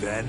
then.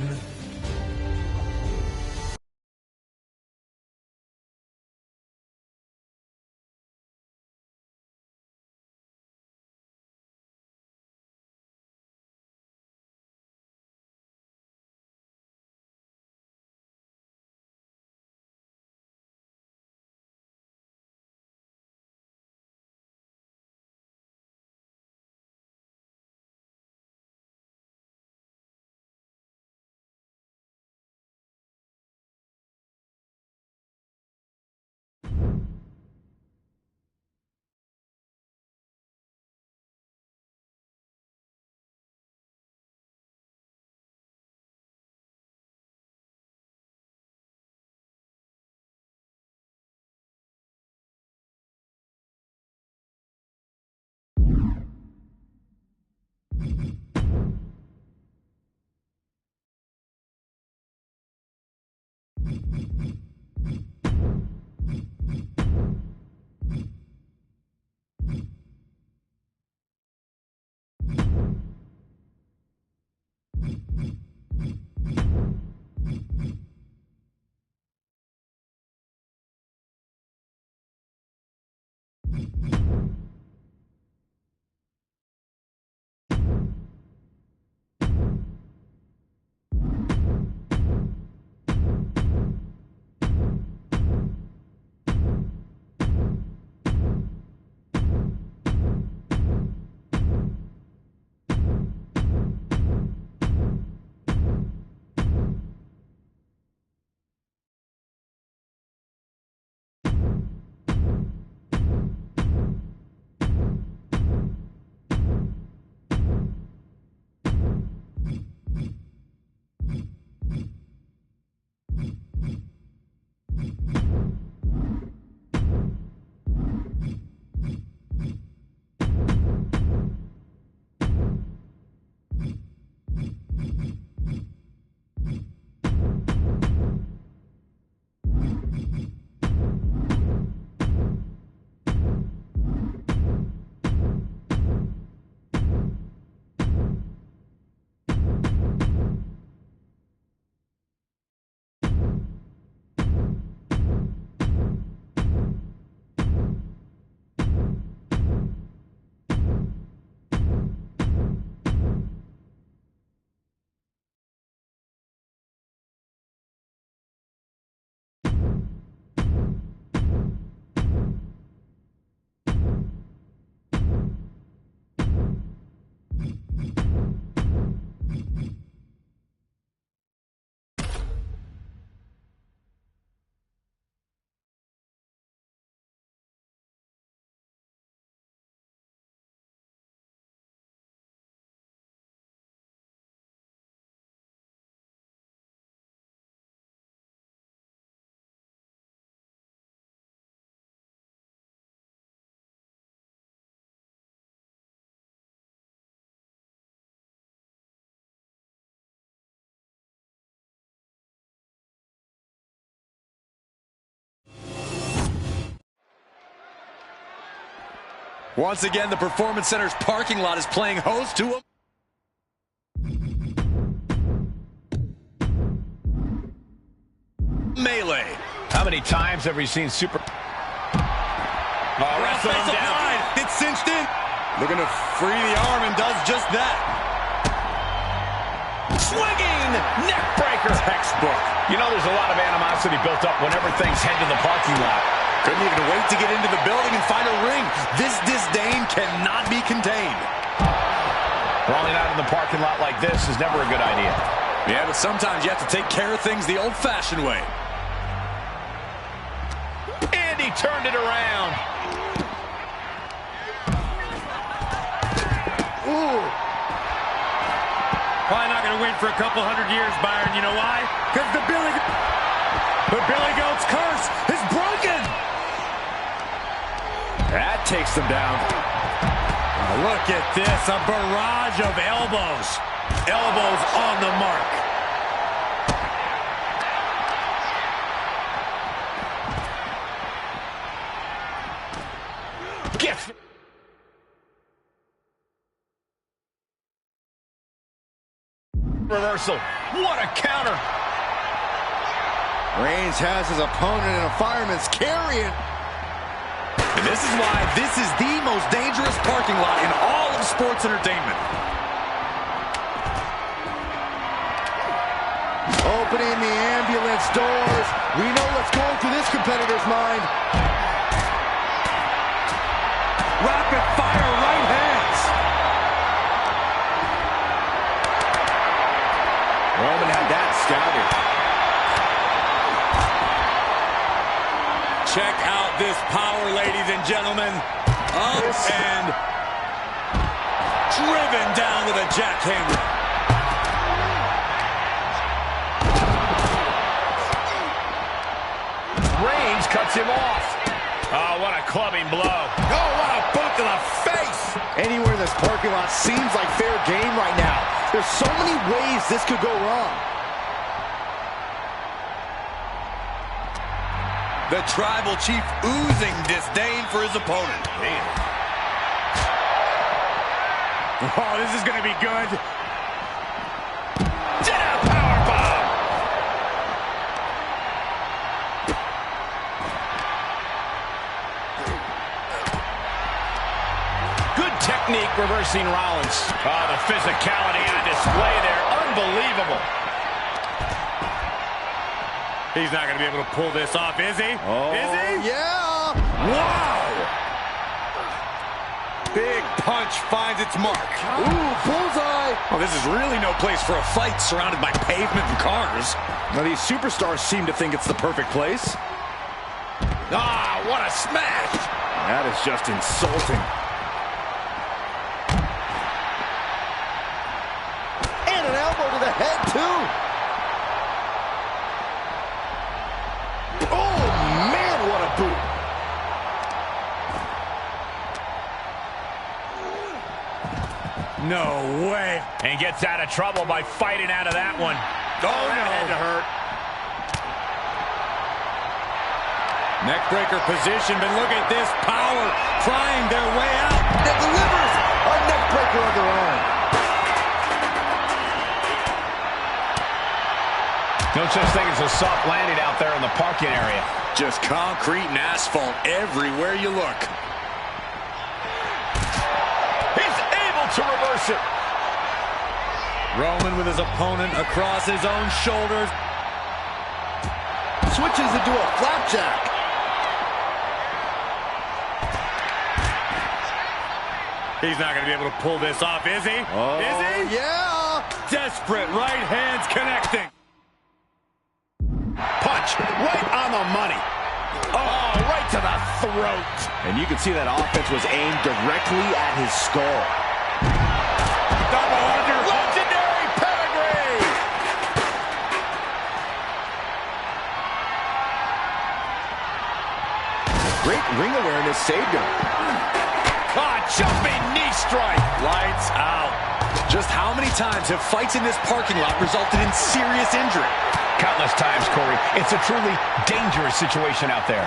Once again, the Performance Center's parking lot is playing host to a melee. How many times have we seen wrestling him down? It's cinched in. Looking to free the arm and does just that. Swinging neck breaker. Textbook. You know there's a lot of animosity built up whenever things head to the parking lot. Couldn't even wait to get into the building and find a ring. This disdain cannot be contained. Rolling out in the parking lot like this is never a good idea. Yeah, but sometimes you have to take care of things the old-fashioned way. And he turned it around. Ooh. Probably not going to win for a couple hundred years, Byron. You know why? Because the Billy Goat's curse is broken. That takes them down. Oh, look at this, a barrage of elbows. Elbows on the mark. Gets reversal. What a counter. Reigns has his opponent in a fireman's carry. And this is why this is the most dangerous parking lot in all of sports entertainment. Opening the ambulance doors. We know what's going through this competitor's mind. Rapid fire right hands. Roman had that scouted. Check out this power, ladies and gentlemen. Up and driven down with a jackhammer. Reigns cuts him off. Oh, what a clubbing blow. Oh, what a boot to the face. Anywhere in this parking lot seems like fair game right now. There's so many ways this could go wrong. The Tribal Chief oozing disdain for his opponent. Man. Oh, this is going to be good. Powerbomb. Good technique reversing Rollins. Oh, the physicality on display there. Unbelievable. He's not going to be able to pull this off, is he? Oh, is he? Yeah. Wow. Big punch finds its mark. Ooh, bullseye. Well, this is really no place for a fight surrounded by pavement and cars. Now, these superstars seem to think it's the perfect place. Ah, what a smash. That is just insulting. And an elbow to the head, too. Oh, man, what a boot. No way. And gets out of trouble by fighting out of that one. Oh, no. That had to hurt. Neckbreaker position, but look at this power prying their way out. That delivers a neckbreaker of their own. No such thing as a soft landing out there in the parking area. Just concrete and asphalt everywhere you look. He's able to reverse it. Roman with his opponent across his own shoulders. Switches into a flapjack. He's not going to be able to pull this off, is he? Oh, is he? Yeah. Desperate right hands connecting. Punch right on the money. Oh, right to the throat. And you can see that offense was aimed directly at his skull. Double under. Legendary pedigree. Great ring awareness saved him. Ah, jumping knee strike. Lights out. Just how many times have fights in this parking lot resulted in serious injury? Countless times, Corey. It's a truly dangerous situation out there.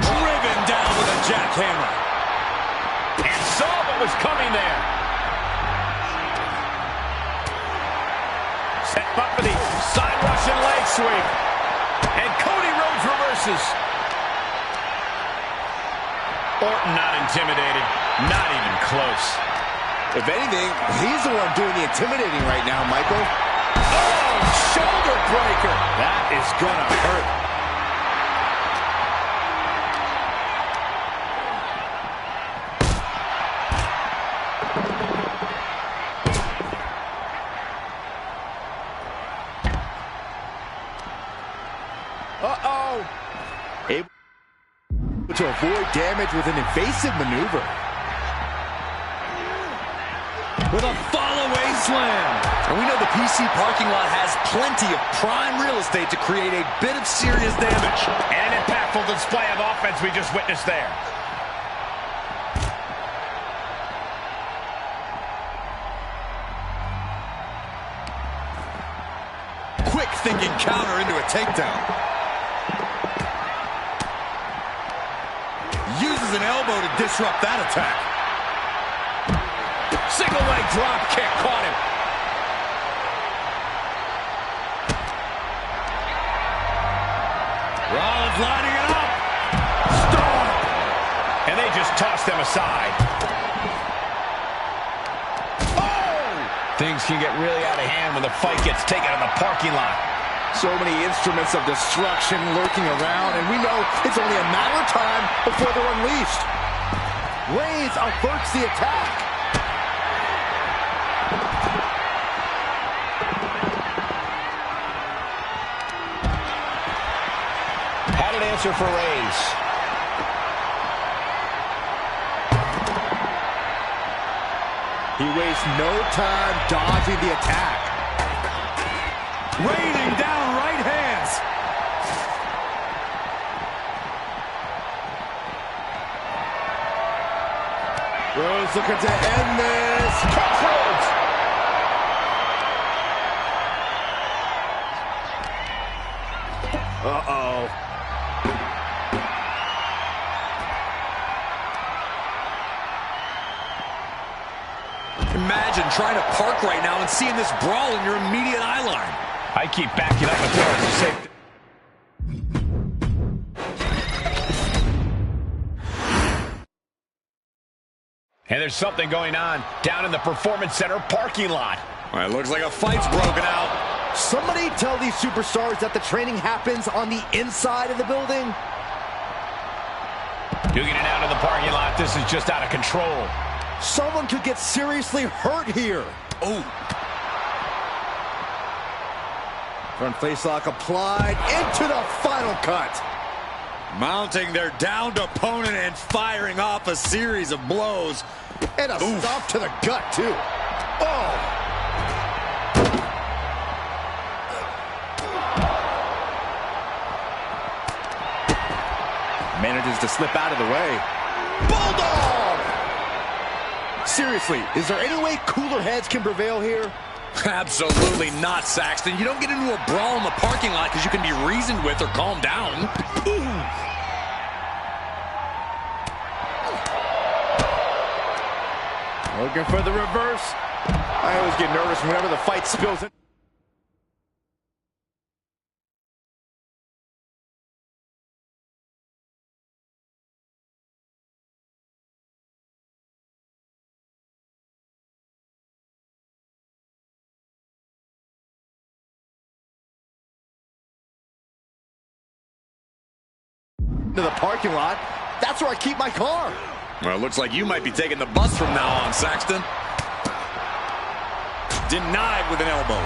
Driven down with a jackhammer. And saw what was coming there. Set up for the side Russian leg sweep. And Cody Rhodes reverses. Orton not intimidated. Not even close. If anything, he's the one doing the intimidating right now, Michael. Oh, shoulder breaker. That is gonna hurt. Uh-oh. Able to avoid damage with an evasive maneuver. With a fall-away slam. And we know the PC parking lot has plenty of prime real estate to create a bit of serious damage. And an impactful display of offense we just witnessed there. Quick thinking counter into a takedown. Uses an elbow to disrupt that attack. Single leg drop kick caught him. Rollins lining it up. Stomp. And they just tossed them aside. Oh! Things can get really out of hand when the fight gets taken in the parking lot. So many instruments of destruction lurking around, and we know it's only a matter of time before they're unleashed. Reigns averts the attack. Had an answer for Reigns. He wastes no time dodging the attack. Raining down right hands. Rose looking to end this. Crossroads. Uh-oh. Imagine trying to park right now and seeing this brawl in your immediate eye line. I keep backing up with doors to safety. And there's something going on down in the Performance Center parking lot. Well, it looks like a fight's broken out. Somebody tell these superstars that the training happens on the inside of the building. Duking it out of the parking lot. This is just out of control. Someone could get seriously hurt here. Oh. Front facelock applied into the final cut. Mounting their downed opponent and firing off a series of blows. And a stomp to the gut, too. Oh! Manages to slip out of the way. Bulldog! Seriously, is there any way cooler heads can prevail here? Absolutely not, Saxton. You don't get into a brawl in the parking lot because you can be reasoned with or calmed down. Looking for the reverse. I always get nervous whenever the fight spills in. To the parking lot. That's where I keep my car. Well, it looks like you might be taking the bus from now on, Saxton. Denied with an elbow.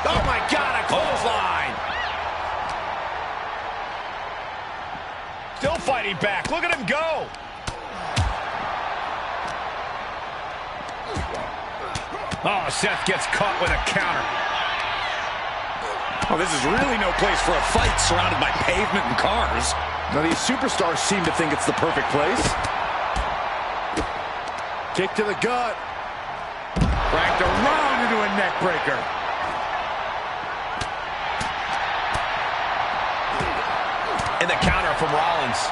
Oh, my God, a clothesline. Still fighting back. Look at him go. Oh, Seth gets caught with a counter. Oh, this is really no place for a fight surrounded by pavement and cars. Now these superstars seem to think it's the perfect place. Kick to the gut. Cracked around into a neck breaker. And the counter from Rollins.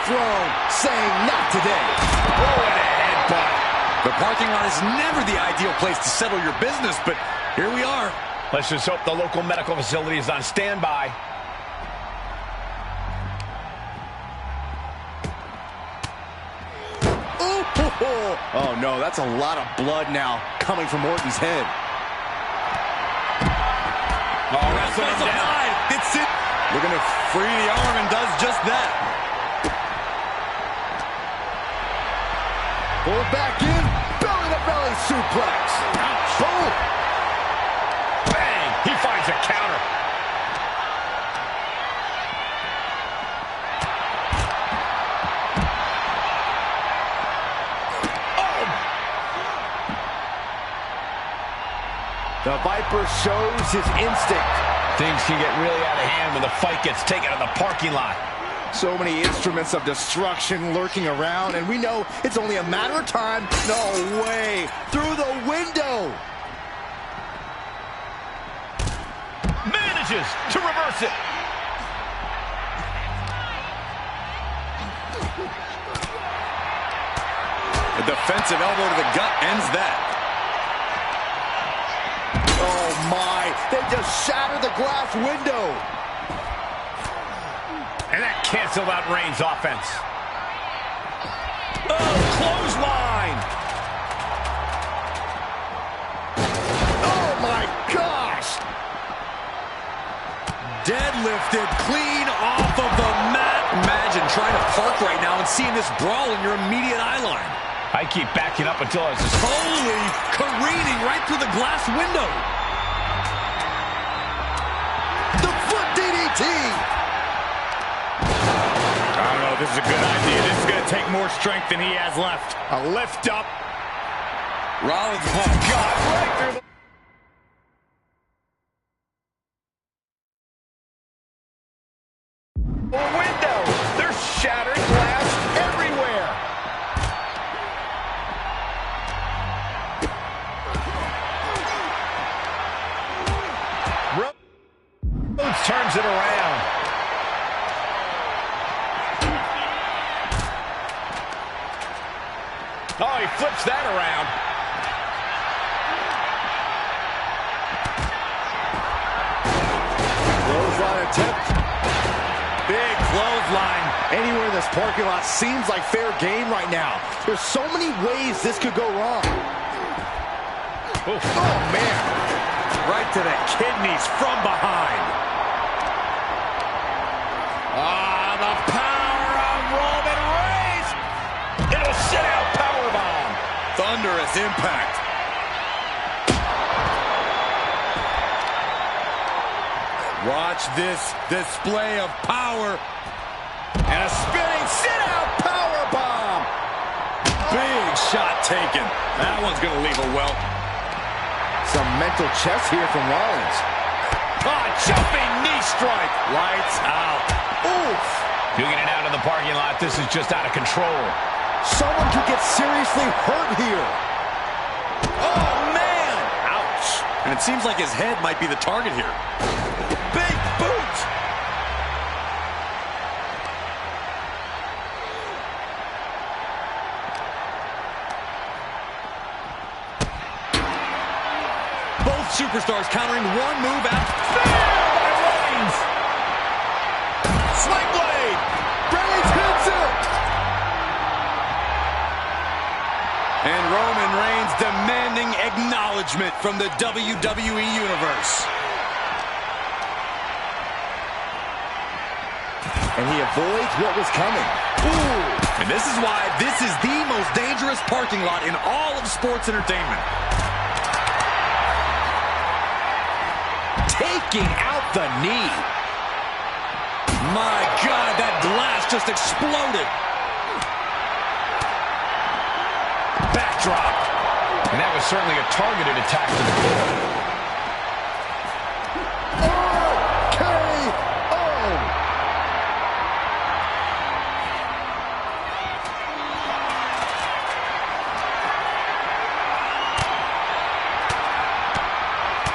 Thrown, saying not today. Oh, and a headbutt. The parking lot is never the ideal place to settle your business, but here we are. Let's just hope the local medical facility is on standby. Oh no, that's a lot of blood now coming from Orton's head. Oh, wrestling him down. It's it. Looking to free the arm and does just that. Pull it back in, belly-to-belly suplex. Boom! Bang! He finds a counter. The Viper shows his instinct. Things can get really out of hand when the fight gets taken in the parking lot. So many instruments of destruction lurking around, and we know it's only a matter of time. No way! Through the window! Manages to reverse it. A defensive elbow to the gut ends that. Oh my, they just shattered the glass window. And that canceled out Reigns' offense. Oh, clothesline. Oh my gosh. Deadlifted clean off of the mat. Imagine trying to park right now and seeing this brawl in your immediate eye line. I keep backing up until I was just... Holy, careening right through the glass window. The foot DDT. I don't know if this is a good idea. This is going to take more strength than he has left. A lift up. Rollins, oh God, right through the... window. There's shattered glass everywhere. Rhodes turns it around. Oh, he flips that around. Clothesline attempt. Big clothesline. Anywhere in this parking lot seems like fair game right now. There's so many ways this could go wrong. Oof. Oh, man. Right to the kidneys from behind. Ah, the power of Roman Reigns. It'll sit out powerbomb. Thunderous impact. Watch this display of power. And a spinning sit-out powerbomb. Big shot taken. That one's going to leave a welt. Some mental chess here from Rollins. Oh, jumping knee strike. Lights out. Oof. Duking it out in the parking lot. This is just out of control. Someone could get seriously hurt here. Oh, man. Ouch. And it seems like his head might be the target here. Big boot. Both superstars countering one move after. Reigns. Sling blade. Reigns hits it. And Roman Reigns demanding acknowledgement from the WWE Universe. And he avoids what was coming. Ooh. And this is why this is the most dangerous parking lot in all of sports entertainment. Taking out the knee. My God, that glass just exploded. Backdrop. And that was certainly a targeted attack to the core.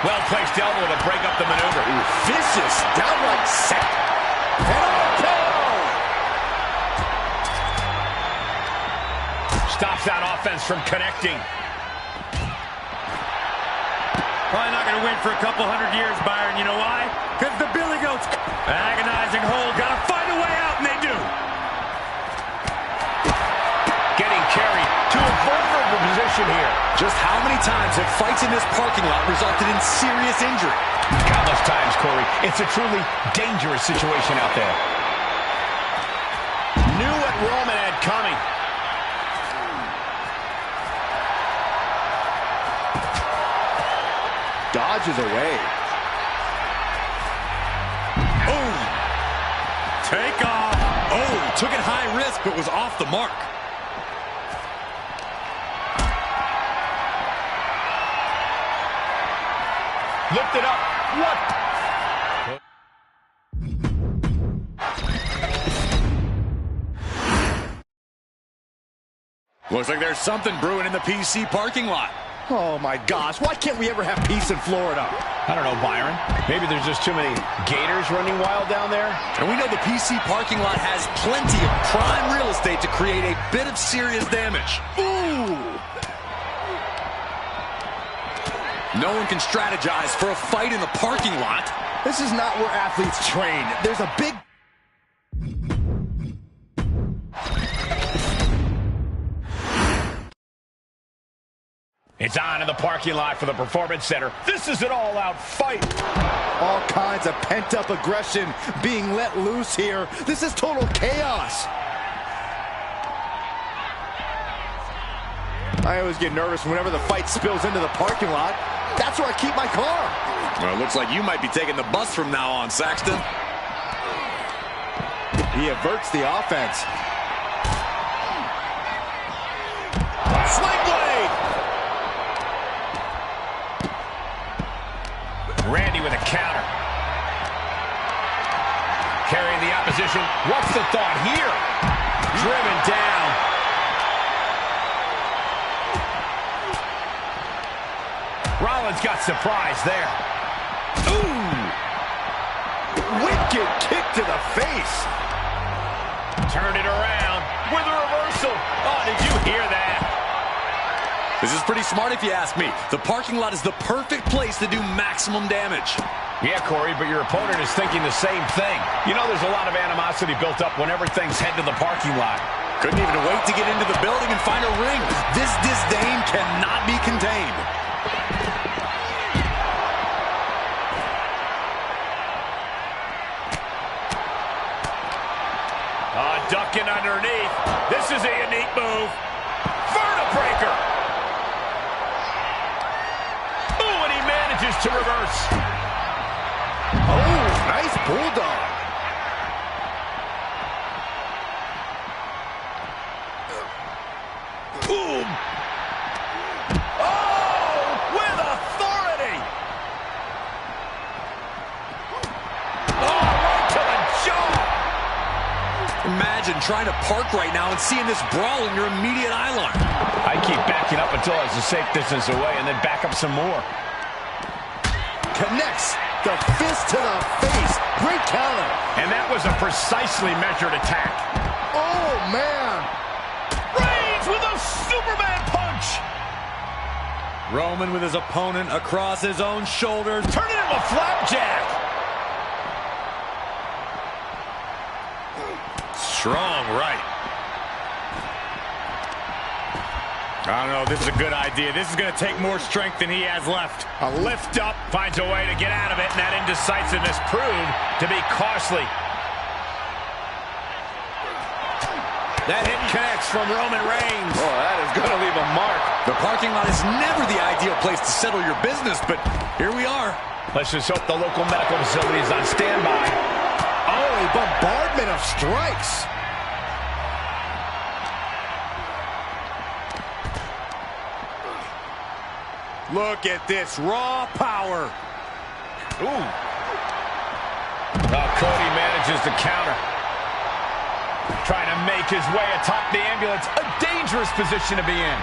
Well-placed elbow to break up the maneuver. Ooh, vicious, downright set. Stops that offense from connecting. Probably not going to win for a couple hundred years, Byron. You know why? Because the Billy Goats. Agonizing hold. Got to find a way out, and they do. Getting carried to a vulnerable position here. Just how many times have fights in this parking lot resulted in serious injury? Countless times, Corey. It's a truly dangerous situation out there. Knew what Roman had coming. Dodges away. Oh! Take off. Oh, took it high risk, but was off the mark. Lift it up. What? Looks like there's something brewing in the PC parking lot. Oh my gosh, why can't we ever have peace in Florida? I don't know, Byron. Maybe there's just too many gators running wild down there. And we know the PC parking lot has plenty of prime real estate to create a bit of serious damage. Ooh! No one can strategize for a fight in the parking lot. This is not where athletes train. There's a big... It's on in the parking lot for the Performance Center. This is an all-out fight. All kinds of pent-up aggression being let loose here. This is total chaos. I always get nervous whenever the fight spills into the parking lot. That's where I keep my car. Well, it looks like you might be taking the bus from now on, Saxton. He averts the offense. Sling blade. Randy with a counter. Carrying the opposition. What's the thought here? Driven down. Rollins got surprised there. Ooh! Wicked kick to the face. Turn it around with a reversal. Oh, did you hear that? This is pretty smart if you ask me. The parking lot is the perfect place to do maximum damage. Yeah, Corey, but your opponent is thinking the same thing. You know there's a lot of animosity built up whenever things head to the parking lot. Couldn't even wait to get into the building and find a ring. This disdain cannot be contained. Ducking underneath. This is a unique move. Vertebreaker. Ooh, and he manages to reverse. Oh, nice bulldog. Boom. Oh, with authority. Oh, right to the jaw. Imagine trying to park right now and seeing this brawl in your immediate eye line. I keep backing up until I was a safe distance away and then back up some more. Connects the fist to the face. Great counter. And that was a precisely measured attack. Oh, man. Reigns with a Superman punch. Roman with his opponent across his own shoulders. Turn it into a flapjack. Strong right. I don't know, this is a good idea. This is going to take more strength than he has left. A lift up, finds a way to get out of it, and that indecisiveness proved to be costly. That hit connects from Roman Reigns. Oh, that is going to leave a mark. The parking lot is never the ideal place to settle your business, but here we are. Let's just hope the local medical facility is on standby. Oh, a bombardment of strikes. Look at this raw power. Ooh. Oh, Cody manages to counter. Trying to make his way atop the ambulance. A dangerous position to be in.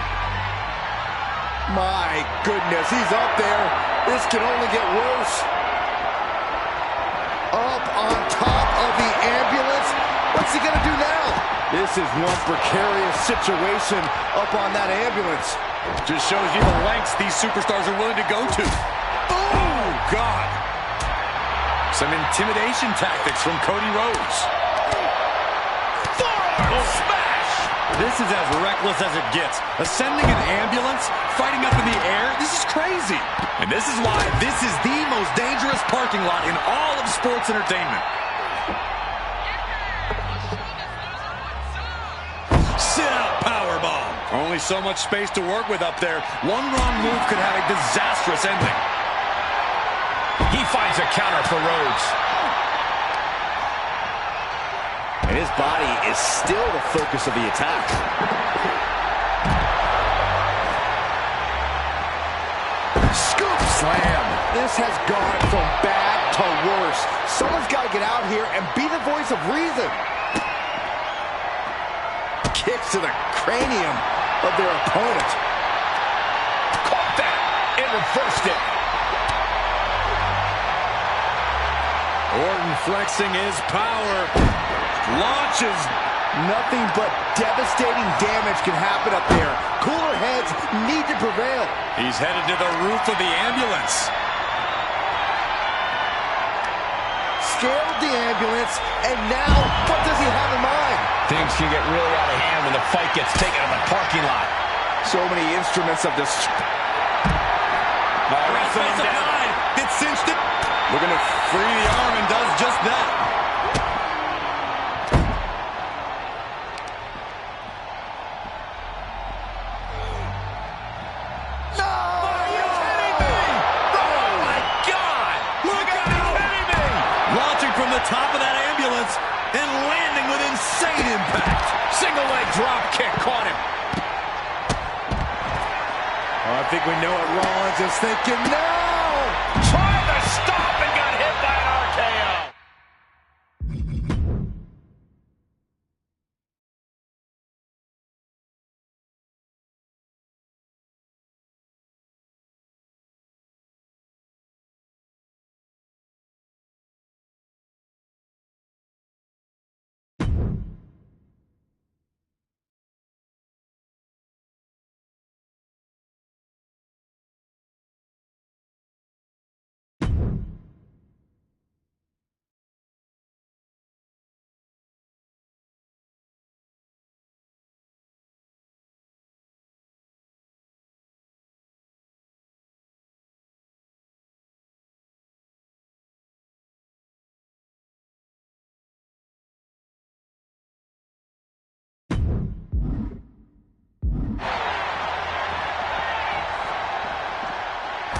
My goodness, he's up there. This can only get worse. Up on top of the ambulance. What's he going to do now? This is one precarious situation up on that ambulance. Just shows you the lengths these superstars are willing to go to. Oh, God. Some intimidation tactics from Cody Rhodes. Forearm smash! This is as reckless as it gets. Ascending an ambulance, fighting up in the air, this is crazy. And this is why this is the most dangerous parking lot in all of sports entertainment. Sit-out powerbomb. Only so much space to work with up there. One wrong move could have a disastrous ending. He finds a counter for Rhodes. And his body is still the focus of the attack. Scoop slam. This has gone from bad to worse. Someone's got to get out here and be the voice of reason. Kicks to the cranium of their opponent. Caught that and reversed it. Orton flexing his power. Launches. Nothing but devastating damage can happen up there. Cooler heads need to prevail. He's headed to the roof of the ambulance. Scaled the ambulance, and now what does he have in mind? Things can get really out of hand when the fight gets taken in the parking lot. So many instruments of this. Wrestling him down. Gets cinched it. Looking to free the arm and does just that. Top of that ambulance and landing with insane impact. Single leg drop kick caught him. Oh, I think we know what Rollins is thinking now. Tried to stop and got hit by an RKO.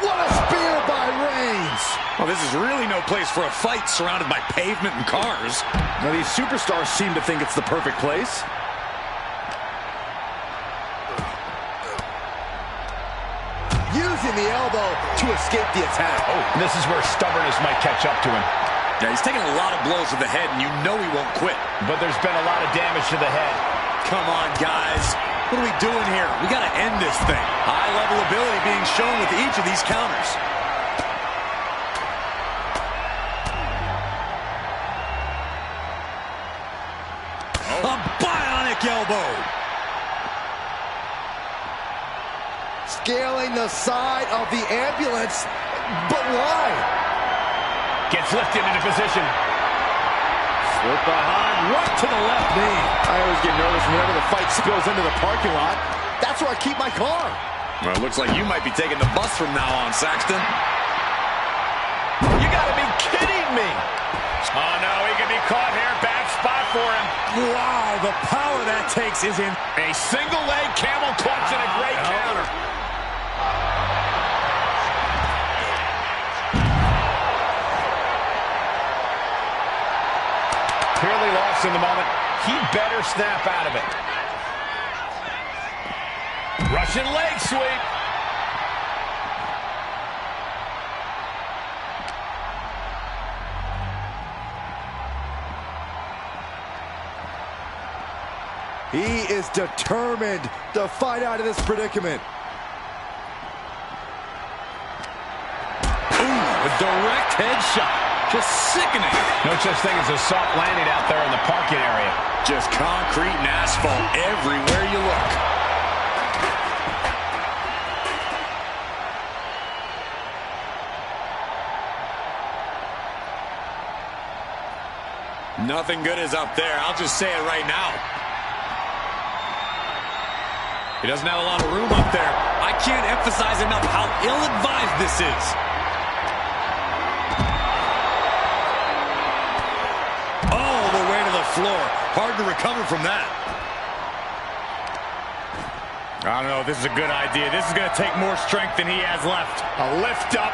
What a spear by Reigns! Well, this is really no place for a fight surrounded by pavement and cars. Now, these superstars seem to think it's the perfect place. Using the elbow to escape the attack. Oh, this is where stubbornness might catch up to him. Yeah, he's taking a lot of blows to the head, and you know he won't quit. But there's been a lot of damage to the head. Come on, guys. What are we doing here? We got to end this thing. High-level ability being shown with each of these counters. A bionic elbow. Scaling the side of the ambulance, but why? Gets lifted into position. Slip behind, right to the left knee. I always get nervous whenever the fight spills into the parking lot. That's where I keep my car. Well, it looks like you might be taking the bus from now on, Saxton. You gotta be kidding me. Oh, no, he can be caught here. Bad spot for him. Wow, the power that takes is in. A single leg camel clutch and a great counter. Clearly lost in the moment. He better snap out of it. Russian leg sweep. He is determined to fight out of this predicament. Ooh, a direct headshot. Just sickening. No such thing as a soft landing out there in the parking area. Just concrete and asphalt everywhere you look. Nothing good is up there. I'll just say it right now. He doesn't have a lot of room up there. I can't emphasize enough how ill-advised this is. All the way to the floor. Hard to recover from that. I don't know if this is a good idea. This is going to take more strength than he has left. A lift up.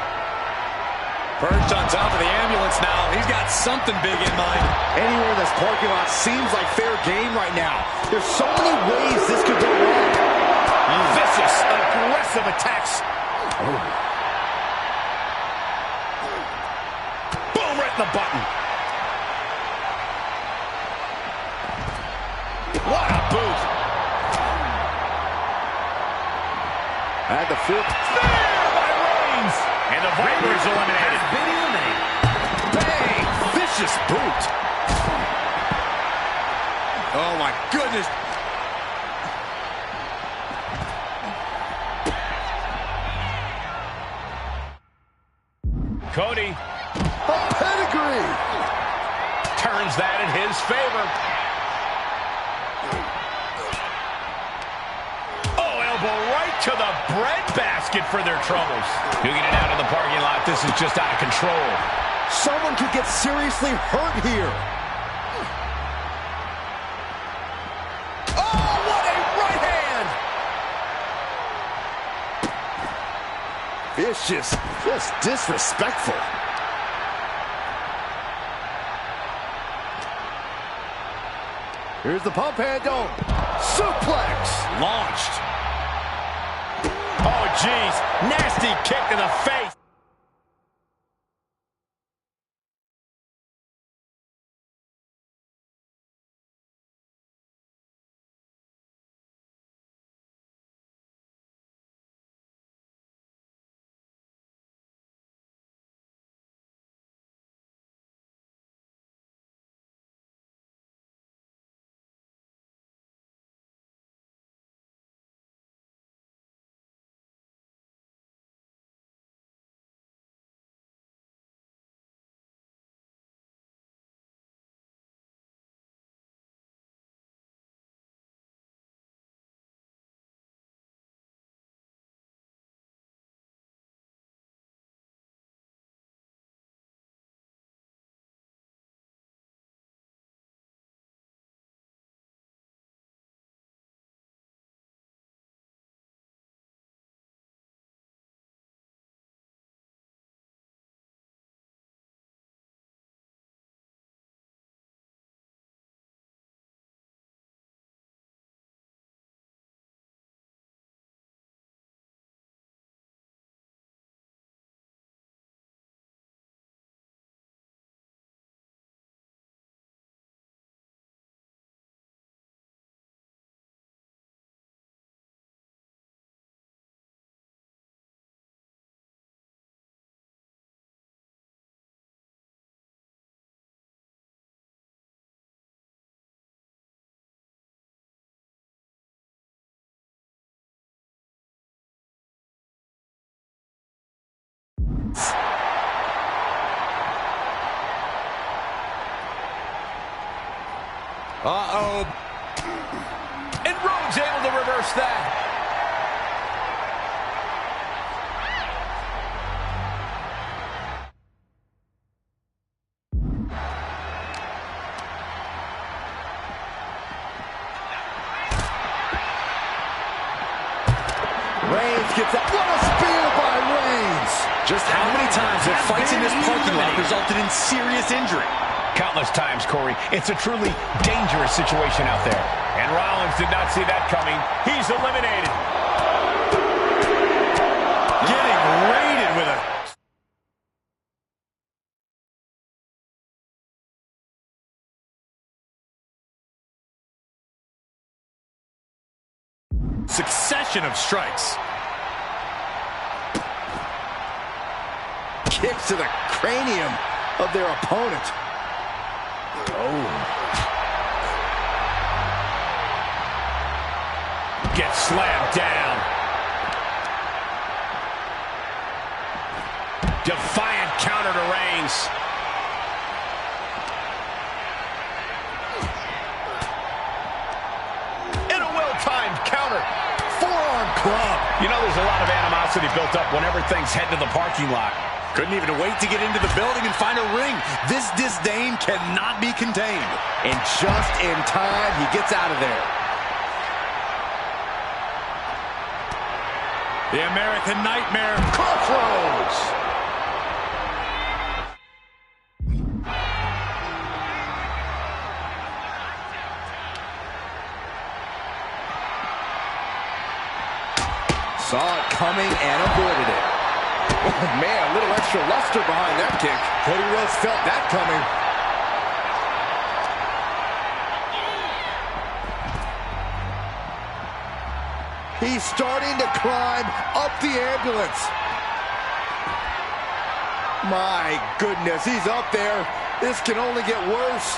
Perched on top of the ambulance now. He's got something big in mind. Anywhere in this parking lot seems like fair game right now. There's so many ways this could go wrong. Vicious, aggressive attacks. Oh. hitting the button. What a boot. And the fifth. Spear by Reigns. And the Viper is eliminated. Been eliminated. Bang! Vicious boot. Oh, my goodness. Cody A pedigree. turns that in his favor. Oh, elbow right to the breadbasket for their troubles. Duking it out in the parking lot. This is just out of control. Someone could get seriously hurt here. Oh, what a right hand. Vicious, just disrespectful. Here's the pump handle. Suplex. Launched. Oh, jeez. Nasty kick to the face. Uh-oh. And Rhodes able to reverse that. Reigns gets up. What a spear by Reigns. Just how many times have fights in this parking lot resulted in serious injury? Countless times, Corey. It's a truly dangerous situation out there. And Rollins did not see that coming. He's eliminated. Getting raided with a... succession of strikes. Kicks to the cranium of their opponent. Gets slammed down. Defiant counter to Reigns. And a well-timed counter. Forearm club. You know, there's a lot of animosity built up whenever things head to the parking lot. Couldn't even wait to get into the building and find a ring. This disdain cannot be contained. And just in time, he gets out of there. The American Nightmare. Crossroads. Saw it coming and avoided it. Oh, man, a little extra luster behind that kick. Cody Rhodes felt that coming. He's starting to climb up the ambulance. My goodness, he's up there. This can only get worse.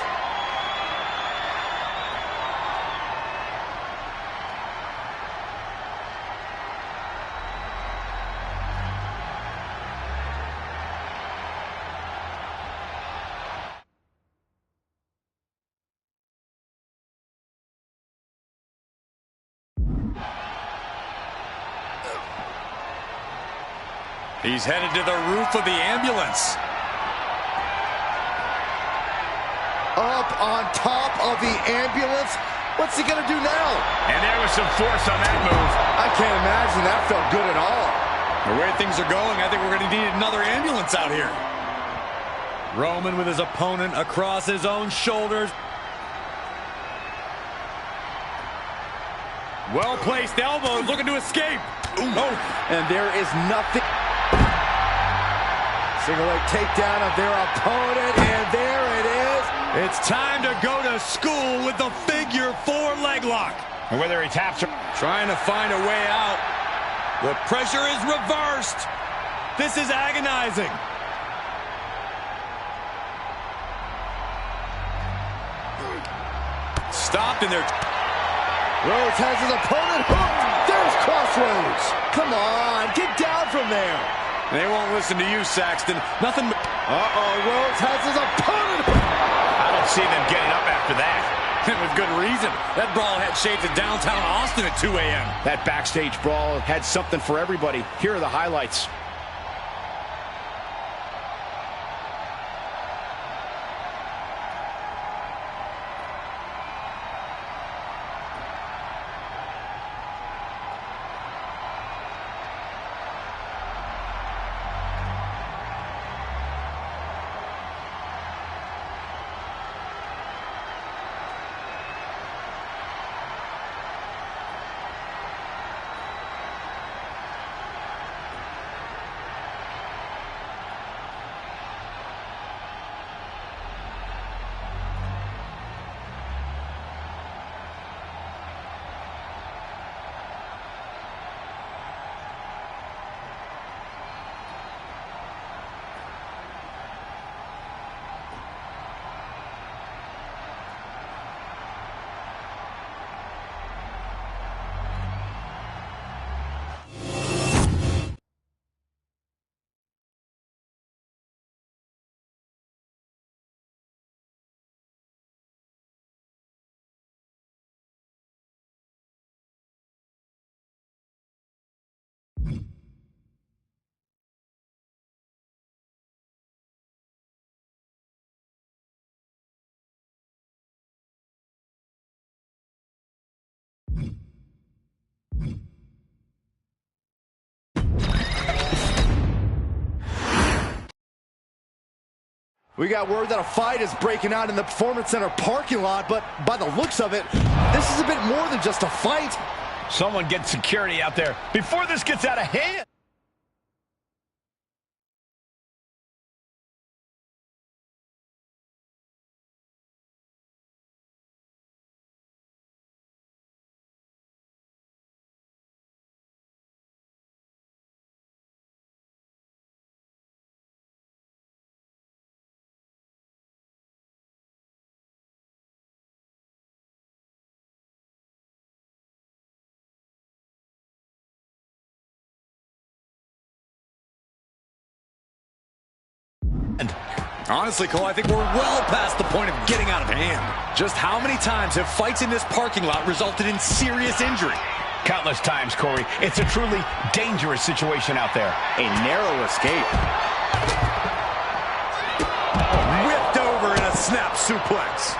He's headed to the roof of the ambulance. Up on top of the ambulance. What's he gonna do now? And there was some force on that move. I can't imagine that felt good at all. The way things are going, I think we're going to need another ambulance out here. Roman with his opponent across his own shoulders. Well-placed elbows, looking to escape. Oh, and there is nothing. Single leg takedown of their opponent, and there it is. It's time to go to school with the figure 4 leg lock. And whether he taps or... Trying to find a way out. The pressure is reversed. This is agonizing. Stopped in there. Rhodes has his opponent hooked. There's Crossroads. Come on, get down from there. They won't listen to you, Saxton. Nothing but... Uh-oh, Rhodes has his opponent hooked. I don't see them getting up after that. And with good reason. That brawl had shaped to downtown Austin at 2 a.m. That backstage brawl had something for everybody. Here are the highlights. We got word that a fight is breaking out in the Performance Center parking lot, but by the looks of it, this is a bit more than just a fight. Someone get security out there before this gets out of hand. Honestly, Cole, I think we're well past the point of getting out of hand. Just how many times have fights in this parking lot resulted in serious injury? Countless times, Corey. It's a truly dangerous situation out there. A narrow escape. Whipped over in a snap suplex.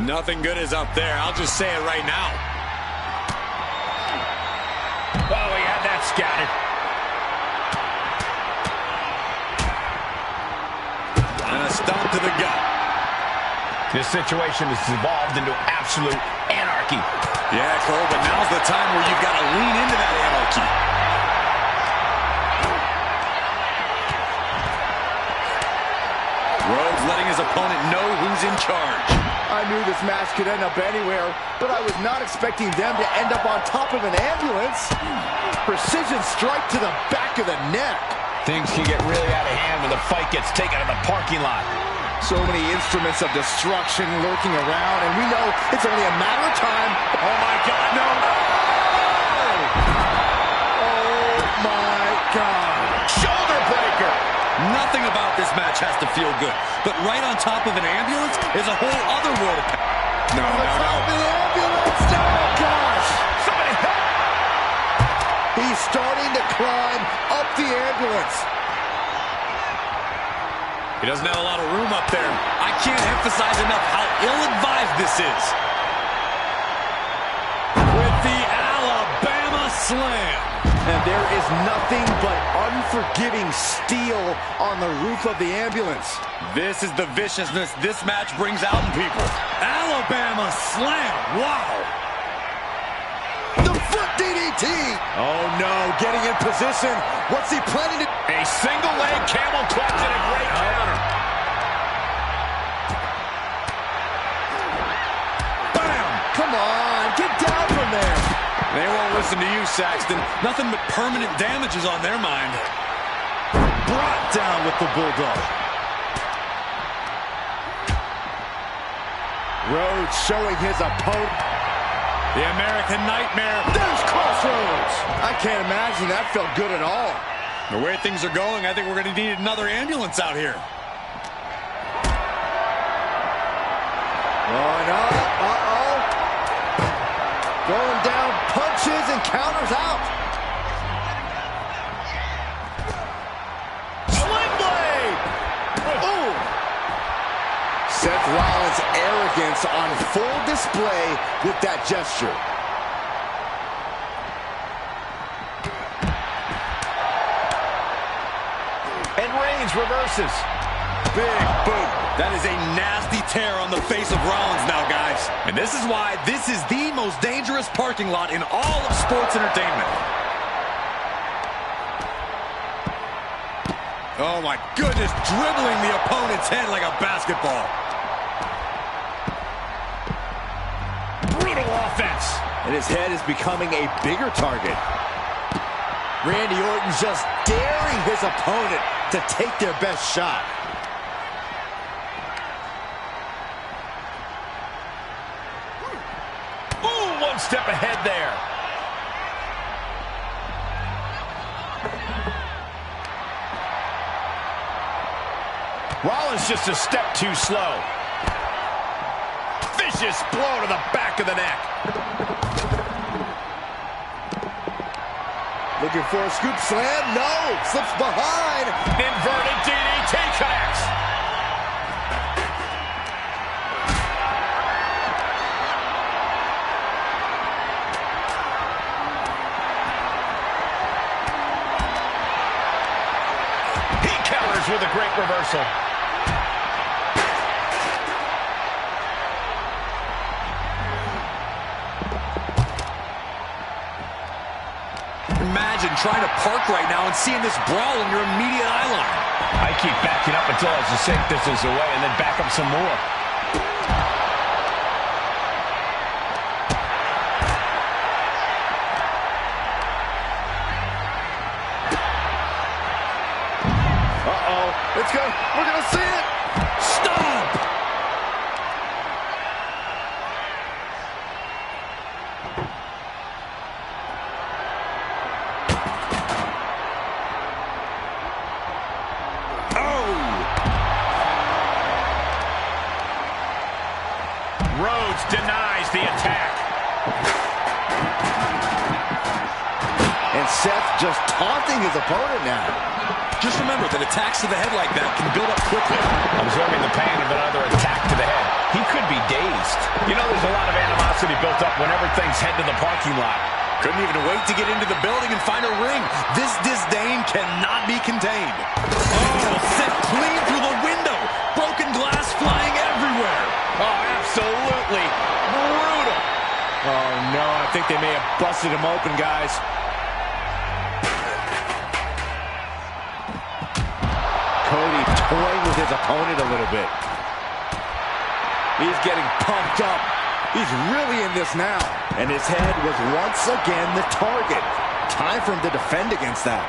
Nothing good is up there. I'll just say it right now. Oh, he had that scouted. And a stomp to the gut. This situation has evolved into absolute anarchy. Yeah, Cole, but now's the time where you've got to lean into that anarchy. opponent know who's in charge. I knew this match could end up anywhere, but I was not expecting them to end up on top of an ambulance. Precision strike to the back of the neck. Things can get really out of hand when the fight gets taken in the parking lot. So many instruments of destruction lurking around, and we know it's only a matter of time. Oh, my God, no! Oh, my God. Shoulder breaker! Nothing about this match has to feel good, but right on top of an ambulance is a whole other world of... No, On no, top no. of the ambulance. Oh, gosh. Somebody help! He's starting to climb up the ambulance. He doesn't have a lot of room up there. I can't emphasize enough how ill-advised this is. With the Alabama Slam. And there is nothing but unforgiving steel on the roof of the ambulance. This is the viciousness this match brings out in people. Alabama Slam. Wow. The foot DDT. Oh, no. Getting in position. What's he planning to... A single leg camel clutch and a great counter. Bam! Come on. Get down from there. They won't listen to you, Saxton. Nothing but permanent damage is on their mind. Brought down with the Bulldog. Rhodes showing his opponent. The American Nightmare. There's Crossroads. I can't imagine that felt good at all. The way things are going, I think we're going to need another ambulance out here. Going up. Uh-oh. Going down, punches and counters out. Sling blade! Ooh. Seth Rollins' arrogance on full display with that gesture. And Reigns reverses. Big boot. That is a nasty tear on the face of Rollins now, guys. And this is why this is the most dangerous parking lot in all of sports entertainment. Oh, my goodness. Dribbling the opponent's head like a basketball. Brutal offense. And his head is becoming a bigger target. Randy Orton just daring his opponent to take their best shot. Ooh, one step ahead there. Rollins just a step too slow. Vicious blow to the back of the neck. Looking for a scoop slam. No. Slips behind. Inverted DDT connects. He counters with a great reversal. Imagine trying to park right now and seeing this brawl in your immediate eye line. I keep backing up until it's a safe distance away and then back up some more. Uh-oh. It's good. We're going to see it. Stop! Rhodes denies the attack. And Seth just taunting his opponent now. Just remember that attacks to the head like that can build up quickly. Absorbing the pain of another attack to the head. He could be dazed. You know, there's a lot of animosity built up whenever things head to the parking lot. Couldn't even wait to get into the building and find a ring. This disdain cannot be contained. Oh, sent clean through the window. Broken glass flying everywhere. Oh, absolutely brutal. Oh, no. I think they may have busted him open, guys. Cody toying with his opponent a little bit. He's getting pumped up. He's really in this now. And his head was once again the target. Time for him to defend against that.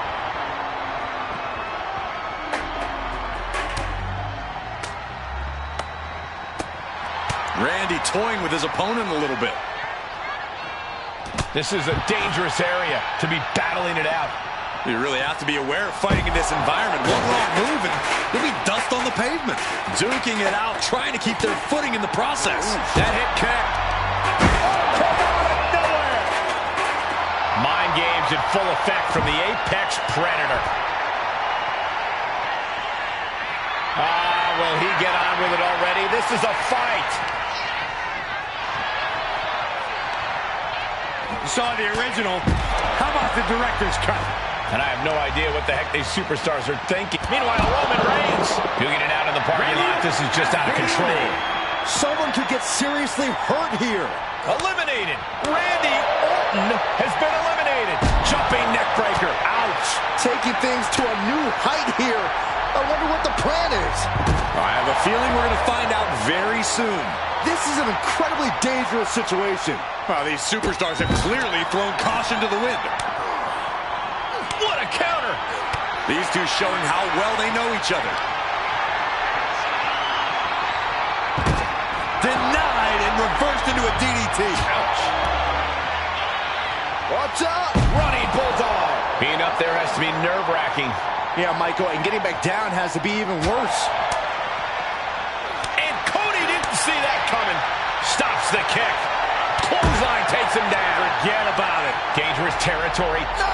Randy toying with his opponent a little bit. This is a dangerous area to be battling it out. You really have to be aware of fighting in this environment. One wrong move and there'll be dust on the pavement. Duking it out, trying to keep their footing in the process. That hit connect. Oh, come out of nowhere. Mind games in full effect from the Apex Predator. Will he get on with it already? This is a fight. You saw the original. How about the director's cut? And I have no idea what the heck these superstars are thinking. Meanwhile, Roman Reigns duking it out in the parking lot. This is just out of control. Someone could get seriously hurt here. Eliminated. Randy Orton has been eliminated. Jumping neck breaker. Ouch. Taking things to a new height here. I wonder what the plan is. I have a feeling we're going to find out very soon. This is an incredibly dangerous situation. Well, these superstars have clearly thrown caution to the wind. What a counter. These two showing how well they know each other. Denied and reversed into a DDT. Ouch. Watch out. Running Bulldog. Being up there has to be nerve-wracking. Yeah, Michael, and getting back down has to be even worse. And Cody didn't see that coming. Stops the kick. Clothesline takes him down. Forget about it. Dangerous territory. No!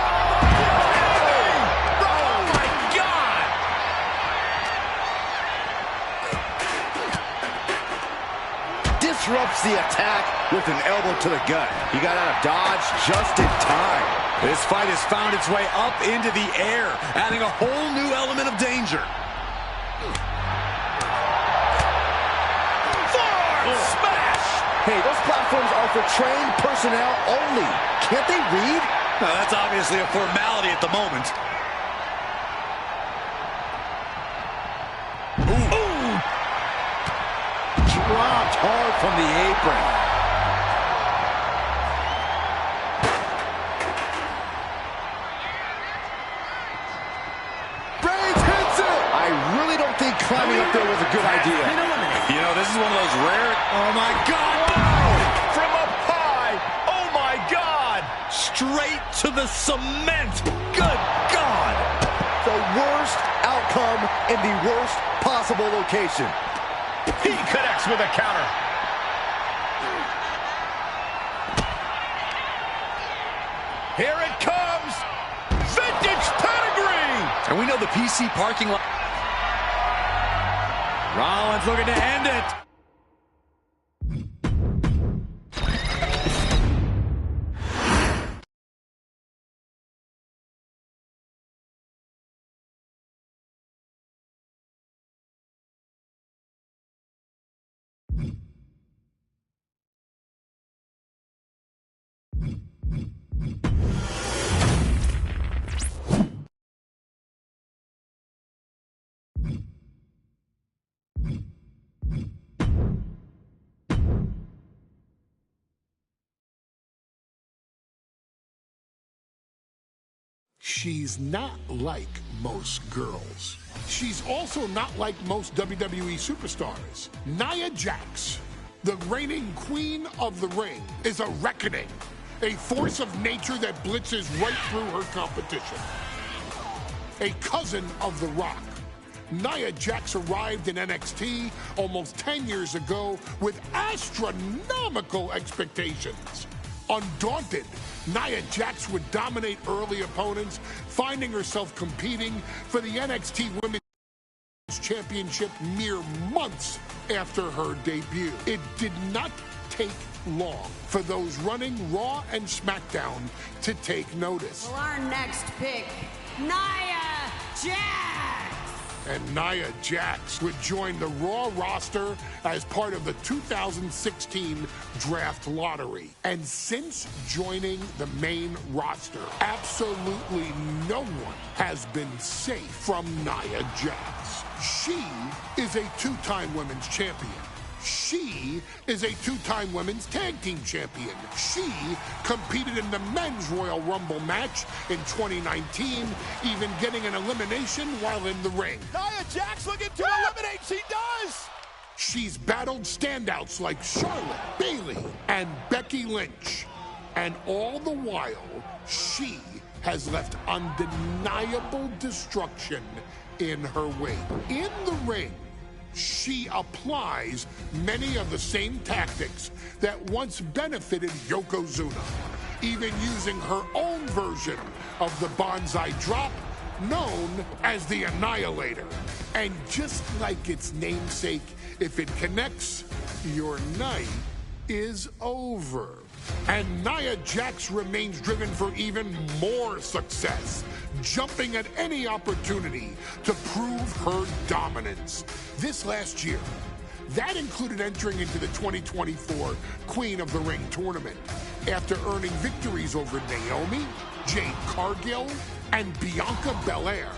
Oh, my God! Disrupts the attack with an elbow to the gut. He got out of dodge just in time. This fight has found its way up into the air, adding a whole new element of danger. Forearm smash! Hey, those platforms are for trained personnel only. Can't they read? Now, that's obviously a formality at the moment. Ooh. Dropped hard from the apron. Climbing up there was a good idea. You know, this is one of those rare... Oh, my God! From up high! Oh, my God! Straight to the cement! Good God! The worst outcome in the worst possible location. He connects with a counter. Here it comes! Vintage pedigree! And we know the PC parking lot... Rollins looking to end it. She's not like most girls. She's also not like most WWE superstars. Nia Jax, the reigning queen of the ring, is a reckoning, a force of nature that blitzes right through her competition. A cousin of The Rock, Nia Jax arrived in NXT almost 10 years ago with astronomical expectations. Undaunted, Nia Jax would dominate early opponents, finding herself competing for the NXT Women's Championship mere months after her debut. It did not take long for those running Raw and SmackDown to take notice. Well, our next pick, Nia Jax. And Nia Jax would join the Raw roster as part of the 2016 draft lottery. And since joining the main roster, absolutely no one has been safe from Nia Jax. She is a two-time women's champion, She is a two-time women's tag team champion. She competed in the men's Royal Rumble match in 2019, even getting an elimination while in the ring. Nia Jax looking to eliminate. She does. She's battled standouts like Charlotte, Bayley, and Becky Lynch. And all the while, she has left undeniable destruction in her wake. In the ring, she applies many of the same tactics that once benefited Yokozuna, even using her own version of the Banzai drop, known as the Annihilator. And just like its namesake, if it connects, your night is over. And Nia Jax remains driven for even more success, jumping at any opportunity to prove her dominance. This last year, that included entering into the 2024 Queen of the Ring tournament after earning victories over Naomi, Jade Cargill, and Bianca Belair.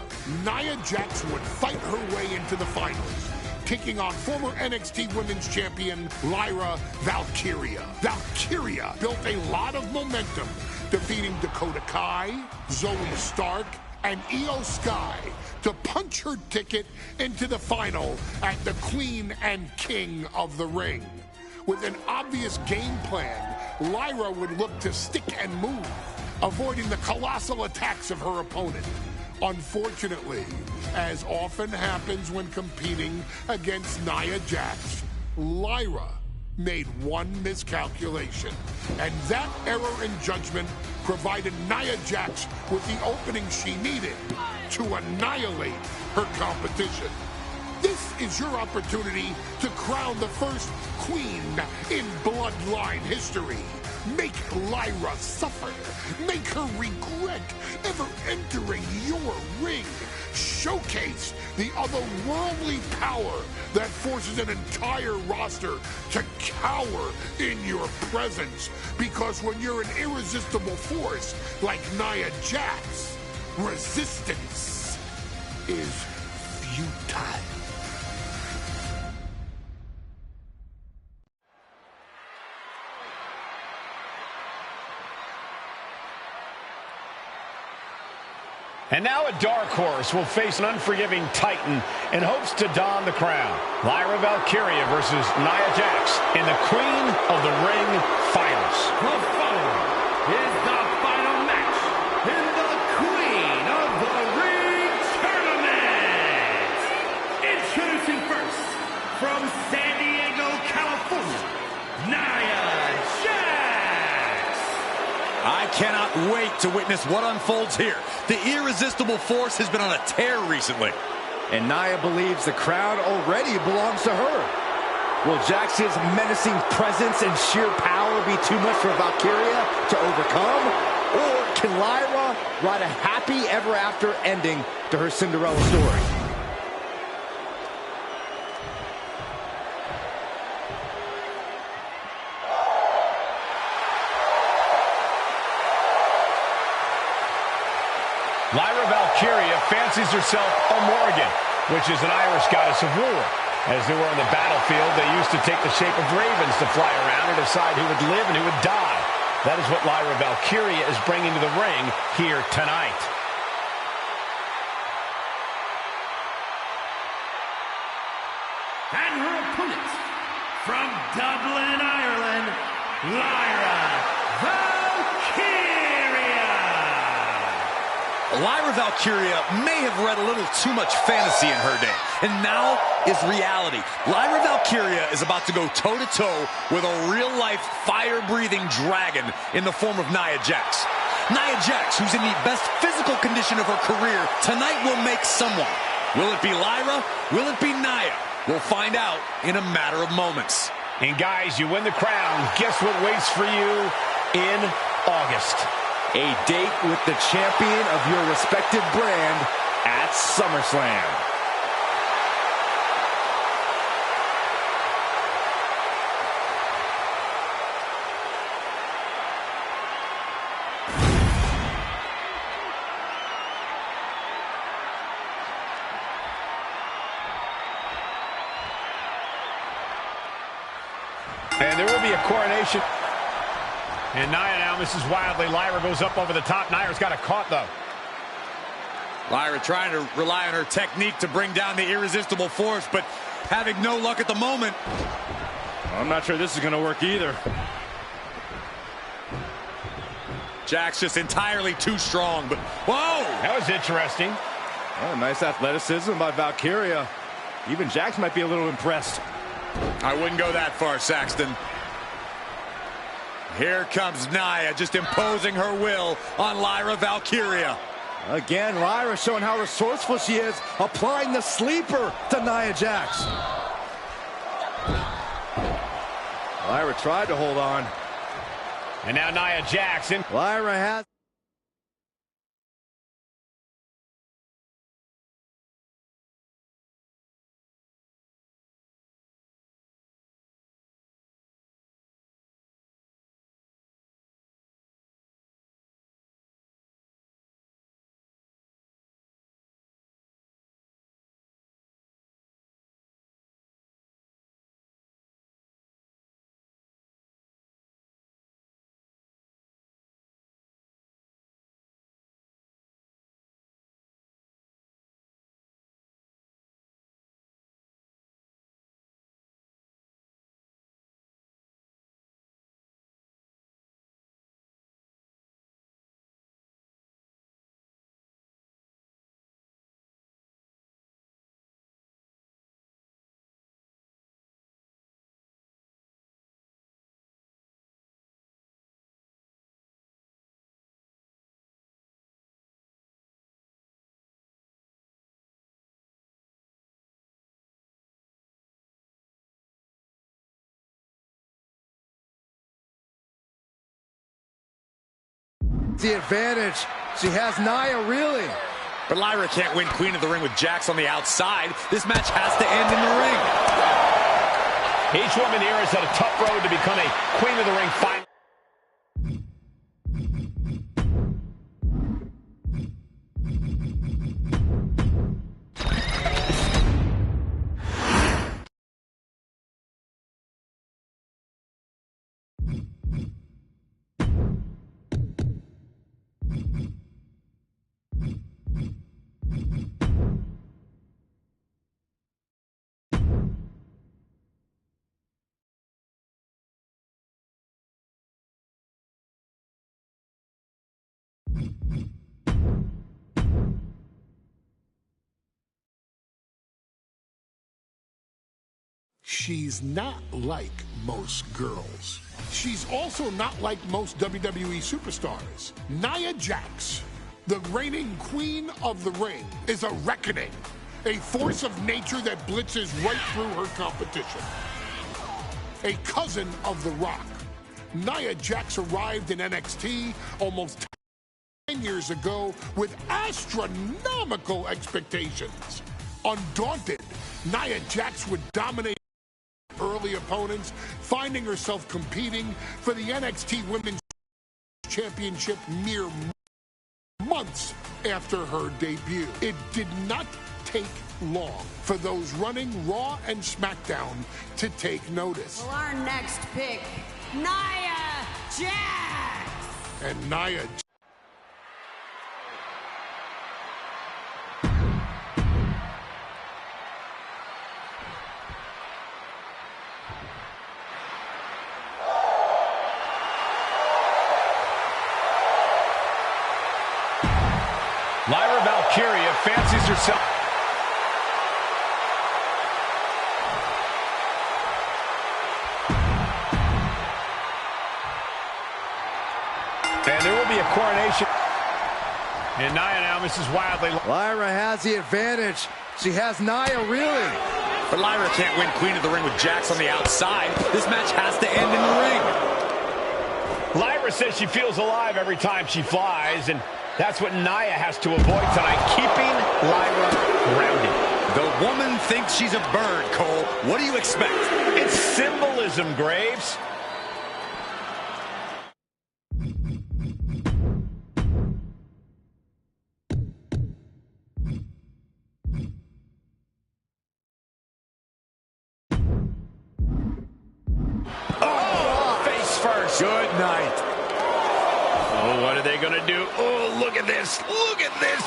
Nia Jax would fight her way into the finals, taking on former NXT Women's Champion Lyra Valkyria. Valkyria built a lot of momentum, defeating Dakota Kai, Zoe Stark, and Io Sky to punch her ticket into the final at the Queen and King of the Ring. With an obvious game plan, Lyra would look to stick and move, avoiding the colossal attacks of her opponent. Unfortunately, as often happens when competing against Nia Jax, Lyra made one miscalculation, and that error in judgment provided Nia Jax with the opening she needed to annihilate her competition. This is your opportunity to crown the first queen in Bloodline history. Make Lyra suffer. Make her regret ever entering your ring. Showcase the otherworldly power that forces an entire roster to cower in your presence. Because when you're an irresistible force like Nia Jax, resistance is futile. And now a dark horse will face an unforgiving titan in hopes to don the crown. Lyra Valkyria versus Nia Jax in the Queen of the Ring Finals. The following is the final match in the Queen of the Ring Tournament. Introducing first, from San Diego, California, Nia Jax. I cannot wait to witness what unfolds here. The irresistible force has been on a tear recently. And Nia believes the crowd already belongs to her. Will Jax's menacing presence and sheer power be too much for Valkyria to overcome? Or can Lyra write a happy ever after ending to her Cinderella story? Lyra Valkyria fancies herself a Morrigan, which is an Irish goddess of war. As they were on the battlefield, they used to take the shape of ravens to fly around and decide who would live and who would die. That is what Lyra Valkyria is bringing to the ring here tonight. And her opponent, from Dublin, Ireland, Lyra Valkyria. Lyra Valkyria may have read a little too much fantasy in her day, and now is reality. Lyra Valkyria is about to go toe-to-toe with a real-life, fire-breathing dragon in the form of Nia Jax. Nia Jax, who's in the best physical condition of her career, tonight will make someone. Will it be Lyra? Will it be Nia? We'll find out in a matter of moments. And guys, you win the crown. Guess what waits for you in August? A date with the champion of your respective brand at SummerSlam. be a coronation. And Nia now misses wildly. Lyra goes up over the top. Nia's got it caught, though. Lyra trying to rely on her technique to bring down the irresistible force, but having no luck at the moment. I'm not sure this is going to work either. Jax just entirely too strong, but whoa! That was interesting. Oh, nice athleticism by Valkyria. Even Jax might be a little impressed. I wouldn't go that far, Saxton. Here comes Nia, just imposing her will on Lyra Valkyria. Again, Lyra showing how resourceful she is, applying the sleeper to Nia Jax. Lyra tried to hold on. And now Nia Jax in. Lyra has... the advantage. She has Nia reeling. But Lyra can't win Queen of the Ring with Jax on the outside. This match has to end in the ring. Each woman here has had a tough road to become a Queen of the Ring final. She's not like most girls. She's also not like most WWE superstars. Nia Jax, the reigning queen of the ring, is a reckoning, a force of nature that blitzes right through her competition. A cousin of The Rock, Nia Jax arrived in NXT almost 10 years ago with astronomical expectations. Undaunted, Nia Jax would dominate early opponents, finding herself competing for the NXT Women's Championship mere months after her debut. It did not take long for those running Raw and SmackDown to take notice. Well, our next pick, Nia Jax. And Nia Lyra Valkyria fancies herself. And there will be a coronation. And Nia now misses wildly. Lyra has the advantage. She has Nia reeling. But Lyra can't win Queen of the Ring with Jax on the outside. This match has to end in the ring. Lyra says she feels alive every time she flies, and that's what Nia has to avoid tonight, keeping Lyra grounded. The woman thinks she's a bird, Cole. What do you expect? It's symbolism, Graves. Oh! night. Oh, what are they going to do? Oh, look at this. Look at this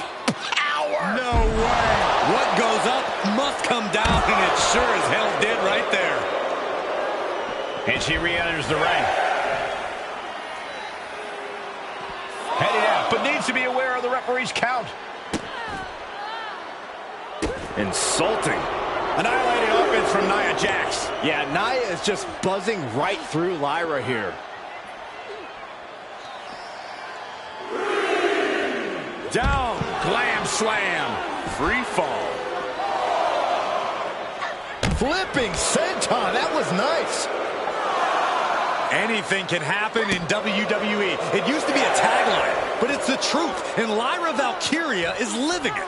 power. No way. What goes up must come down, and it sure as hell did right there. And she re-enters the ring. Heading out, but needs to be aware of the referee's count. Insulting. Annihilating offense from Nia Jax. Yeah, Nia is just buzzing right through Lyra here. Down, glam slam, free fall. Flipping senton, that was nice. Anything can happen in WWE. It used to be a tagline, but it's the truth, and Lyra Valkyria is living it.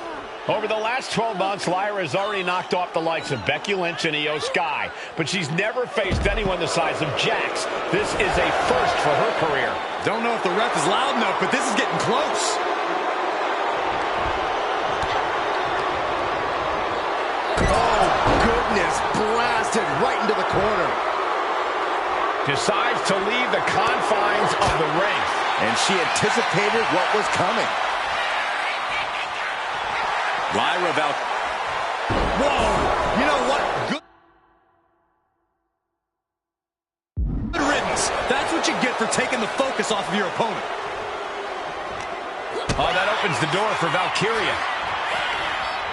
Over the last 12 months, Lyra has already knocked off the likes of Becky Lynch and Io Sky, but she's never faced anyone the size of Jax. This is a first for her career. Don't know if the ref is loud enough, but this is getting close. Oh, goodness, blasted right into the corner. Decides to leave the confines of the ring. And she anticipated what was coming. Lyra Whoa! You know what? Good riddance. That's what you get for taking the focus off of your opponent. Oh, that opens the door for Valkyria.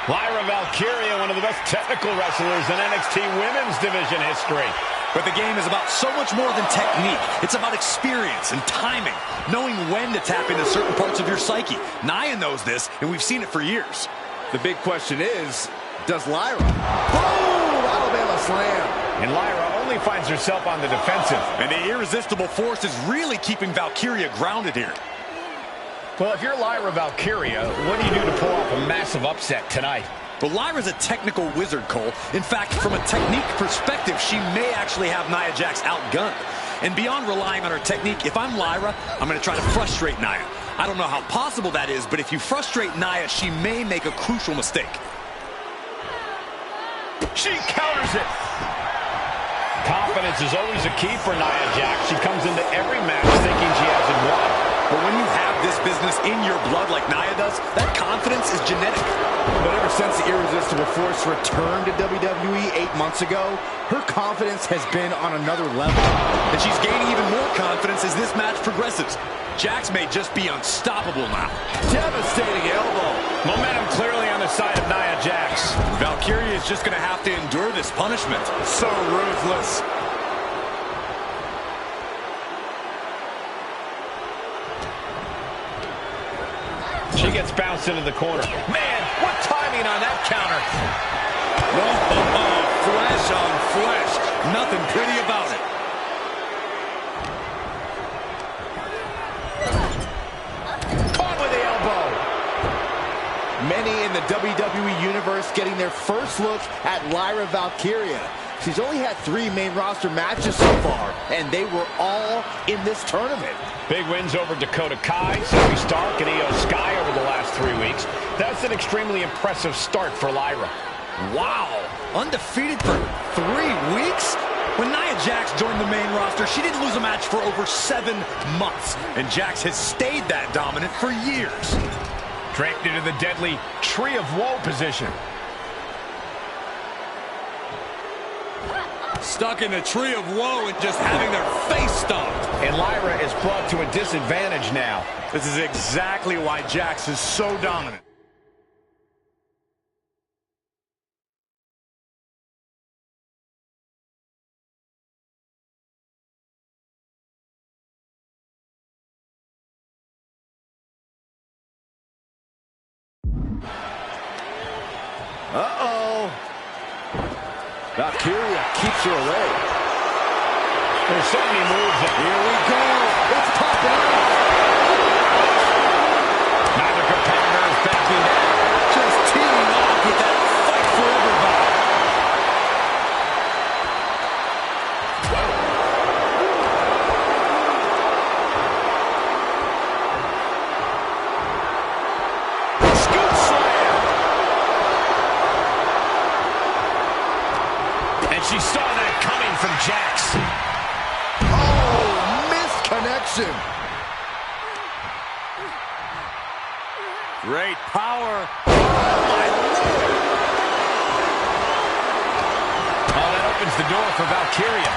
Lyra Valkyria, one of the best technical wrestlers in NXT Women's Division history. But the game is about so much more than technique. It's about experience and timing, knowing when to tap into certain parts of your psyche. Nia knows this, and we've seen it for years. The big question is, does Lyra? Boom! Alabama slam. And Lyra only finds herself on the defensive. And the irresistible force is really keeping Valkyria grounded here. Well, if you're Lyra Valkyria, what do you do to pull off a massive upset tonight? But Lyra's a technical wizard, Cole. In fact, from a technique perspective, she may actually have Nia Jax outgunned. And beyond relying on her technique, if I'm Lyra, I'm going to try to frustrate Nia. I don't know how possible that is, but if you frustrate Nia, she may make a crucial mistake. She counters it. Confidence is always a key for Nia Jax. She comes into every match thinking she hasn't won. But when you have this business in your blood like Nia does, that confidence is genetic. But ever since the Irresistible Force returned to WWE 8 months ago, her confidence has been on another level. And she's gaining even more confidence as this match progresses. Jax may just be unstoppable now. Devastating elbow. Momentum clearly on the side of Nia Jax. Valkyria is just going to have to endure this punishment. So ruthless. She gets bounced into the corner. Man, what timing on that counter. Oh, flesh on flesh. Nothing pretty about it. Caught with the elbow. Many in the WWE Universe getting their first look at Lyra Valkyria. She's only had 3 main roster matches so far, and they were all in this tournament. Big wins over Dakota Kai, Zoe Stark, and Io Sky over the last 3 weeks. That's an extremely impressive start for Lyra. Wow, undefeated for 3 weeks? When Nia Jax joined the main roster, she didn't lose a match for over 7 months. And Jax has stayed that dominant for years. Draped into the deadly Tree of Woe position. Stuck in the Tree of Woe and just having their face stomped. And Lyra is brought to a disadvantage now. This is exactly why Jax is so dominant. Uh-oh. Valkyria keeps her away. There's so many moves. Here we go. It's popping off. Neither competitor is backing down. Just teeing off with that fight forever vibe. Scoop slam. And she saw that coming from Jax. Oh, missed connection. action. Great power. Oh, my Lord. Oh, that opens the door for Valkyria.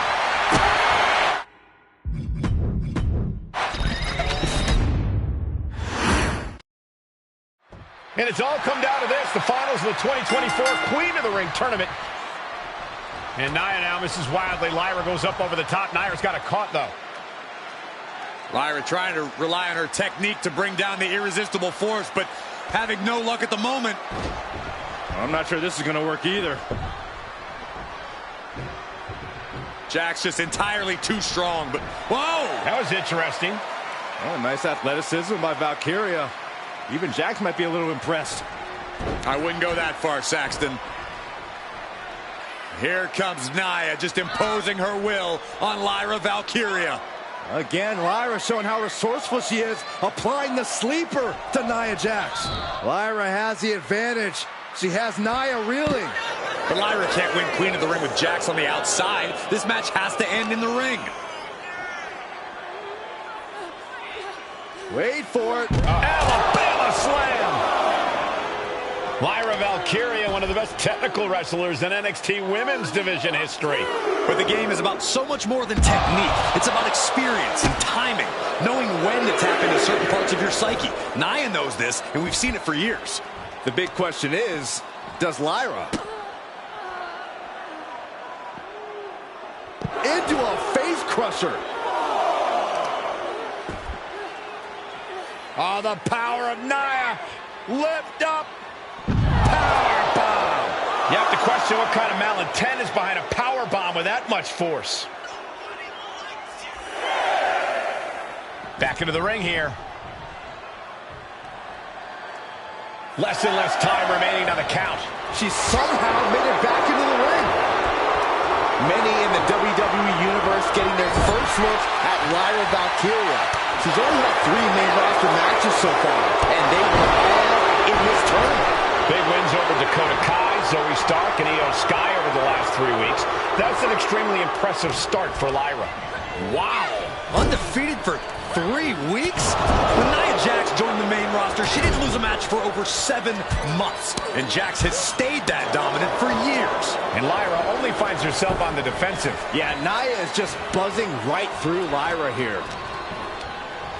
And it's all come down to this, the finals of the 2024 Queen of the Ring tournament. And Nia now misses wildly. Lyra goes up over the top. Nia's got it caught, though. Lyra trying to rely on her technique to bring down the irresistible force, but having no luck at the moment. I'm not sure this is going to work either. Jax just entirely too strong, but whoa! That was interesting. Oh, nice athleticism by Valkyria. Even Jax might be a little impressed. I wouldn't go that far, Saxton. Here comes Nia, just imposing her will on Lyra Valkyria. Again, Lyra showing how resourceful she is, applying the sleeper to Nia Jax. Lyra has the advantage. She has Nia reeling. But Lyra can't win Queen of the Ring with Jax on the outside. This match has to end in the ring. Wait for it. Alabama slam! Lyra Valkyria, one of the best technical wrestlers in NXT Women's Division history. But the game is about so much more than technique. It's about experience and timing, knowing when to tap into certain parts of your psyche. Nia knows this, and we've seen it for years. The big question is, does Lyra? Into a face crusher. Oh, the power of Nia. Lift up. Power bomb. You have to question what kind of malintent is behind a power bomb with that much force. Back into the ring here. Less and less time remaining on the count. She somehow made it back into the ring. Many in the WWE Universe getting their first look at Lyra Valkyria. She's only had 3 main roster matches so far, and they were all in this tournament. Big wins over Dakota Kai, Zoe Stark, and Io Sky over the last 3 weeks. That's an extremely impressive start for Lyra. Wow! Undefeated for 3 weeks? When Nia Jax joined the main roster, she didn't lose a match for over 7 months. And Jax has stayed that dominant for years. And Lyra only finds herself on the defensive. Yeah, Nia is just buzzing right through Lyra here.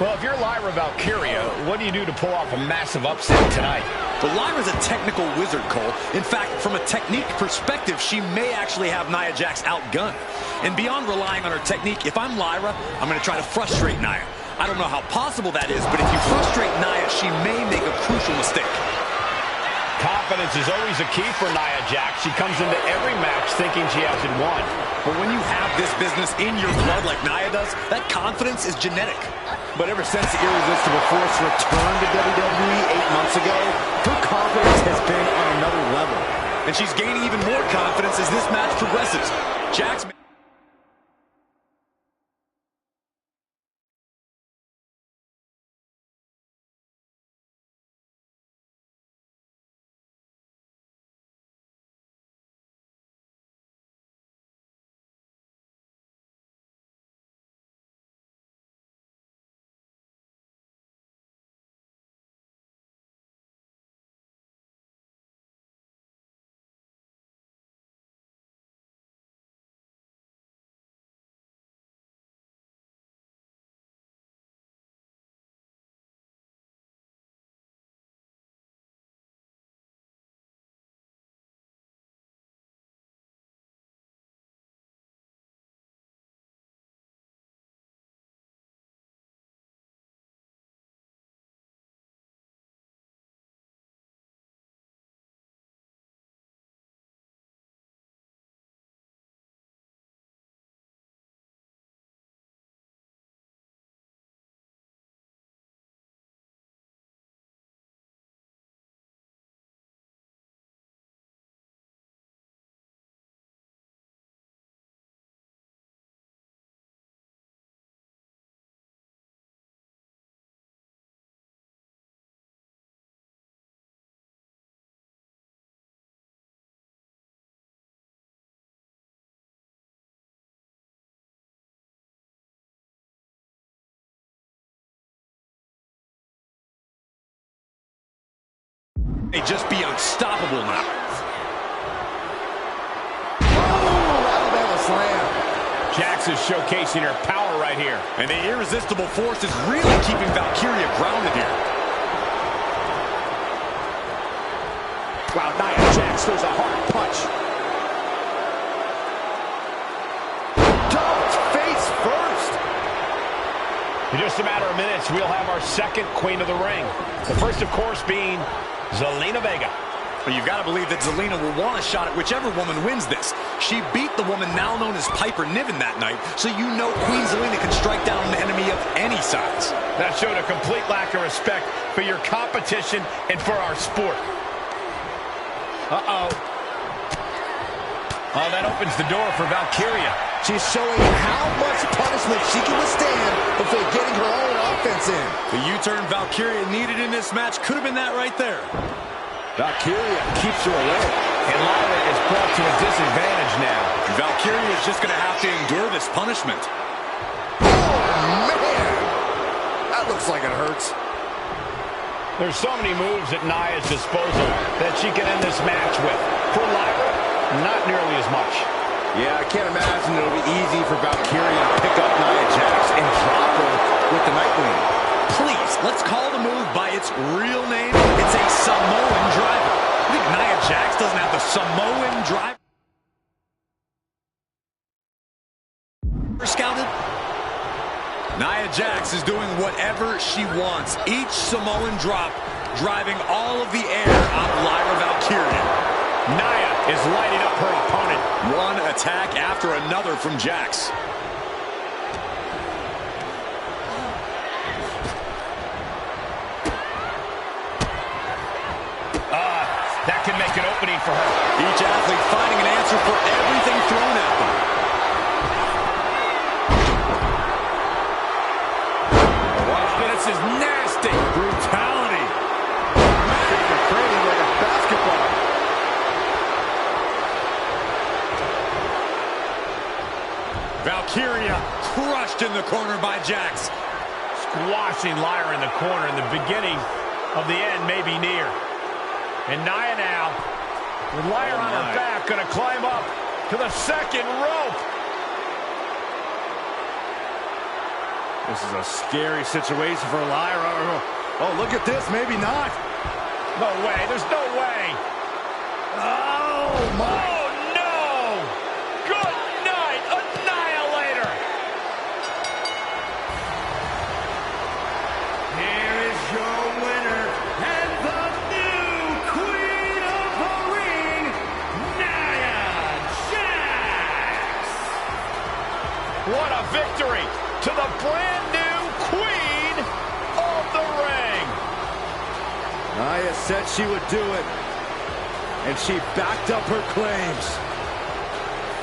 Well, if you're Lyra Valkyria, what do you do to pull off a massive upset tonight? Well, Lyra's a technical wizard, Cole. In fact, from a technique perspective, she may actually have Nia Jax outgunned. And beyond relying on her technique, if I'm Lyra, I'm going to try to frustrate Nia. I don't know how possible that is, but if you frustrate Nia, she may make a crucial mistake. Confidence is always a key for Nia Jax. She comes into every match thinking she hasn't won. But when you have this business in your blood like Nia does, that confidence is genetic. But ever since the irresistible force returned to WWE 8 months ago, her confidence has been on another level. And she's gaining even more confidence as this match progresses. Jax may just be unstoppable now. Oh, Alabama slam. Jax is showcasing her power right here. And the irresistible force is really keeping Valkyria grounded here. Wow, Nia Jax throws a hard punch. Dumped face first. In just a matter of minutes, we'll have our second Queen of the Ring. The first, of course, being Zelina Vega. But you've got to believe that Zelina will want a shot at whichever woman wins this. She beat the woman now known as Piper Niven that night, so you know Queen Zelina can strike down an enemy of any size. That showed a complete lack of respect for your competition and for our sport. Uh-oh. Oh, that opens the door for Valkyria. She's showing how much punishment she can withstand before getting her own offense in. The U-turn Valkyria needed in this match could have been that right there. Valkyria keeps her away. And Lyra is brought to a disadvantage now. Valkyria is just going to have to endure this punishment. Oh, man. That looks like it hurts. There's so many moves at Nia's disposal that she can end this match with. For Lyra, not nearly as much. Yeah, I can't imagine it'll be easy for Valkyria to pick up Nia Jax and drop her with the Nightwing. Please, let's call the move by its real name. It's a Samoan driver. I think Nia Jax doesn't have the Samoan driver scouted. Nia Jax is doing whatever she wants. Each Samoan drop driving all of the air out of Lyra Valkyria. Nia is lighting up her opponent. One attack after another from Jax. That can make an opening for her. Each athlete finding an answer for everything thrown at them. This is nasty. Brutality. Crazy like a basketball. Valkyria crushed in the corner by Jax. Squashing Lyra in the corner, and the beginning of the end may be near. And Nia now, with Lyra on her back, going to climb up to the second rope. This is a scary situation for Lyra. Oh, look at this. Maybe not. No way. There's no way. Oh, my. Oh, no. Good night, Annihilator. Here is your winner and the new Queen of the Ring, Nia Jax. What a victory to the brand new Queen of the Ring. Nia said she would do it, and she backed up her claims.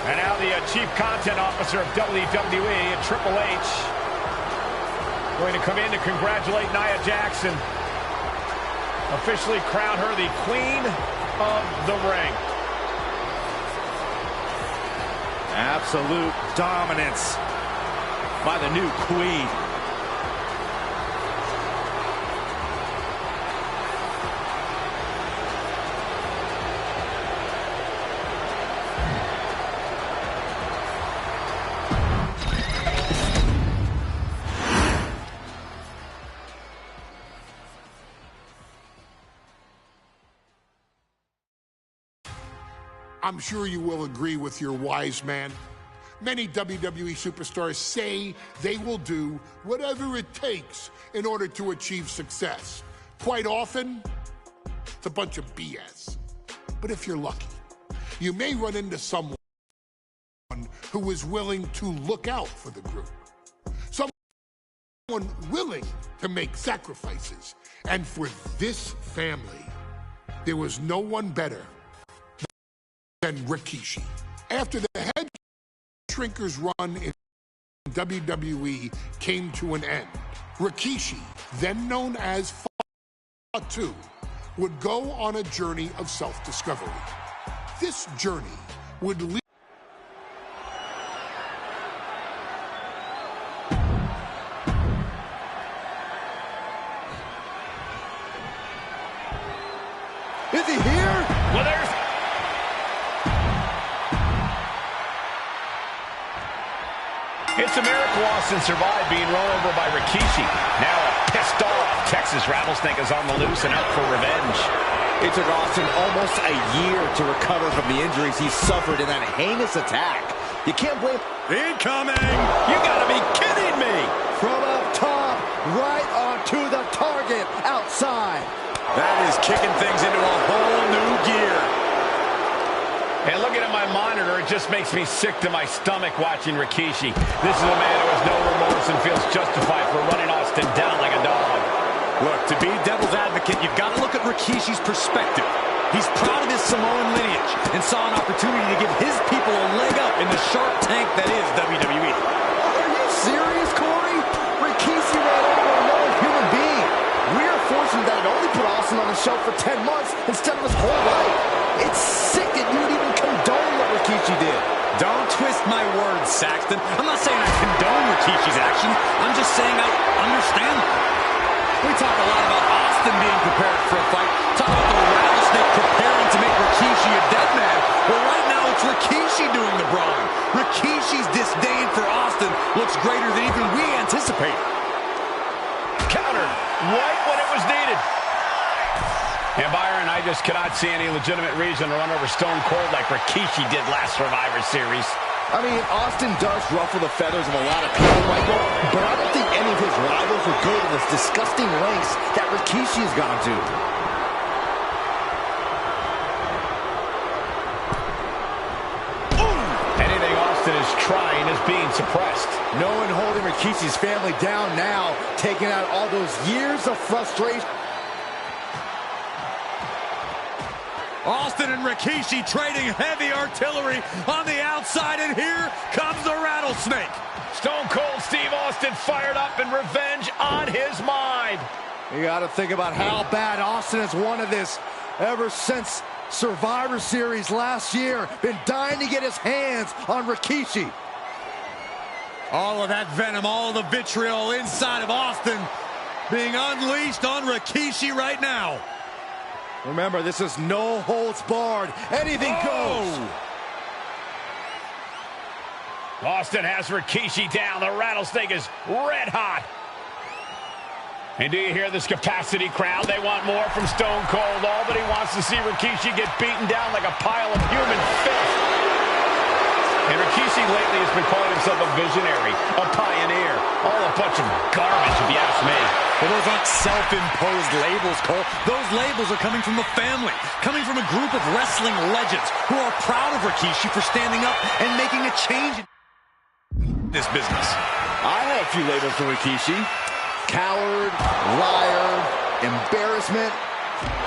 And now the Chief Content Officer of WWE, Triple H, going to come in to congratulate Nia Jax and officially crown her the Queen of the Ring. Absolute dominance by the new Queen. I'm sure you will agree with your wise man. Many WWE superstars say they will do whatever it takes in order to achieve success. Quite often, it's a bunch of BS. But if you're lucky, you may run into someone who is willing to look out for the group. Someone willing to make sacrifices. And for this family, there was no one better than Rikishi. After the head shrinker's run in WWE came to an end, Rikishi, then known as Fatu, would go on a journey of self-discovery. This journey would lead It's a miracle Austin survived being run over by Rikishi. Now a pissed off Texas Rattlesnake is on the loose and out for revenge. It took Austin almost a year to recover from the injuries he suffered in that heinous attack. You can't blame... Incoming! You gotta be kidding me! From up top, right onto the target, outside. That is kicking things into a whole new gear. And looking at my monitor, it just makes me sick to my stomach watching Rikishi. This is a man who has no remorse and feels justified for running Austin down like a dog. Look, to be devil's advocate, you've got to look at Rikishi's perspective. He's proud of his Samoan lineage and saw an opportunity to give his people a leg up in the shark tank that is WWE. Are you serious, Corey? Rikishi ran over another human being. We are fortunate that it only put Austin on the shelf for 10 months instead of his whole life. It's sick that you would even condone what Rikishi did. Don't twist my words, Saxton. I'm not saying I condone Rikishi's actions. I'm just saying I understand them. We talk a lot about Austin being prepared for a fight. Talk about the Rattlesnake preparing to make Rikishi a dead man. Well, right now it's Rikishi doing the brawling. Rikishi's disdain for Austin looks greater than even we anticipated. Countered right when it was needed. And Byron, I just cannot see any legitimate reason to run over Stone Cold like Rikishi did last Survivor Series. I mean, Austin does ruffle the feathers of a lot of people, Michael, but I don't think any of his rivals would go to this disgusting lengths that Rikishi has gone to. Anything Austin is trying is being suppressed. No one holding Rikishi's family down now, taking out all those years of frustration. Austin and Rikishi trading heavy artillery on the outside, and here comes the Rattlesnake. Stone Cold Steve Austin fired up and revenge on his mind. You got to think about how bad Austin has wanted this ever since Survivor Series last year. Been dying to get his hands on Rikishi. All of that venom, all of the vitriol inside of Austin being unleashed on Rikishi right now. Remember, this is no holds barred. Anything goes. Austin has Rikishi down. The Rattlesnake is red hot. And do you hear this capacity crowd? They want more from Stone Cold. All but he wants to see Rikishi get beaten down like a pile of human filth. And Rikishi lately has been calling himself a visionary, a pioneer. All a bunch of garbage, if you ask me. Well, those aren't self-imposed labels, Cole. Those labels are coming from a family, coming from a group of wrestling legends who are proud of Rikishi for standing up and making a change in this business. I have a few labels for Rikishi. Coward, liar, embarrassment.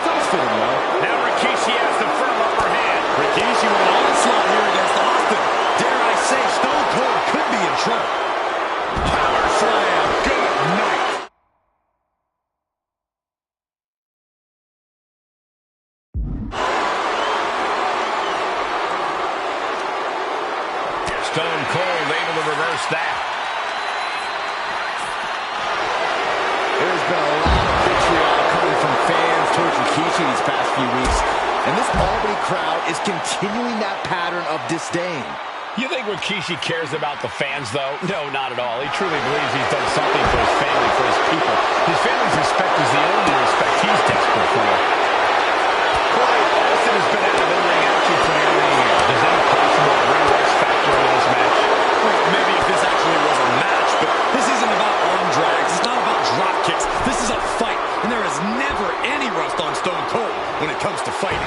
Those fit him well. Now Rikishi has the firm upper hand. Rikishi with an onslaught here against Austin. Dare I say, Stone Cold could be in trouble. Power slam. Good night. Stone Cold able to reverse that. There's been a lot of vitriol coming from fans towards Rikishi these past few weeks, and this Albany crowd is continuing that pattern of disdain. You think Rikishi cares about the fans, though? No, not at all. He truly believes he's done something for his family, for his people. His family's respect is the only respect he's desperate for. Corey, Austin has been out of in-ring action for nearly a year. Does any possible ring rust factor into this match? Well, maybe if this actually was a match, but this isn't about arm drags. It's not about drop kicks. This is a fight, and there is never any rust on Stone Cold when it comes to fighting.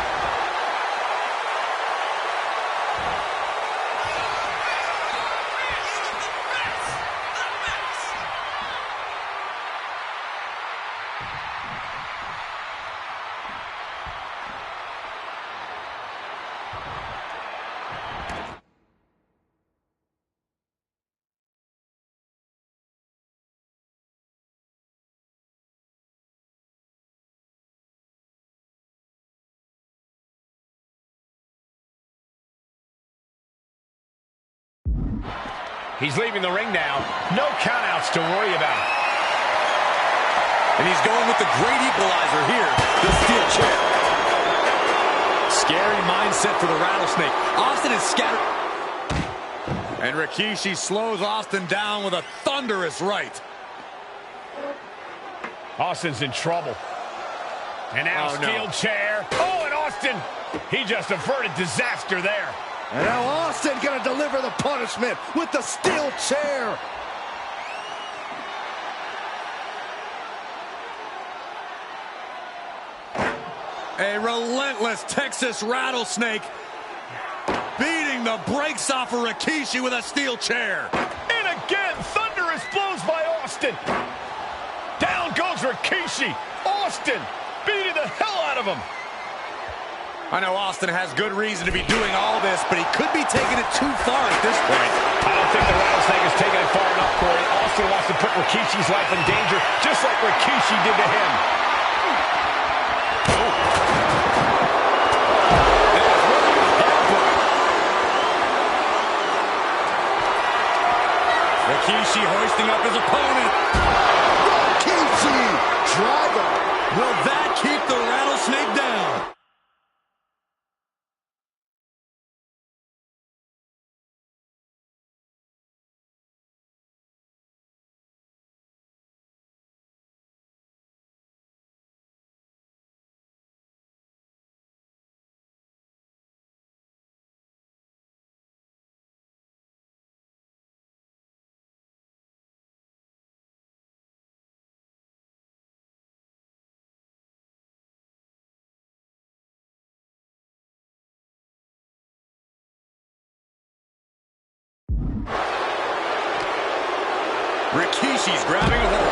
He's leaving the ring now. No countouts to worry about. And he's going with the great equalizer here, the steel chair. Scary mindset for the Rattlesnake. Austin is scattered. And Rikishi slows Austin down with a thunderous right. Austin's in trouble. And now steel chair. Oh, and Austin, he just averted disaster there. And now Austin gonna deliver the punishment with the steel chair. A relentless Texas rattlesnake beating the brakes off of Rikishi with a steel chair. And again, thunderous blows by Austin. Down goes Rikishi. Austin beating the hell out of him. I know Austin has good reason to be doing all this, but he could be taking it too far at this point. I don't think the rattlesnake is taking it far enough, Corey. Austin wants to put Rikishi's life in danger, just like Rikishi did to him. Rikishi hoisting up his opponent. Rikishi driver. Will that keep the rattlesnake down? Rikishi's grabbing a hold.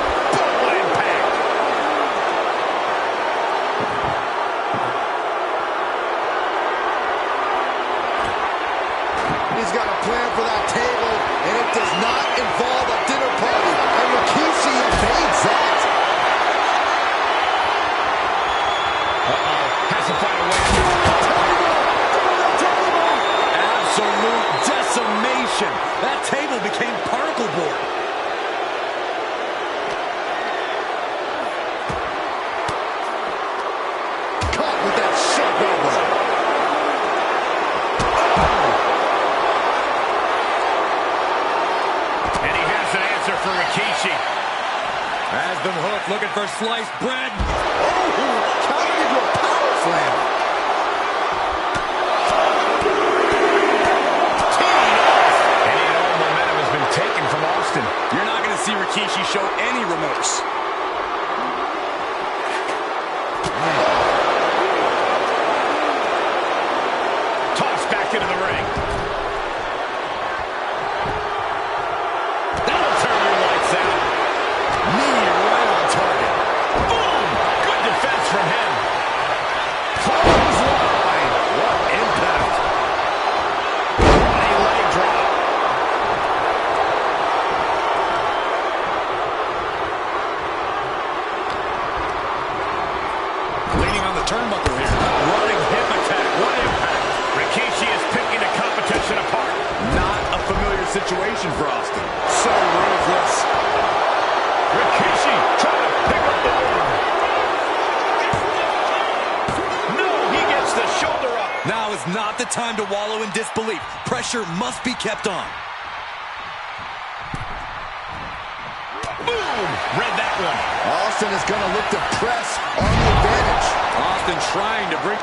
What impact! He's got a plan for that table, and it does not involve a dinner party. And Rikishi evades that. Has to find a way to Absolute decimation. That table became particle board. Caught with that sharp elbow. And he has an answer for Rikishi. Has them hooked, looking for sliced bread. Oh, countered into a power slam. Any and all momentum has been taken from Austin. You're not going to see Rikishi show any remorse. Tossed back into the ring. That'll turn your lights out. Knee right on target. Boom! Good defense from him. Clothesline. What impact. Running leg drop. Leaning on the turnbuckle here. Running hip attack. What impact. Rikishi is picking the competition apart. Not a familiar situation for Austin. So ruthless. Rikishi trying to pick up the win. No, he gets the shoulder up. Now is not the time to wallow in disbelief. Pressure must be kept on. Boom! Read that one. Austin is going to look to press on the advantage. Austin trying to bring...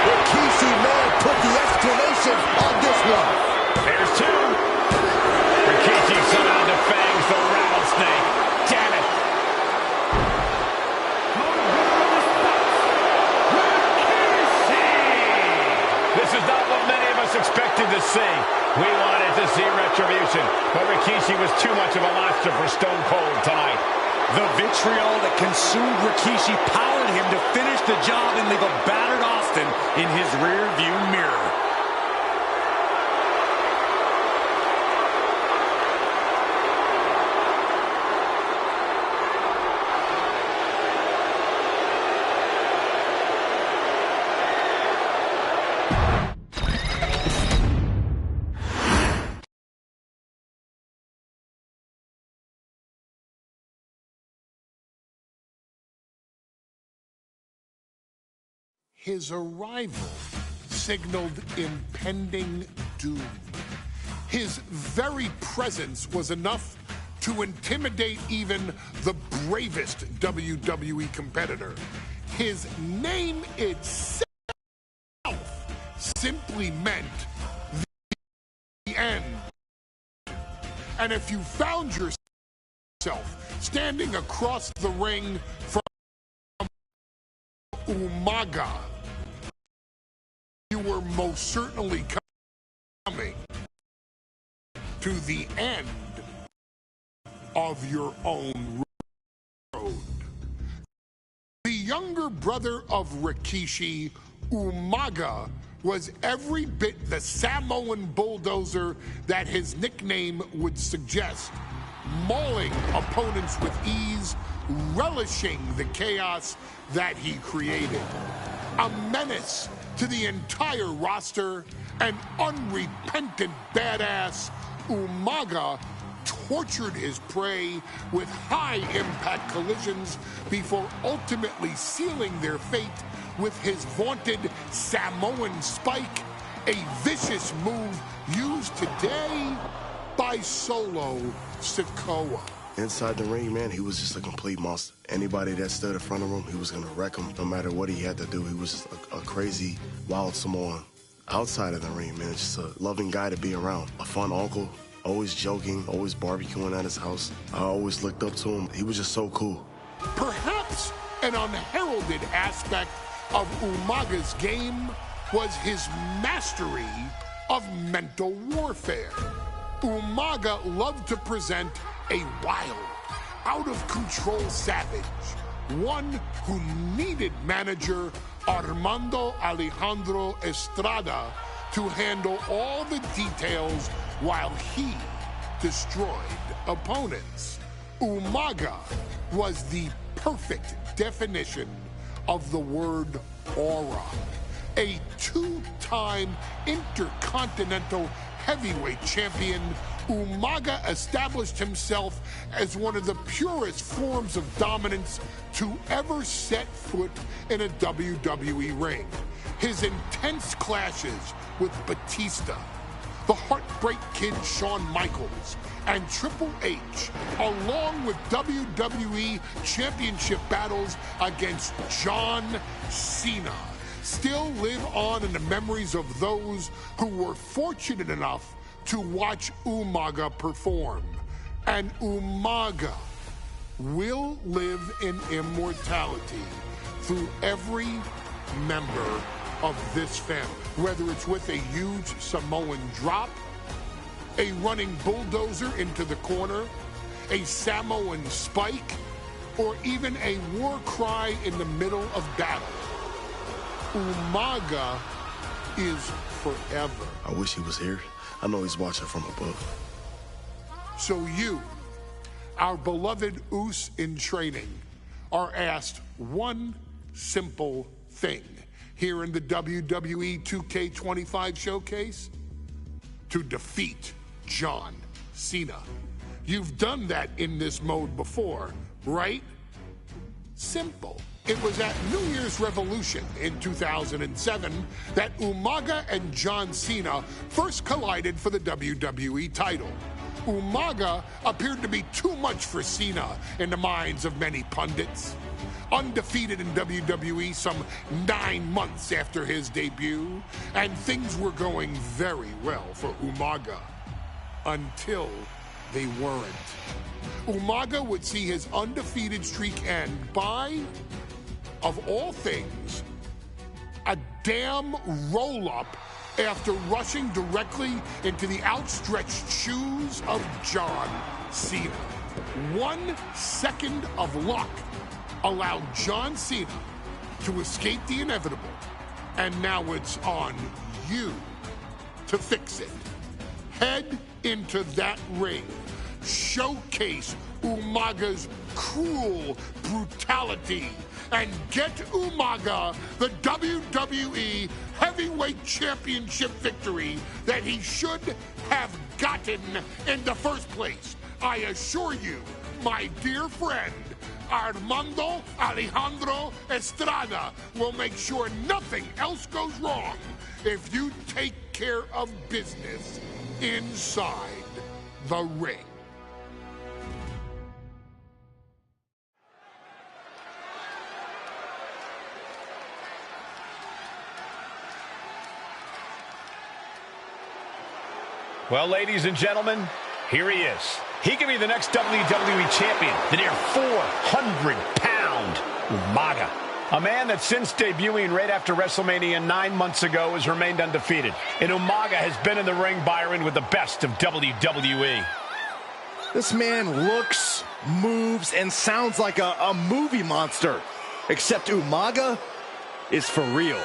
Rikishi may have put the exclamation on this one. There's two. Rikishi somehow defangs the rattlesnake. Damn it. This is not what many of us expected to see. We wanted to see retribution, but Rikishi was too much of a monster for Stone Cold tonight. The vitriol that consumed Rikishi powered him to finish the job and leave a battered Austin in his rear-view mirror. His arrival signaled impending doom. His very presence was enough to intimidate even the bravest WWE competitor. His name itself simply meant the end. And if you found yourself standing across the ring from Umaga, you were most certainly coming to the end of your own road. The younger brother of Rikishi, Umaga, was every bit the Samoan bulldozer that his nickname would suggest, mauling opponents with ease, relishing the chaos that he created. A menace to the entire roster, an unrepentant badass, Umaga tortured his prey with high-impact collisions before ultimately sealing their fate with his vaunted Samoan spike, a vicious move used today by Solo Sikoa. Inside the ring, man, he was just a complete monster. Anybody that stood in front of him, he was going to wreck him no matter what he had to do. He was just a crazy, wild Samoan. Outside of the ring, man, just a loving guy to be around. A fun uncle, always joking, always barbecuing at his house. I always looked up to him. He was just so cool. Perhaps an unheralded aspect of Umaga's game was his mastery of mental warfare. Umaga loved to present a wild, out-of-control savage, one who needed manager Armando Alejandro Estrada to handle all the details while he destroyed opponents. Umaga was the perfect definition of the word aura. A two-time intercontinental heavyweight champion, Umaga established himself as one of the purest forms of dominance to ever set foot in a WWE ring. His intense clashes with Batista, the Heartbreak Kid Shawn Michaels, and Triple H, along with WWE Championship battles against John Cena, still live on in the memories of those who were fortunate enough to watch Umaga perform. And Umaga will live in immortality through every member of this family, whether it's with a huge Samoan drop, a running bulldozer into the corner, a Samoan spike, or even a war cry in the middle of battle. Umaga is forever. I wish he was here. I know he's watching from above. So you, our beloved Us in training, are asked one simple thing here in the WWE 2k25 showcase: to defeat John Cena. You've done that in this mode before, right? Simple. It was at New Year's Revolution in 2007 that Umaga and John Cena first collided for the WWE title. Umaga appeared to be too much for Cena in the minds of many pundits. Undefeated in WWE some 9 months after his debut, and things were going very well for Umaga. Until they weren't. Umaga would see his undefeated streak end by, of all things, a damn roll-up after rushing directly into the outstretched shoes of John Cena. 1 second of luck allowed John Cena to escape the inevitable, and now it's on you to fix it. Head into that ring. Showcase Umaga's cruel brutality and get Umaga the WWE Heavyweight Championship victory that he should have gotten in the first place. I assure you, my dear friend, Armando Alejandro Estrada will make sure nothing else goes wrong if you take care of business inside the ring. Well, ladies and gentlemen, here he is. He can be the next WWE champion, the near 400-pound Umaga. A man that since debuting right after WrestleMania 9 months ago has remained undefeated. And Umaga has been in the ring, Byron, with the best of WWE. This man looks, moves, and sounds like a movie monster. Except Umaga is for real.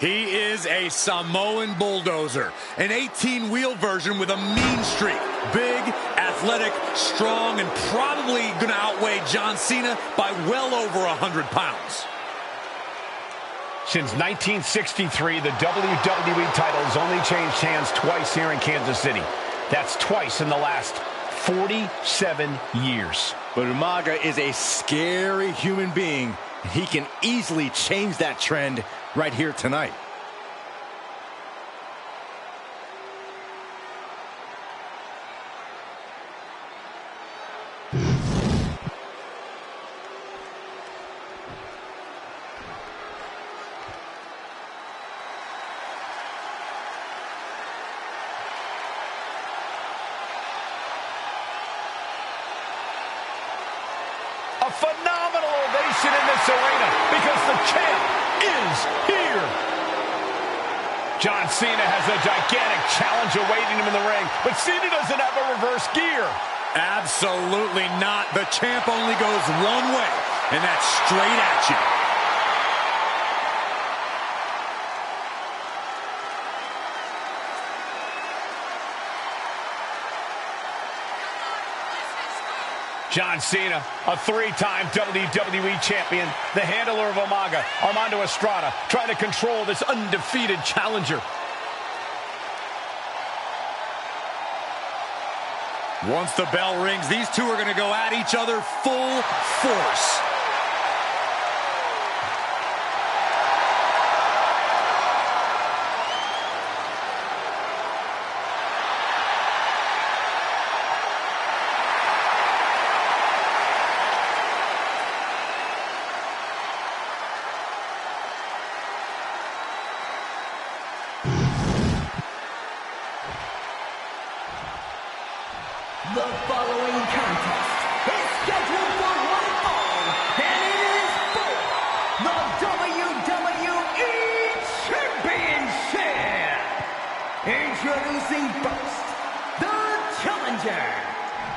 He is a Samoan bulldozer, an 18-wheel version with a mean streak. Big, athletic, strong, and probably going to outweigh John Cena by well over 100 pounds. Since 1963, the WWE title has only changed hands twice here in Kansas City. That's twice in the last 47 years. But Umaga is a scary human being. He can easily change that trend right here tonight. A phenomenal ovation in this arena because the champ is here. John Cena has a gigantic challenge awaiting him in the ring, but Cena doesn't have a reverse gear. Absolutely not. The champ only goes one way, and that's straight at you. John Cena, a three-time WWE champion, the handler of Umaga, Armando Estrada, trying to control this undefeated challenger. Once the bell rings, these two are going to go at each other full force. The following contest is scheduled for one fall, and it is for the WWE Championship. Introducing first, the challenger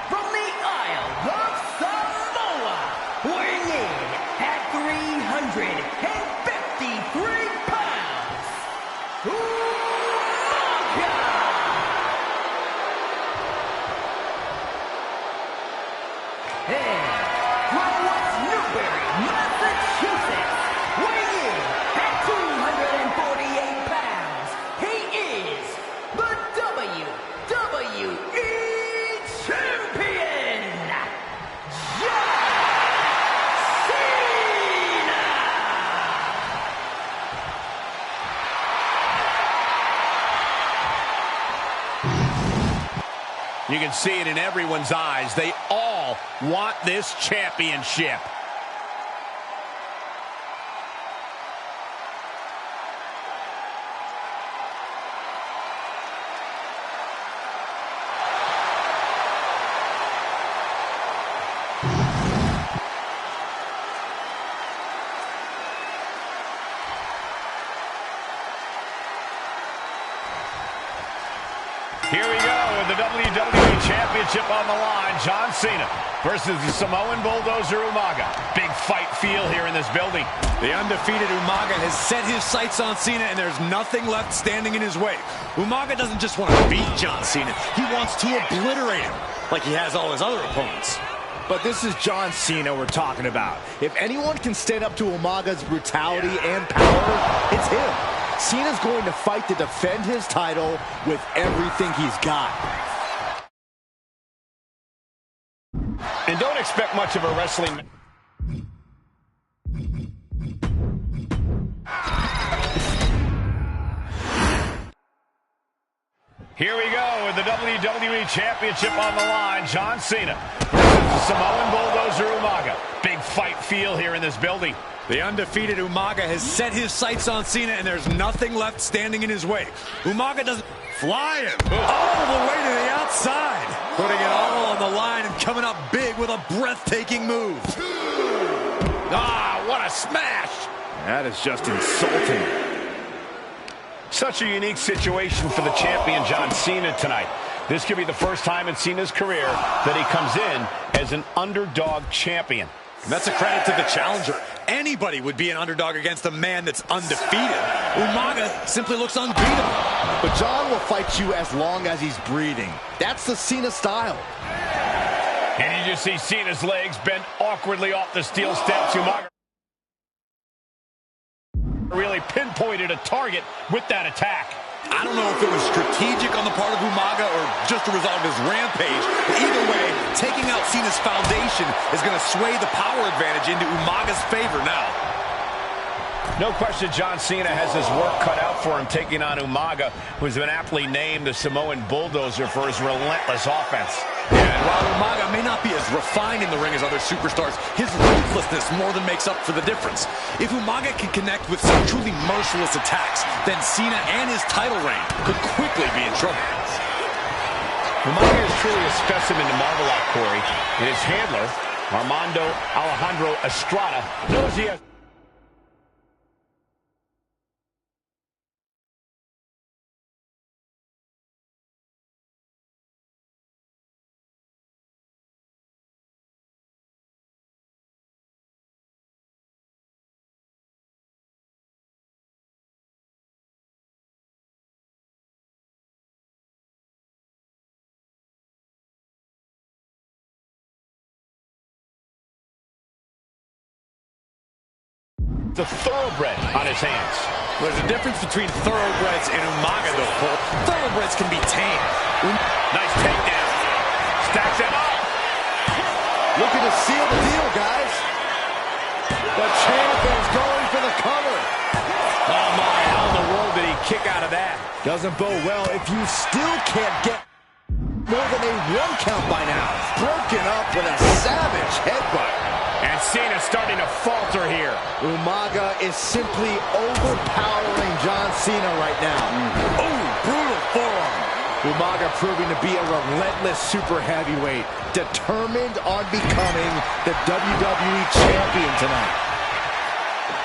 from the Isle of Samoa, weighing in at 353 pounds, Umaga. And from West Newbury, Massachusetts, weighing in at 248 pounds, he is the WWE Champion, John Cena! You can see it in everyone's eyes. They all want this championship. Here we go with the WWE Championship on the line. John Cena versus the Samoan bulldozer Umaga. Big fight feel here in this building. The undefeated Umaga has set his sights on Cena, and there's nothing left standing in his way. Umaga doesn't just want to beat John Cena. He wants to obliterate him like he has all his other opponents. But this is John Cena we're talking about. If anyone can stand up to Umaga's brutality and power, it's him. Cena's going to fight to defend his title with everything he's got. And don't expect expect much of a wrestling... Here we go with the WWE Championship on the line. John Cena versus Samoan Bulldozer Umaga. Big fight feel here in this building. The undefeated Umaga has set his sights on Cena, and there's nothing left standing in his way. Umaga doesn't... Flying all the way to the outside. Putting it all on the line and coming up big with a breathtaking move. Ah, what a smash. That is just insulting. Such a unique situation for the champion John Cena tonight. This could be the first time in Cena's career that he comes in as an underdog champion. And that's a credit to the challenger. Anybody would be an underdog against a man that's undefeated. Umaga simply looks unbeatable. But John will fight you as long as he's breathing. That's the Cena style. And you just see Cena's legs bend awkwardly off the steel steps. Umaga really pinpointed a target with that attack. I don't know if it was strategic on the part of Umaga or just a result of his rampage. But either way, taking out Cena's foundation is going to sway the power advantage into Umaga's favor now. No question John Cena has his work cut out for him taking on Umaga, who's been aptly named the Samoan Bulldozer for his relentless offense. Yeah, and while Umaga may not be as refined in the ring as other superstars, his ruthlessness more than makes up for the difference. If Umaga can connect with some truly merciless attacks, then Cena and his title reign could quickly be in trouble. Umaga is truly a specimen to marvel at, Corey, and his handler, Armando Alejandro Estrada, knows he has... the thoroughbred on his hands. There's a difference between thoroughbreds and Umaga, though, Cole. Thoroughbreds can be tamed. Nice takedown. Stacks him up. Looking to seal the deal, guys. The champ is going for the cover. Oh, my. How in the world did he kick out of that? Doesn't bode well if you still can't get more than a 1 count by now. Broken up with a savage headbutt. And Cena's starting to falter here. Umaga is simply overpowering John Cena right now. Oh, brutal forearm. Umaga proving to be a relentless super heavyweight, determined on becoming the WWE champion tonight.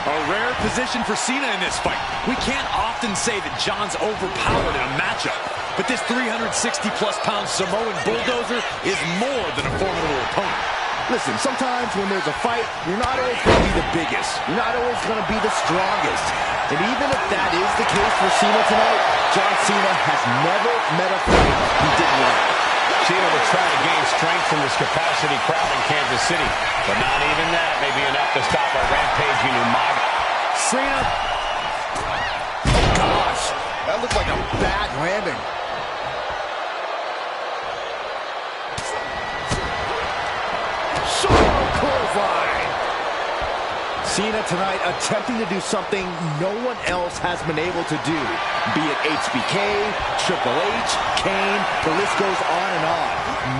A rare position for Cena in this fight. We can't often say that John's overpowered in a matchup, but this 360-plus pound Samoan Bulldozer is more than a formidable opponent. Listen, sometimes when there's a fight, you're not always going to be the biggest. You're not always going to be the strongest. And even if that is the case for Cena tonight, John Cena has never met a fight he didn't like. Cena will try to gain strength from this capacity crowd in Kansas City, but not even that may be enough to stop a rampaging Umaga. Cena. Oh, gosh. That looked like a bad landing. Cena tonight attempting to do something no one else has been able to do. Be it HBK, Triple H, Kane, the list goes on and on.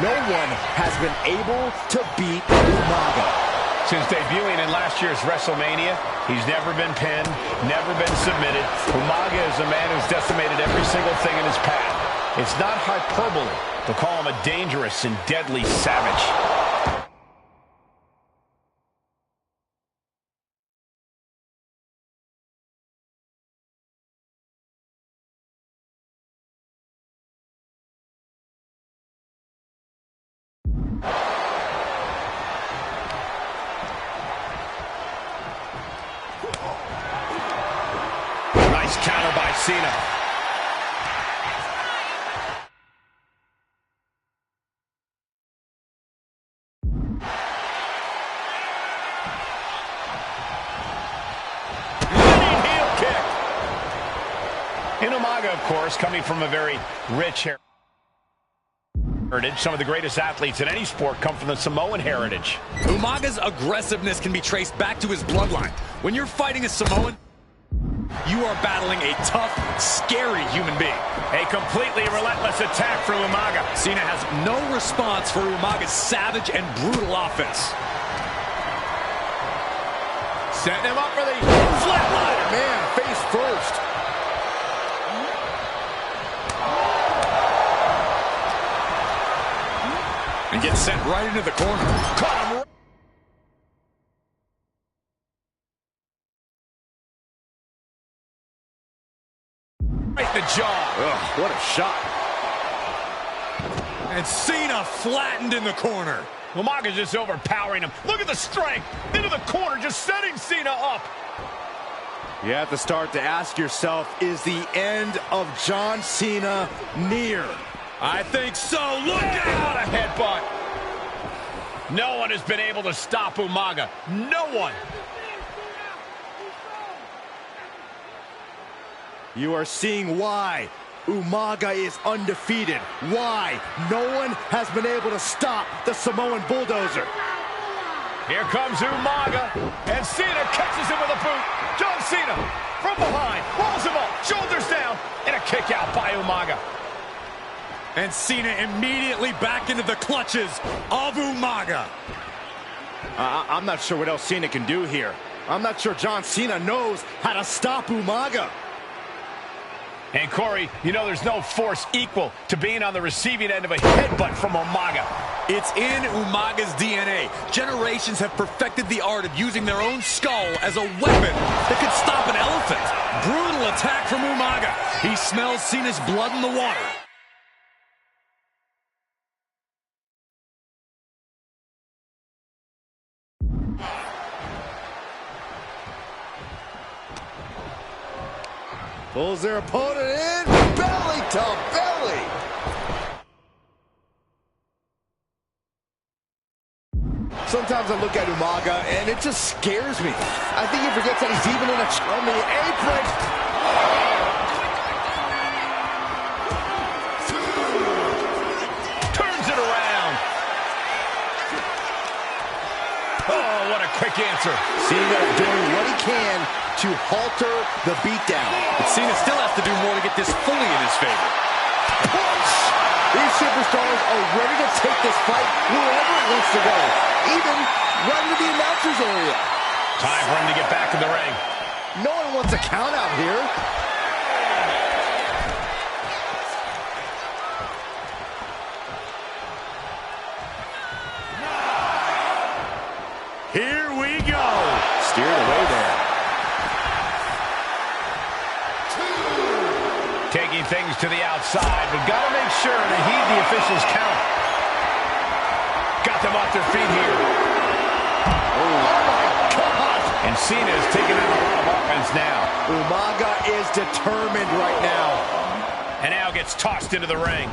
No one has been able to beat Umaga. Since debuting in last year's WrestleMania, he's never been pinned, never been submitted. Umaga is a man who's decimated every single thing in his path. It's not hyperbole to call him a dangerous and deadly savage. Nice counter by Cena. Running heel kick. And Umaga, of course, coming from a very rich hair. Some of the greatest athletes in any sport come from the Samoan heritage. Umaga's aggressiveness can be traced back to his bloodline. When you're fighting a Samoan, you are battling a tough, scary human being. A completely relentless attack for Umaga. Cena has no response for Umaga's savage and brutal offense. Setting him up for the flatliner. Man, face first. And gets sent right into the corner. Caught him right in the jaw. Ugh, what a shot. And Cena flattened in the corner. Umaga's just overpowering him. Look at the strength. Into the corner, just setting Cena up. You have to start to ask yourself, is the end of John Cena near? I think so. Look What out! a headbutt. No one has been able to stop Umaga. No one. You are seeing why Umaga is undefeated. Why no one has been able to stop the Samoan bulldozer. Here comes Umaga, and Cena catches him with a boot. John Cena from behind, rolls him up, shoulders down, and a kick out by Umaga. And Cena immediately back into the clutches of Umaga. I'm not sure what else Cena can do here. I'm not sure John Cena knows how to stop Umaga. And Corey, you know there's no force equal to being on the receiving end of a headbutt from Umaga. It's in Umaga's DNA. Generations have perfected the art of using their own skull as a weapon that could stop an elephant. Brutal attack from Umaga. He smells Cena's blood in the water. Pulls their opponent in, belly to belly. Sometimes I look at Umaga and it just scares me. I think he forgets that he's even on the apron. Turns it around. Oh, what a quick answer. Cena doing what he can to halter the beatdown. But Cena still has to do more to get this fully in his favor. Punch! These superstars are ready to take this fight wherever it wants to go, even right into the announcer's area. Time for him to get back in the ring. No one wants a count out here. Here we go. Steered away there. Taking things to the outside, but got to make sure to heed the official's count. Got them off their feet here. Oh my God! And Cena is taking out a lot of offense now. Umaga is determined right now. And now gets tossed into the ring.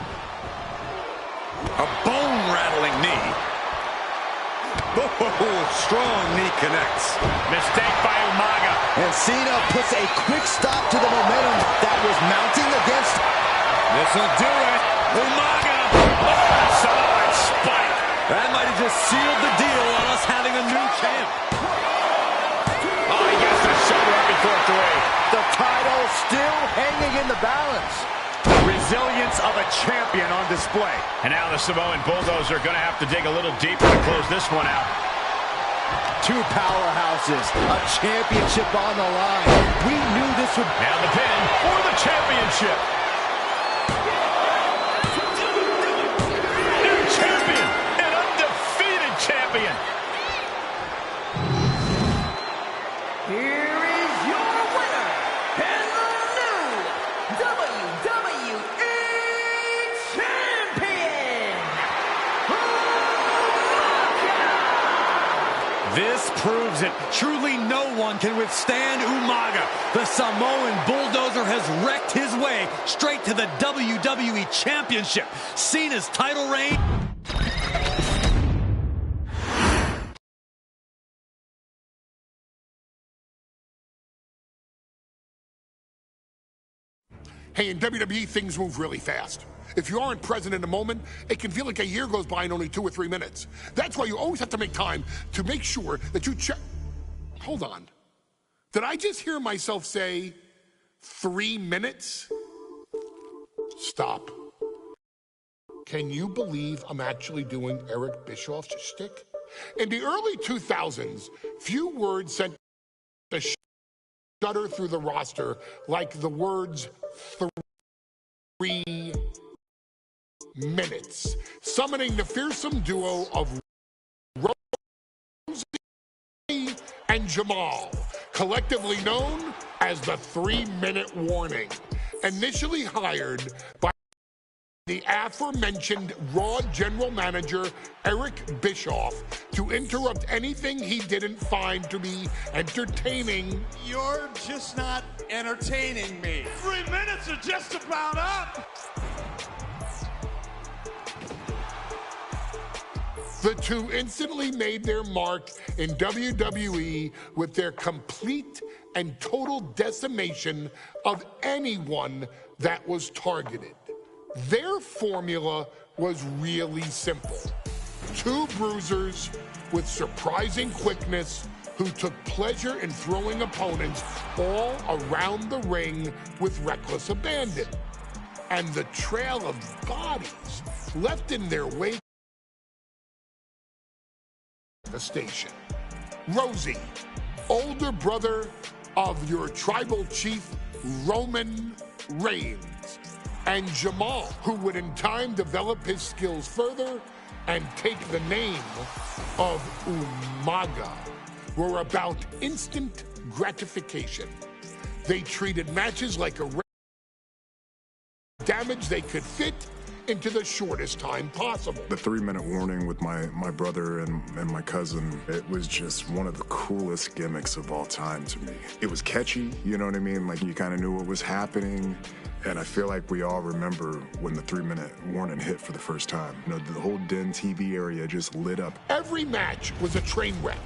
A bone-rattling knee. Oh, strong knee connects. Mistake by Umaga. And Cena puts a quick stop to the momentum that was mounting against. This'll do it. Umaga. Oh, Samoan spike. That might have just sealed the deal on us having a new champ. Oh, he gets the shoulder up before 3. The title still hanging in the balance. Resilience of a champion on display. And now the Samoan Bulldozer are going to have to dig a little deeper to close this one out. Two powerhouses, a championship on the line. We knew this would... Now the pin for the championship. New champion, an undefeated champion. Here is your winner, and the new WWE Champion, Umaga! This proves it. Truly no one can withstand Umaga. The Samoan Bulldozer has wrecked his way straight to the WWE Championship. Cena's title reign. Hey, in WWE, things move really fast. If you aren't present in the moment, it can feel like a year goes by in only 2 or 3 minutes. That's why you always have to make time to make sure that you check. Hold on. Did I just hear myself say 3 minutes? Stop. Can you believe I'm actually doing Eric Bischoff's shtick? In the early 2000s, few words sent a shudder through the roster like the words 3 minutes, summoning the fearsome duo of Rosie and Jamal, collectively known as the 3-minute warning. Initially hired by the aforementioned Raw general manager Eric Bischoff to interrupt anything he didn't find to be entertaining. You're just not entertaining me. 3 minutes are just about up. The two instantly made their mark in WWE with their complete and total decimation of anyone that was targeted. Their formula was really simple. 2 bruisers with surprising quickness who took pleasure in throwing opponents all around the ring with reckless abandon. And the trail of bodies left in their wake the station. Rosie, older brother of your tribal chief Roman Reigns, and Jamal, who would in time develop his skills further and take the name of Umaga, were about instant gratification. They treated matches like a damage they could fit into the shortest time possible. The 3-minute warning with my brother and my cousin, it was just one of the coolest gimmicks of all time to me. It was catchy, you know what I mean? Like, you kind of knew what was happening. And I feel like we all remember when the 3-minute warning hit for the first time. You know, the whole Den TV area just lit up. Every match was a train wreck,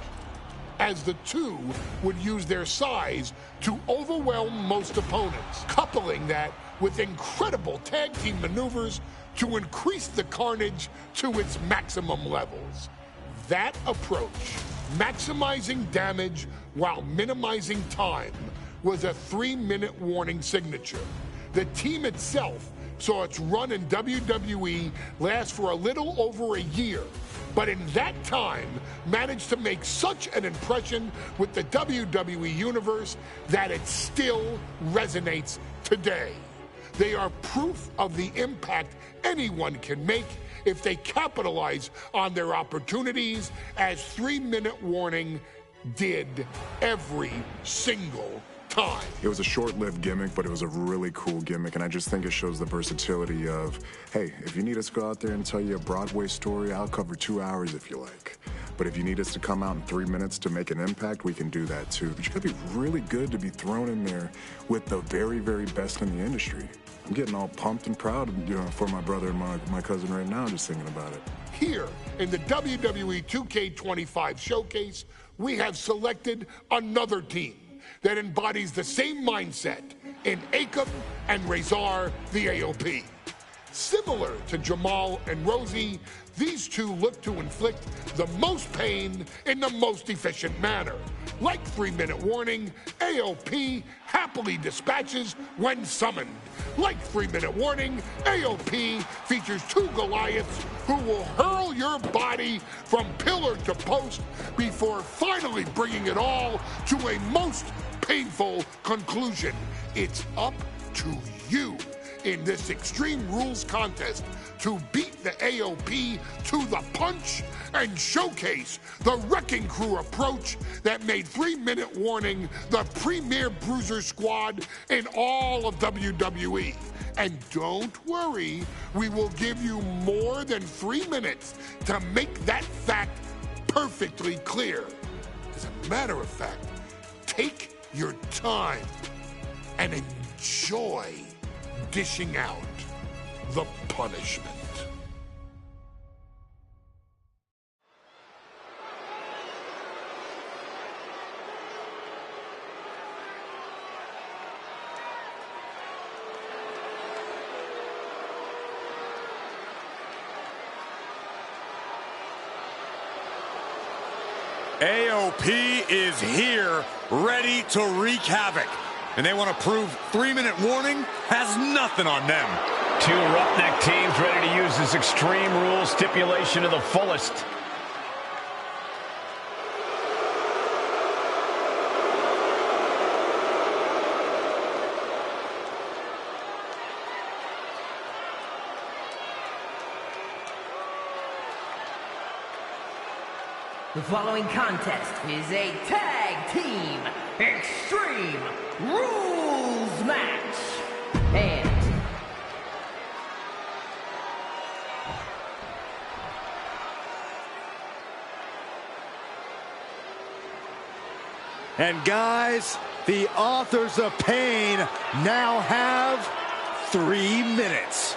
as the two would use their size to overwhelm most opponents, coupling that with incredible tag team maneuvers to increase the carnage to its maximum levels. That approach, maximizing damage while minimizing time, was a 3-minute warning signature. The team itself saw its run in WWE last for a little over a year, but in that time managed to make such an impression with the WWE Universe that it still resonates today. They are proof of the impact anyone can make if they capitalize on their opportunities, as 3-minute warning did every single time. It was a short-lived gimmick, but it was a really cool gimmick, and I just think it shows the versatility of, hey, if you need us to go out there and tell you a Broadway story, I'll cover 2 hours if you like. But if you need us to come out in 3 minutes to make an impact, we can do that too. But you gotta be really good to be thrown in there with the very, very best in the industry. I'm getting all pumped and proud, you know, for my brother and my cousin right now, just thinking about it. Here in the WWE2k25 showcase, we have selected another team that embodies the same mindset in Akam and Razor the AOP. Similar to Jamal and Rosie, these two look to inflict the most pain in the most efficient manner. Like 3-minute warning, AOP happily dispatches when summoned. Like 3-minute warning, AOP features 2 Goliaths who will hurl your body from pillar to post before finally bringing it all to a most painful conclusion. It's up to you in this Extreme Rules contest to beat the AOP to the punch and showcase the Wrecking Crew approach that made 3-minute warning the premier bruiser squad in all of WWE. And don't worry, we will give you more than 3 minutes to make that fact perfectly clear. As a matter of fact, take your time and enjoy dishing out the punishment. AOP is here, ready to wreak havoc. And they want to prove 3-minute warning has nothing on them. Two roughneck teams ready to use this Extreme Rules stipulation to the fullest. The following contest is a tag team Extreme Rules match. And guys, the authors of pain now have 3 minutes.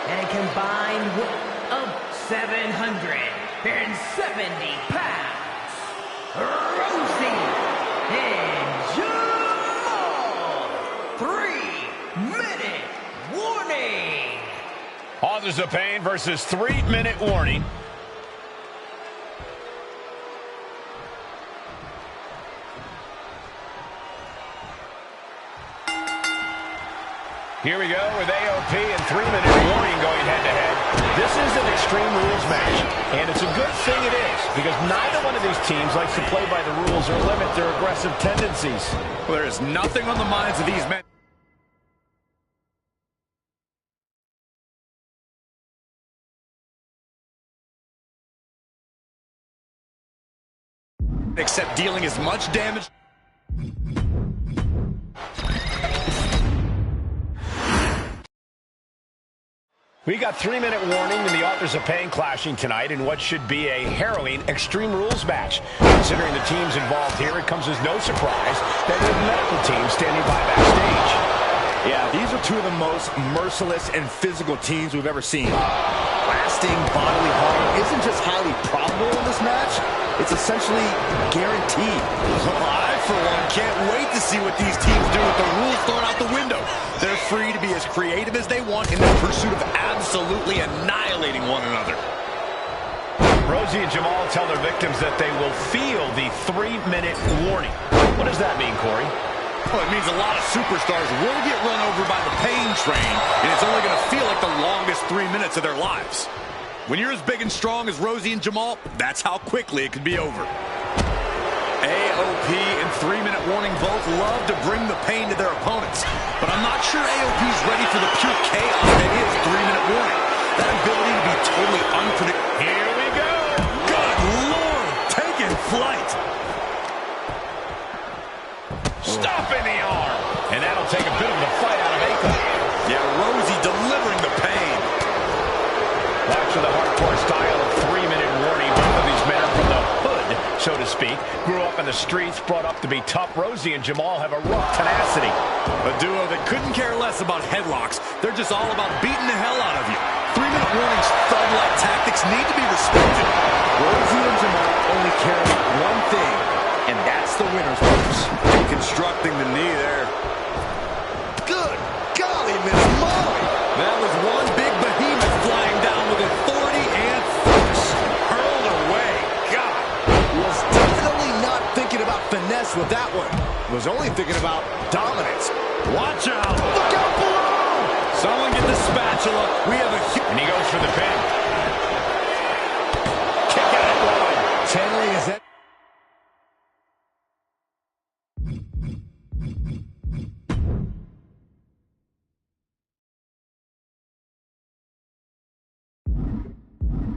And a combined weight of 770 pounds, Rosie and Jamal. 3-minute warning. Authors of Pain versus 3-minute warning. Here we go with AOP and 3-minute warning going head-to-head. This is an Extreme Rules match, and it's a good thing it is, because neither one of these teams likes to play by the rules or limit their aggressive tendencies. Well, there is nothing on the minds of these men except dealing as much damage. We got 3-minute warning and the authors of pain clashing tonight in what should be a harrowing Extreme Rules match. Considering the teams involved here, it comes as no surprise that we have medical teams standing by backstage. Yeah, these are two of the most merciless and physical teams we've ever seen. Lasting bodily harm isn't just highly probable in this match, it's essentially guaranteed. Well, I, for one, can't wait to see what these teams do with the rules thrown out the window. They're free to be as creative as they want in their pursuit of absolutely annihilating one another. Rosie and Jamal tell their victims that they will feel the 3-minute warning. What does that mean, Corey? Well, it means a lot of superstars will get run over by the pain train, and it's only going to feel like the longest 3 minutes of their lives. When you're as big and strong as Rosie and Jamal, that's how quickly it could be over. AOP and 3-minute warning both love to bring the pain to their opponents, but I'm not sure AOP's ready for the pure chaos that is 3-minute warning. That ability to be totally unpredictable. Here we go! Good Lord! Taking flight! Stopping the arm! And that'll take a bit of the fight out of Aiko. Yeah, Rosie delivering the pain. Back to the hardcore style of 3-minute warning. Both of these men are from the hood, so to speak. Grew up in the streets, brought up to be tough. Rosie and Jamal have a rough tenacity. A duo that couldn't care less about headlocks. They're just all about beating the hell out of you. 3-minute warnings, thug-like tactics need to be respected. Rosie and Jamal only care about one thing, and that's the winner's pose. Deconstructing the knee there. Good golly, Miss Molly. That was one big behemoth flying down with authority and force. Hurled away. God. Was definitely not thinking about finesse with that one. Was only thinking about dominance. Watch out. Look out below. Someone get the spatula. We have a huge... And he goes for the pin. Kick out at one. Channeling his head.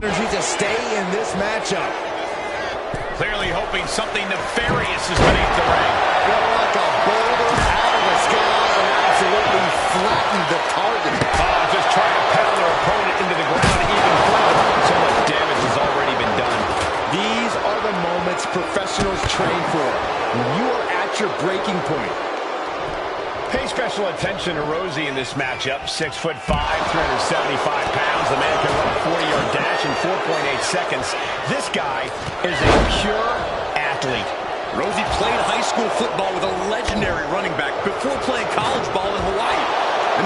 Energy to stay in this matchup. Clearly hoping something nefarious is beneath the ring. Felt like a boulder out of the sky and absolutely flattened the target. Just trying to pound their opponent into the ground even further. So much damage has already been done. These are the moments professionals train for. When you are at your breaking point. Pay special attention to Rosie in this matchup. 6'5", 375 pounds. The man can run a 40-yard dash in 4.8 seconds. This guy is a pure athlete. Rosie played high school football with a legendary running back before playing college ball in Hawaii.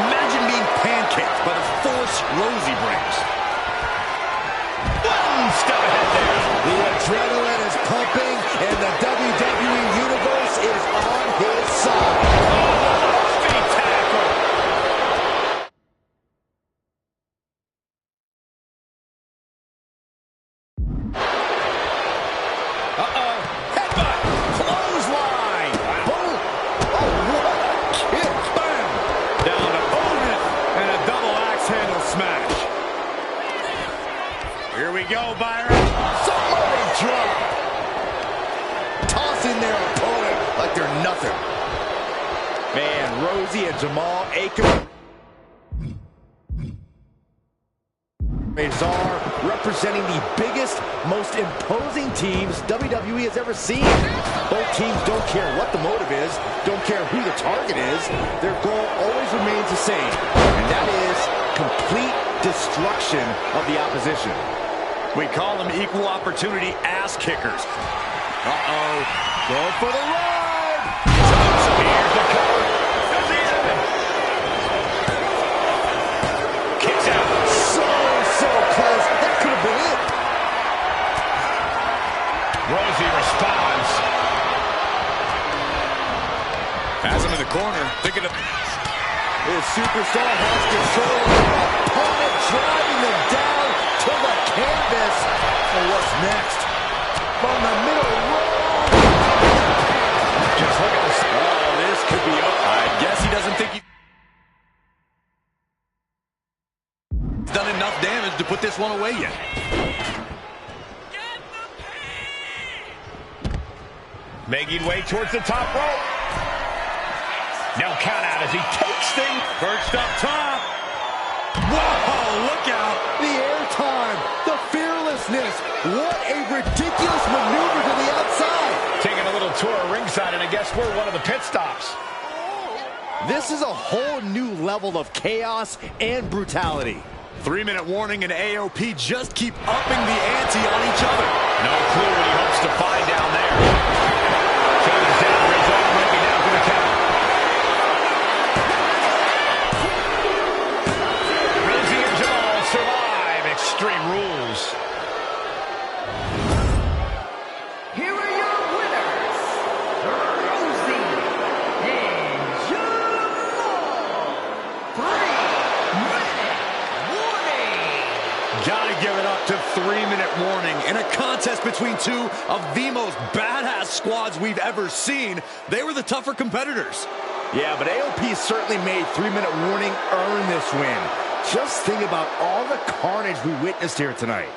Imagine being pancaked by the force Rosie brings. step ahead there. The adrenaline is pumping, and the WWE Universe is on his side. Oh, feet tackle. Uh-oh. Headbutt. Clothesline. Boom. Oh, what a kick. Bam. Down to opponent, and a double axe handle smash. Here we go, Byron. Somebody drop. Tossing their opponent like they're nothing. Man, Rosie and Jamal Akam. Are representing the biggest, most imposing teams WWE has ever seen. Both teams don't care what the motive is, don't care who the target is. Their goal always remains the same, and that is complete destruction of the opposition. We call them equal opportunity ass kickers. Uh-oh. Going for the ride. Here's the cover. Does he have it? Kicks out. So close. That could have been it. Rosie responds. Has him in the corner. Thinking of... His superstar has control of their opponent, driving them down to the canvas. So what's next? From the middle row. Just look at this. Oh, this could be up. I guess he doesn't think he's done enough damage to put this one away yet. Making way towards the top rope. No count out as he takes things. Perched up top. Whoa, look out. The airtime, the fearlessness. What a ridiculous maneuver to the outside. Taking a little tour of ringside, and I guess we're one of the pit stops. This is a whole new level of chaos and brutality. 3-minute warning, and AOP just keep upping the ante on each other. No clue what he hopes to find down there. Shoulders down, Rizzo might be down for the count. Rosie and Jamal survive Extreme Rules. Here are your winners, Rosie and Jamal. 3-minute warning. Gotta give it up to 3-minute warning. In a contest between two of the most badass squads we've ever seen, they were the tougher competitors. Yeah, but AOP certainly made 3-minute warning earn this win. Just think about all the carnage we witnessed here tonight.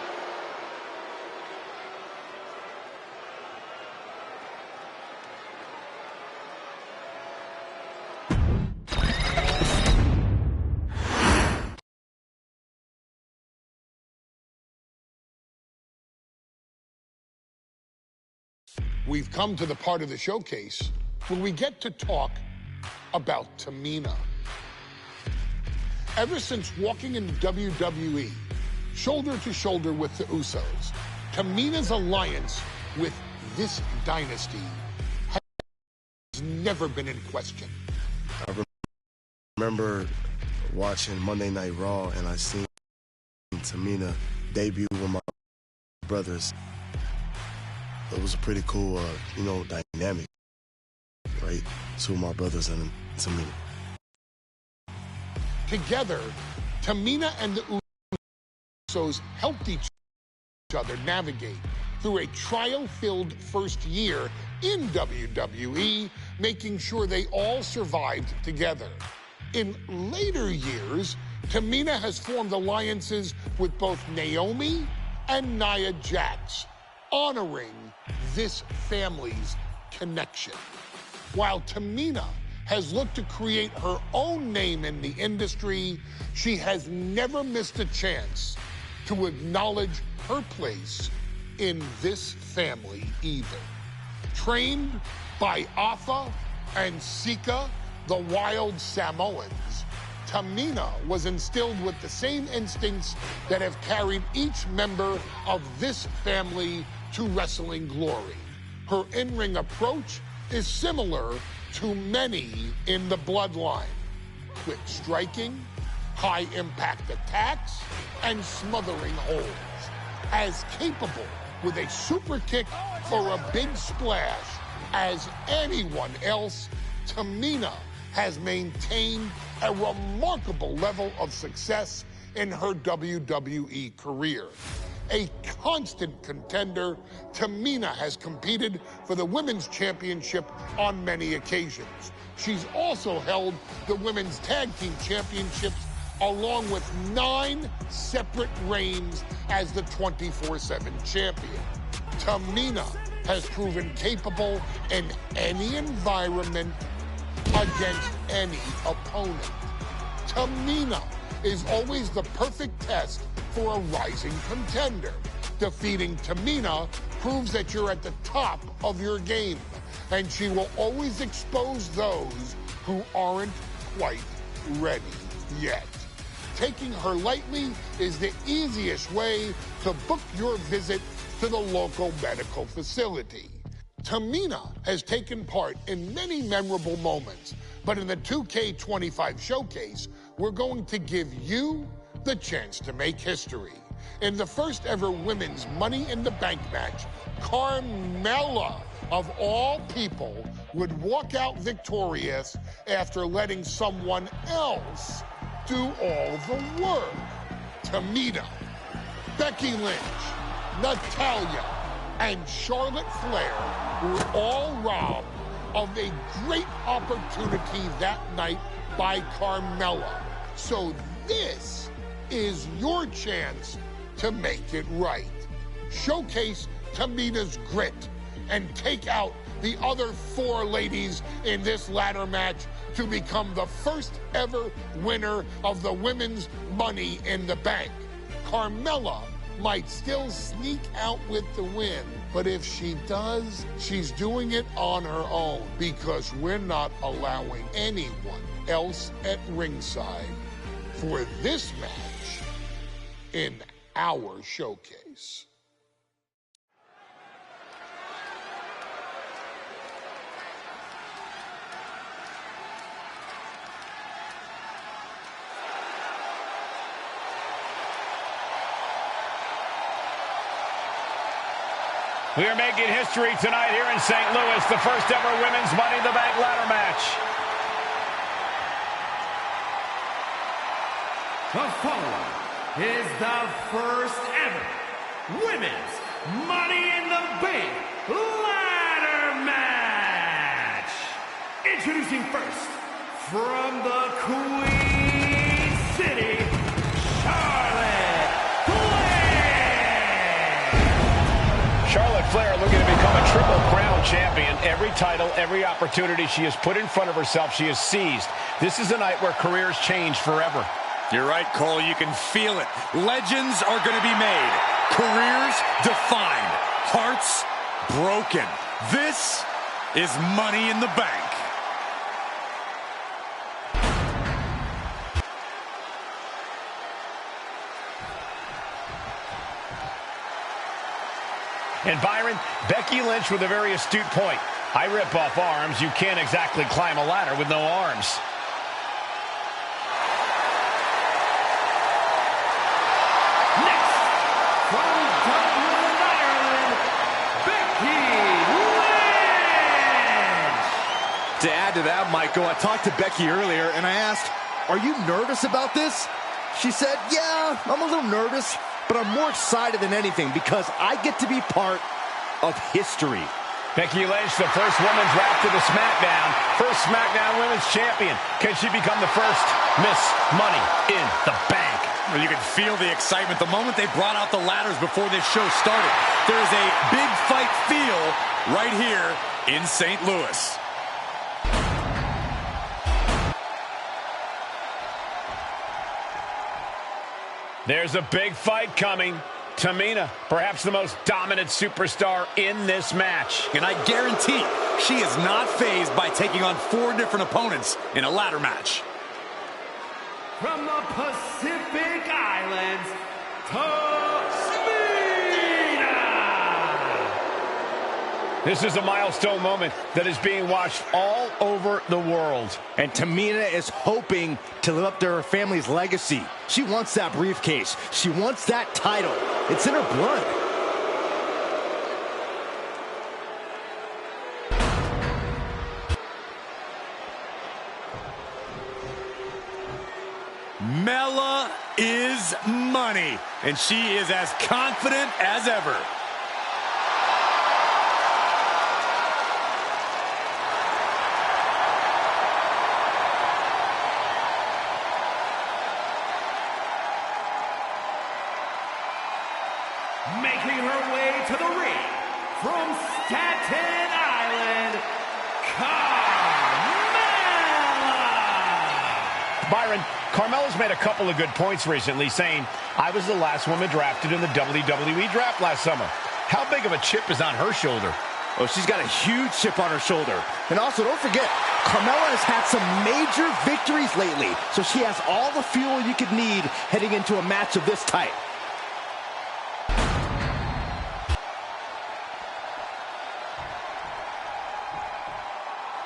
We've come to the part of the showcase where we get to talk about Tamina. Ever since walking in WWE, shoulder to shoulder with the Usos, Tamina's alliance with this dynasty has never been in question. I remember watching Monday Night Raw, and I seen Tamina debut with my brothers. It was a pretty cool, dynamic, right? Two of my brothers and Tamina. Together, Tamina and the Usos helped each other navigate through a trial-filled first year in WWE, making sure they all survived together. In later years, Tamina has formed alliances with both Naomi and Nia Jax, honoring this family's connection. While Tamina has looked to create her own name in the industry, she has never missed a chance to acknowledge her place in this family either. Trained by Afa and Sika, the wild Samoans, Tamina was instilled with the same instincts that have carried each member of this family to wrestling glory. Her in-ring approach is similar to many in the bloodline. Quick striking, high-impact attacks, and smothering holds. as capable with a super kick or a big splash as anyone else, Tamina has maintained a remarkable level of success in her WWE career. A constant contender, Tamina has competed for the Women's Championship on many occasions. She's also held the Women's Tag Team Championships along with 9 separate reigns as the 24/7 champion. Tamina has proven capable in any environment against any opponent. Tamina is always the perfect test for a rising contender. Defeating Tamina proves that you're at the top of your game, and she will always expose those who aren't quite ready yet. Taking her lightly is the easiest way to book your visit to the local medical facility. Tamina has taken part in many memorable moments, but in the 2K25 showcase, we're going to give you the chance to make history. In the first ever women's Money in the Bank match, Carmella, of all people, would walk out victorious after letting someone else do all the work. Tamina, Becky Lynch, Natalya, and Charlotte Flair were all robbed of a great opportunity that night by Carmella. So this is your chance to make it right. Showcase Tamina's grit and take out the other 4 ladies in this ladder match to become the first ever winner of the Women's Money in the Bank. Carmella might still sneak out with the win, but if she does, she's doing it on her own because we're not allowing anyone else at ringside for this match in our showcase. We are making history tonight here in St. Louis, the first ever Women's Money in the Bank ladder match. The following is the first ever Women's Money in the Bank ladder match. Introducing first, from the Queen City, Charlotte Flair looking to become a Triple Crown champion. Every title, every opportunity she has put in front of herself, she has seized. This is a night where careers change forever. You're right, Cole. You can feel it. Legends are going to be made. Careers defined. Hearts broken. This is Money in the Bank. And Byron, Becky Lynch with a very astute point. I rip off arms. You can't exactly climb a ladder with no arms. Next, from Dublin, Ireland, Becky Lynch. To add to that, Michael, I talked to Becky earlier and I asked, "Are you nervous about this?" She said, "Yeah, I'm a little nervous, but I'm more excited than anything because I get to be part of history." Becky Lynch, the first women's rap to the SmackDown. First SmackDown Women's Champion. Can she become the first Miss Money in the Bank? Well, you can feel the excitement the moment they brought out the ladders before this show started. There is a big fight feel right here in St. Louis. There's a big fight coming. Tamina, perhaps the most dominant superstar in this match. And I guarantee she is not fazed by taking on 4 different opponents in a ladder match. From the Pacific Islands, Tamina. This is a milestone moment that is being watched all over the world. And Tamina is hoping to live up to her family's legacy. She wants that briefcase. She wants that title. It's in her blood. Mela is money, and she is as confident as ever. Making her way to the ring from Staten Island, Carmella! Byron, Carmella's made a couple of good points recently, saying, I was the last woman drafted in the WWE draft last summer. How big of a chip is on her shoulder? Oh, she's got a huge chip on her shoulder. And also, don't forget, Carmella has had some major victories lately, so she has all the fuel you could need heading into a match of this type.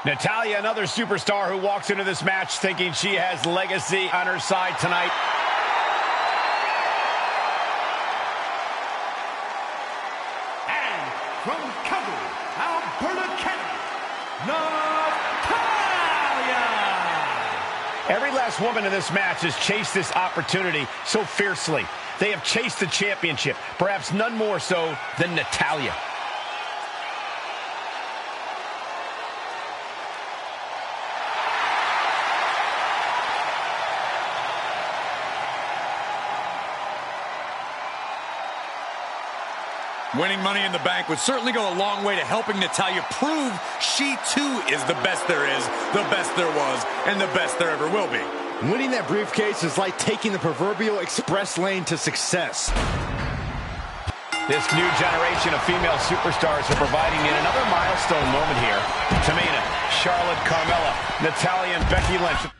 Natalya, another superstar who walks into this match thinking she has legacy on her side tonight. And from Calgary, Alberta, Canada, Natalya! Every last woman in this match has chased this opportunity so fiercely. They have chased the championship, perhaps none more so than Natalya. Winning Money in the Bank would certainly go a long way to helping Natalya prove she too is the best there is, the best there was, and the best there ever will be. Winning that briefcase is like taking the proverbial express lane to success. This new generation of female superstars are providing yet another milestone moment here. Tamina, Charlotte, Carmella, Natalya, and Becky Lynch.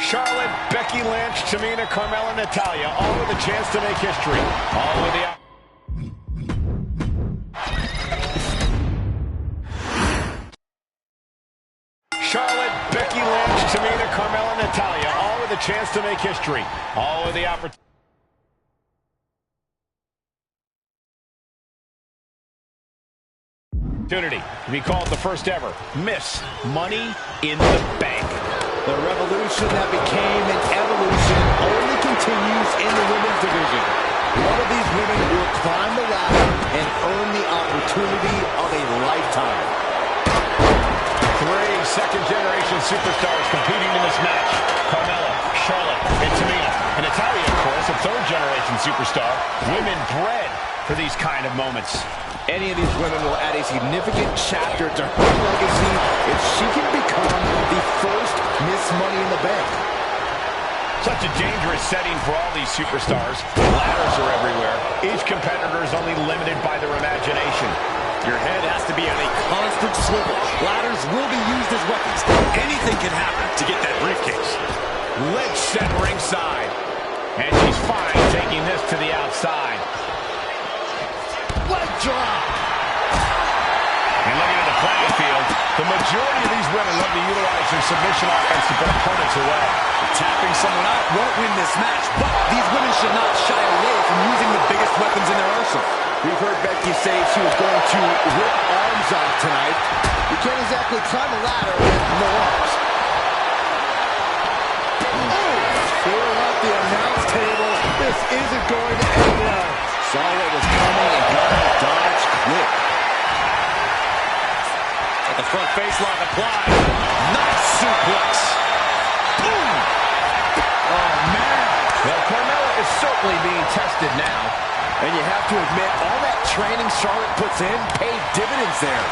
Charlotte, Becky Lynch, Tamina, Carmella, Natalya, all with a chance to make history. All with the... Charlotte, Becky Lynch, Tamina, Carmella, Natalya, all with a chance to make history. All with the opportunity to be called the first ever Miss Money in the Bank. The revolution that became an evolution only continues in the women's division. One of these women will climb the ladder and earn the opportunity of a lifetime. 3 second-generation superstars competing in this match. Carmella, Charlotte, and Tamina. And Natalya, of course, a third-generation superstar. Women bred for these kind of moments. Any of these women will add a significant chapter to her legacy if she can become the first Miss Money in the Bank. Such a dangerous setting for all these superstars. Ladders are everywhere. Each competitor is only limited by their imagination. Your head has to be on a constant swivel. Ladders will be used as weapons. Anything can happen to get that briefcase. Leg set ringside. And she's fine taking this to the outside. Leg drop. And looking at the playing field, the majority of these women love to utilize their submission offense to put opponents away. Tapping someone out won't win this match, but these women should not shy away from using the biggest weapons in their arsenal. We've heard Becky say she was going to rip arms off tonight. You can't exactly climb a ladder with no arms. Clearing up the announce table. This isn't going to end well. Saw what was coming and got to dodge quick. At the front face lock applied. Nice suplex. Boom. Oh, man. Well, Carmella is certainly being tested now. And you have to admit, all that training Charlotte puts in paid dividends there.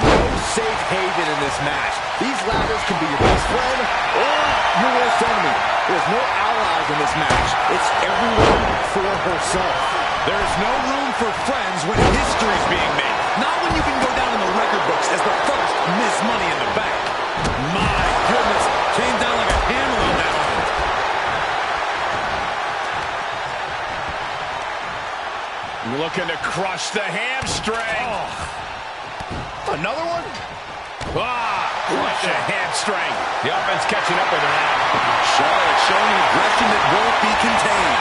No safe hated in this match. These ladders can be your best friend or your worst enemy. There's no allies in this match. It's everyone for herself. There's no room for friends when history is being made. Not when you can go down in the record books as the first Miss Money in the Bank. My goodness, came down like a hammer on that one. Looking to crush the hamstring. Oh. Another one? Crush the hamstring. The offense catching up with her now. Charlotte showing aggression that won't be contained.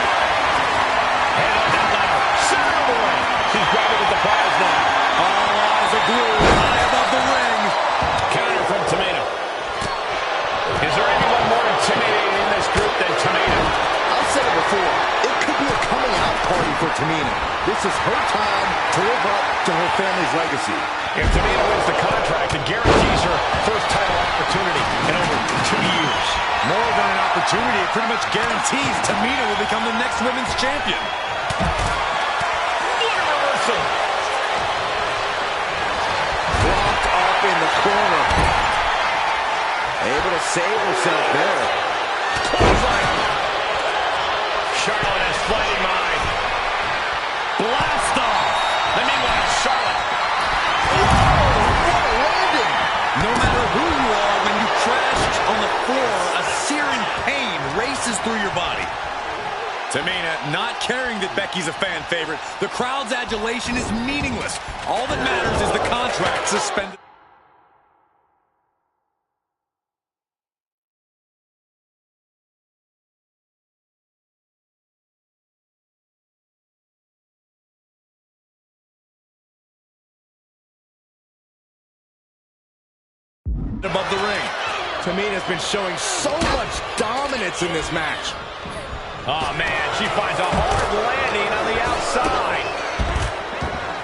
Head up that ladder. Center of the ring. She's grabbing at the prize now. All eyes are glued high above the ring. Counter from Tamina. Is there anyone more intimidating in this group than Tamina? I've said it before. It could be a coming out party for Tamina. This is her time to live up to her family's legacy. If Tamina wins the contract, it guarantees her first title opportunity in over 2 years. More than an opportunity, it pretty much guarantees Tamina will become the next women's champion. What a reversal. Blocked up in the corner. Able to save herself there. Charlotte has fighting mind. Blast off. And meanwhile, Charlotte. What a landing. No matter who you are, when you crash on the floor, a searing pain races through your body. Tamina not caring that Becky's a fan favorite. The crowd's adulation is meaningless. All that matters is the contract suspended. Above the ring. Tamina's been showing so much dominance in this match. Oh, man, she finds a hard landing on the outside.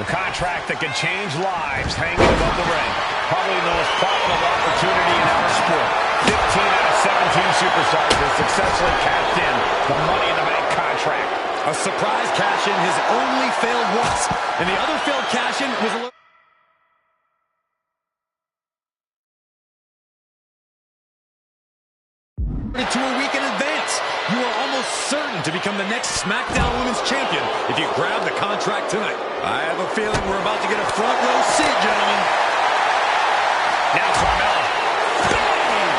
The contract that can change lives hanging above the ring. Probably the most profitable opportunity in our sport. 15 out of 17 superstars have successfully cashed in the Money in the Bank contract. A surprise cash-in has only failed once, and the other failed cash-in was a little... to a week in advance. You are almost certain to become the next SmackDown Women's Champion if you grab the contract tonight. I have a feeling we're about to get a front row seat, gentlemen. Now Carmella. Bang!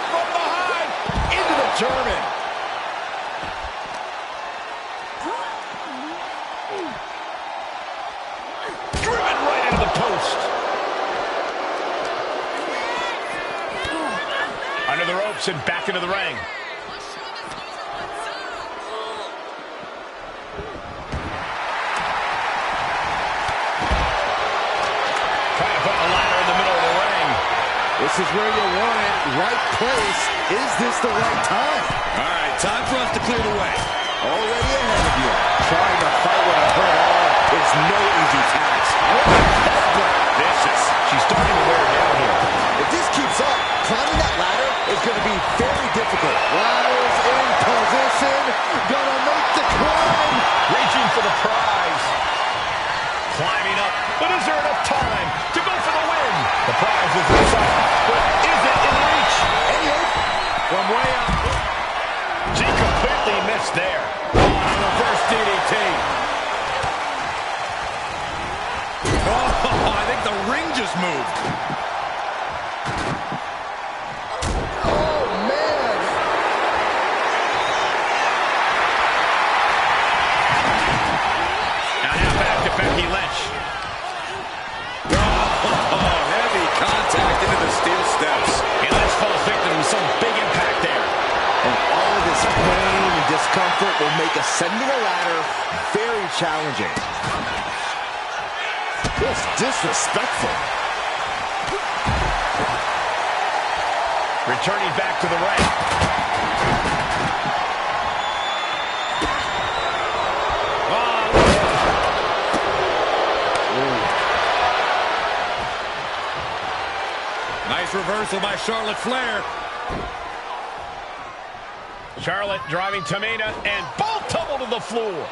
From behind, into the German. Driven right into the post. Under the ropes and back into the ring. Trying to put the ladder in the middle of the ring. This is where you want it. Right place. Is this the right time? All right, time for us to clear the way. Already ahead of you. Trying to fight with a hurt arm is no easy task. Vicious. She's starting to wear down here. If this keeps up, climbing that ladder is going to be very difficult. Ladders in position. Gonna make the climb. Reaching for the prize. Climbing up. But is there enough time to go for the win? The prize is in sight. But is it in reach? Any hope? From way up. She completely missed there. On the first DDT. Oh, I think the ring just moved. Oh, man. Now back to Becky Lynch. Oh, heavy contact into the steel steps. And Lynch falls victim to some big impact there. And all of this pain and discomfort will make ascending a ladder very challenging. Just disrespectful. Returning back to the ring. Nice reversal by Charlotte Flair. Charlotte driving Tamina, and both tumble to the floor.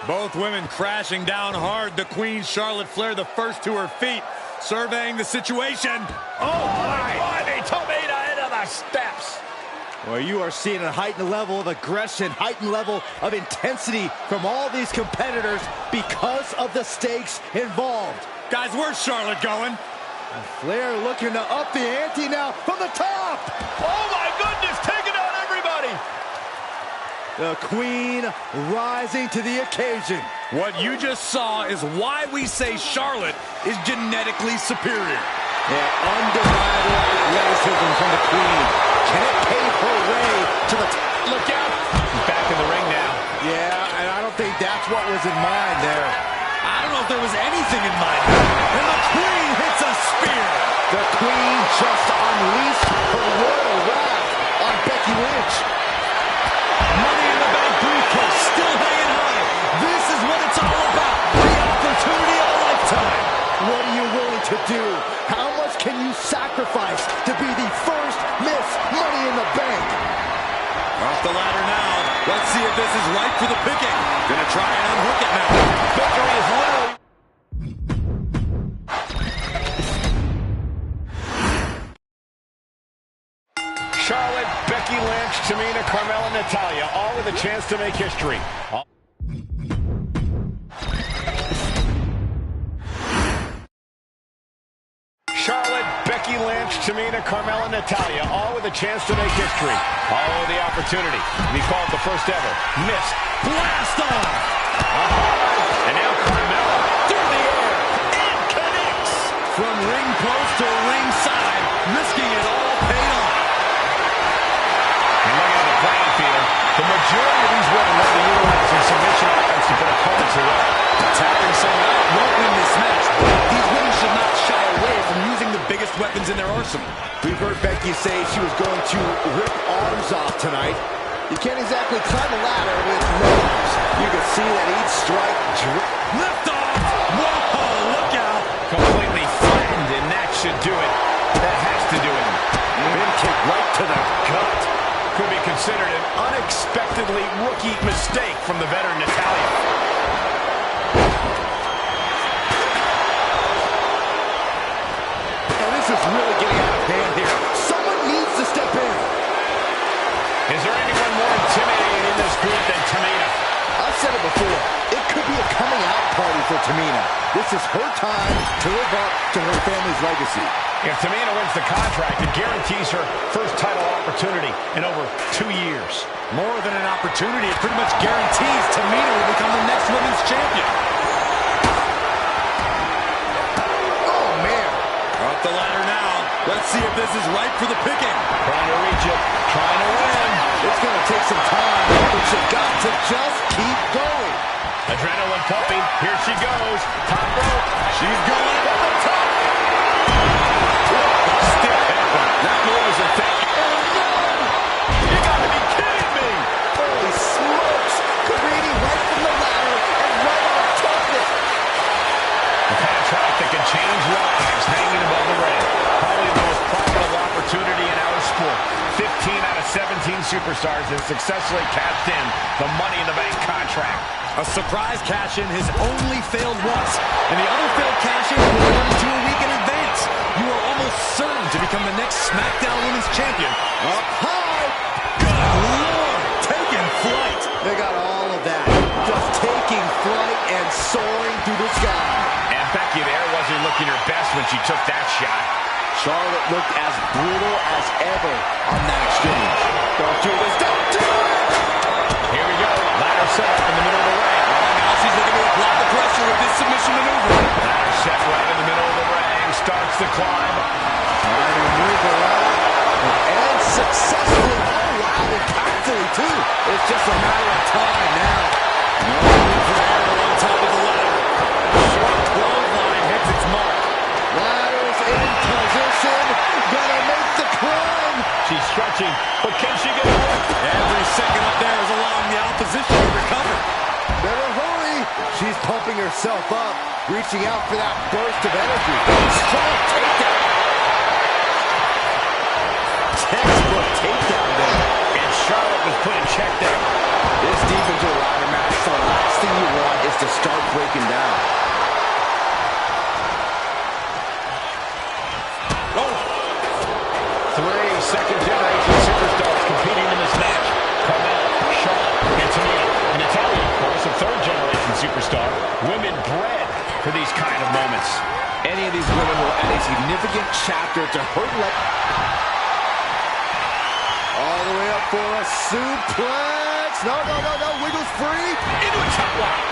Both women crashing down hard. The Queen, Charlotte Flair, the first to her feet, surveying the situation. Oh, my God, a tomato into the steps. Well, you are seeing a heightened level of aggression, heightened level of intensity from all these competitors because of the stakes involved. Guys, where's Charlotte going? Flair looking to up the ante now from the top. Oh, my goodness, taking out everybody. The Queen rising to the occasion. What you just saw is why we say Charlotte is genetically superior. Yeah, undivided athleticism from the Queen. Can it pave her way to the top? Look out. She's back in the ring now. Yeah, and I don't think that's what was in mind there. I don't know if there was anything in mind. And the Queen hits a spear. The Queen just unleashed her royal wrath on Becky Lynch. Money in the Bank briefcase still hanging high. This is what it's all about. The opportunity of a lifetime. What are you willing to do? How much can you sacrifice to be the first Miss Money in the Bank? Off the ladder now. Let's see if this is right for the picking. Gonna try and unhook it now. Victory is literally... Charlotte, Becky Lynch, Tamina, Carmella, Natalya, all with a chance to make history. Charlotte, Becky Lynch, Tamina, Carmella, Natalya, all with a chance to make history. All with the opportunity to be called the first ever Miss Blast off! And now Carmella through the air and connects. From ring post to ringside, risking it all paid off. And looking at the playing field, the majority of these women love to utilize their submission offense to put opponents away. Tapping someone out won't win this match. These women should not shy away from using the biggest weapons in their arsenal. We've heard Becky say she was going to rip arms off tonight. You can't exactly climb a ladder with no arms. You can see that each strike lift off. Whoa, look out. Completely flattened, and that should do it. That has to do it. Big kick right to the gut. Could be considered an unexpectedly rookie mistake from the veteran Natalya. And this is really getting out of hand here. Someone needs to step in. Is there anyone more intimidating in this group than Tamina? I've said it before. It could be a coming out party for Tamina. This is her time to live up to her family's legacy. If Tamina wins the contract, it guarantees her first title opportunity in over 2 years. More than an opportunity, it pretty much guarantees Tamina will become the next women's champion. Oh, man. Up the ladder now. Let's see if this is right for the picking. Trying to reach it, trying to win. It's going to take some time, but you've got to just keep going. Adrenaline pumping. Here she goes. Top rope. She's going up the top. Stiff headbutt. That move is a thing. Oh, no. You gotta be kidding me. Holy smokes. Careening right from the ladder and right on top of it. The contract that can change lives hanging above the ring. Probably the most profitable opportunity in our sport. 15 out of 17 superstars have successfully cashed in the Money in the Bank contract. A surprise cash-in has only failed once, and the other failed cash-in was 1 to a week in advance. You are almost certain to become the next SmackDown Women's Champion. Up high. Good Lord, taking flight. They got all of that. Just taking flight and soaring through the sky. And Becky there wasn't looking her best when she took that shot. Charlotte looked as brutal as ever on that exchange. Don't do this. Don't do it. Here we go. Ladder set up in the middle of the ring. Now she's looking to apply the pressure with this submission maneuver. Ladder set right in the middle of the ring. Starts the climb. Trying to move around. And successfully. Oh, wow. Impactfully, too. It's just a matter of time now. No room for error on top of the ladder. The short clothesline hits its mark. Ladder's in position. Gonna make the climb. She's stretching, but can she get it? Every second up there is allowing the opposition to recover. Better hurry. She's pumping herself up, reaching out for that burst of energy. Strong takedown. Textbook takedown there. And Charlotte was put in check there. This deep into a ladder match for last thing you want is to start breaking down. Three second-generation superstars competing in this match. Carmella, Charlotte, and Tamina. And Natalia, of course, a third-generation superstar. Women bred for these kind of moments. Any of these women will add a significant chapter to her life. All the way up for a suplex. No. Wiggles free. Into a chop block.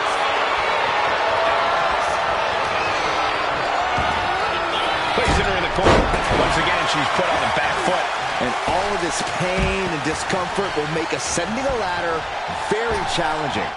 Placing her in the corner. Once again, she's put on the back foot. And all of this pain and discomfort will make ascending a ladder very challenging.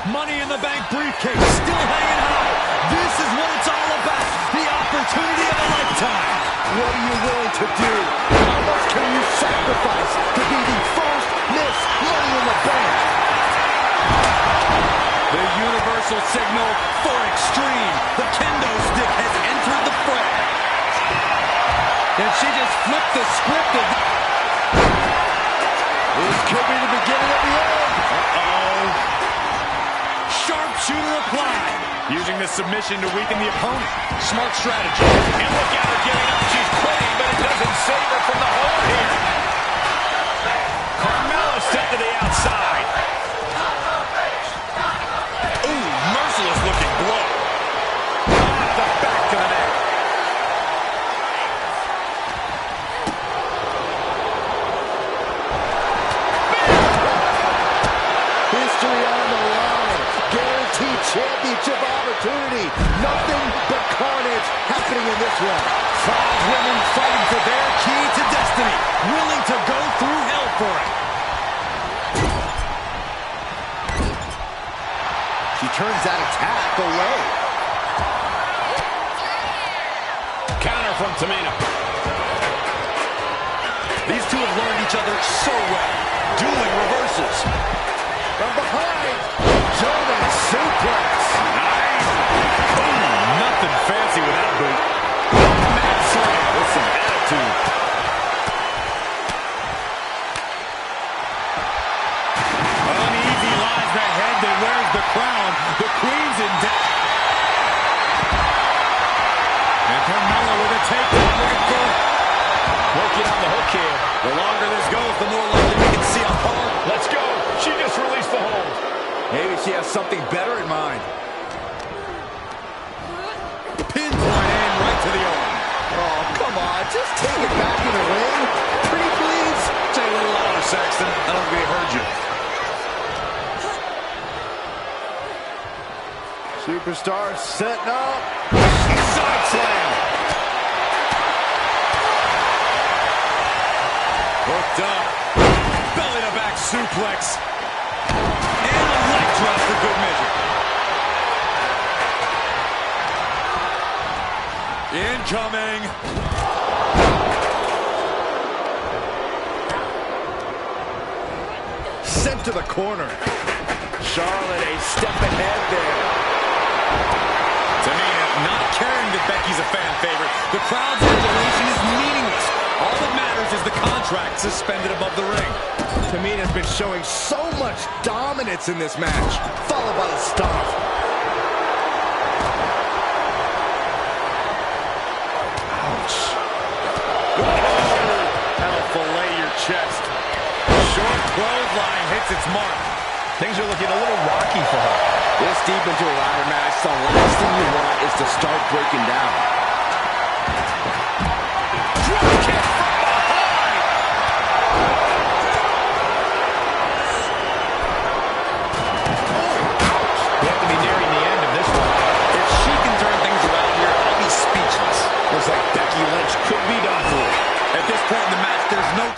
Money in the Bank briefcase still hanging high. This is what it's all about. The opportunity of a lifetime. What are you willing to do? How much can you sacrifice to be the first Miss Money in the Bank? The universal signal for extreme. The kendo stick has entered the fray. And she just flipped the script. This could be the beginning of the end. Sharpshooter applied. Using the submission to weaken the opponent. Smart strategy. And look at her giving up. She's quitting, but it doesn't save her from the hold here. Carmella sent to the outside. Ooh, merciless looking blow. Off the back to the neck. History on the line. Guaranteed championship opportunity. Nothing but carnage happening in this one. 5 women fighting for their key to destiny. Willing to go through hell for it. She turns that attack away. Counter from Tamina. These two have learned each other so well. Dueling reverses. From behind, German suplex. Nice. Ooh, nothing fancy with that boot. Mat slam with some attitude. Uneasy lies the head that wears the crown. The queen's in debt. And Carmella with a takedown looking for. Working on the hook here. The longer this goes, the more likely we can see a hold. Let's go. She just released the hold. Maybe she has something better in mind. Pinpoint in right to the arm. Oh, come on. Just take it back in the ring. Pretty please. Say a little louder, Saxton. I don't think they heard you. Superstar setting up. Side slam. Hooked up. Belly to back suplex. And a leg drop for good measure. Incoming. Sent to the corner. Charlotte a step ahead there. Tamina not caring that Becky's a fan favorite. The crowd's adulation is meaningless. All that matters is the contract suspended above the ring. Tamina's been showing so much dominance in this match, followed by the stomp. Ouch. That'll fillet your chest. Short clothesline hits its mark. Things are looking a little rocky for her. This deep into a ladder match, the last thing you want is to start breaking down. Drop kick from behind. We have to be nearing the end of this one. If she can turn things around here, I'll be speechless. Looks like Becky Lynch could be done for. At this point in the match, there's no...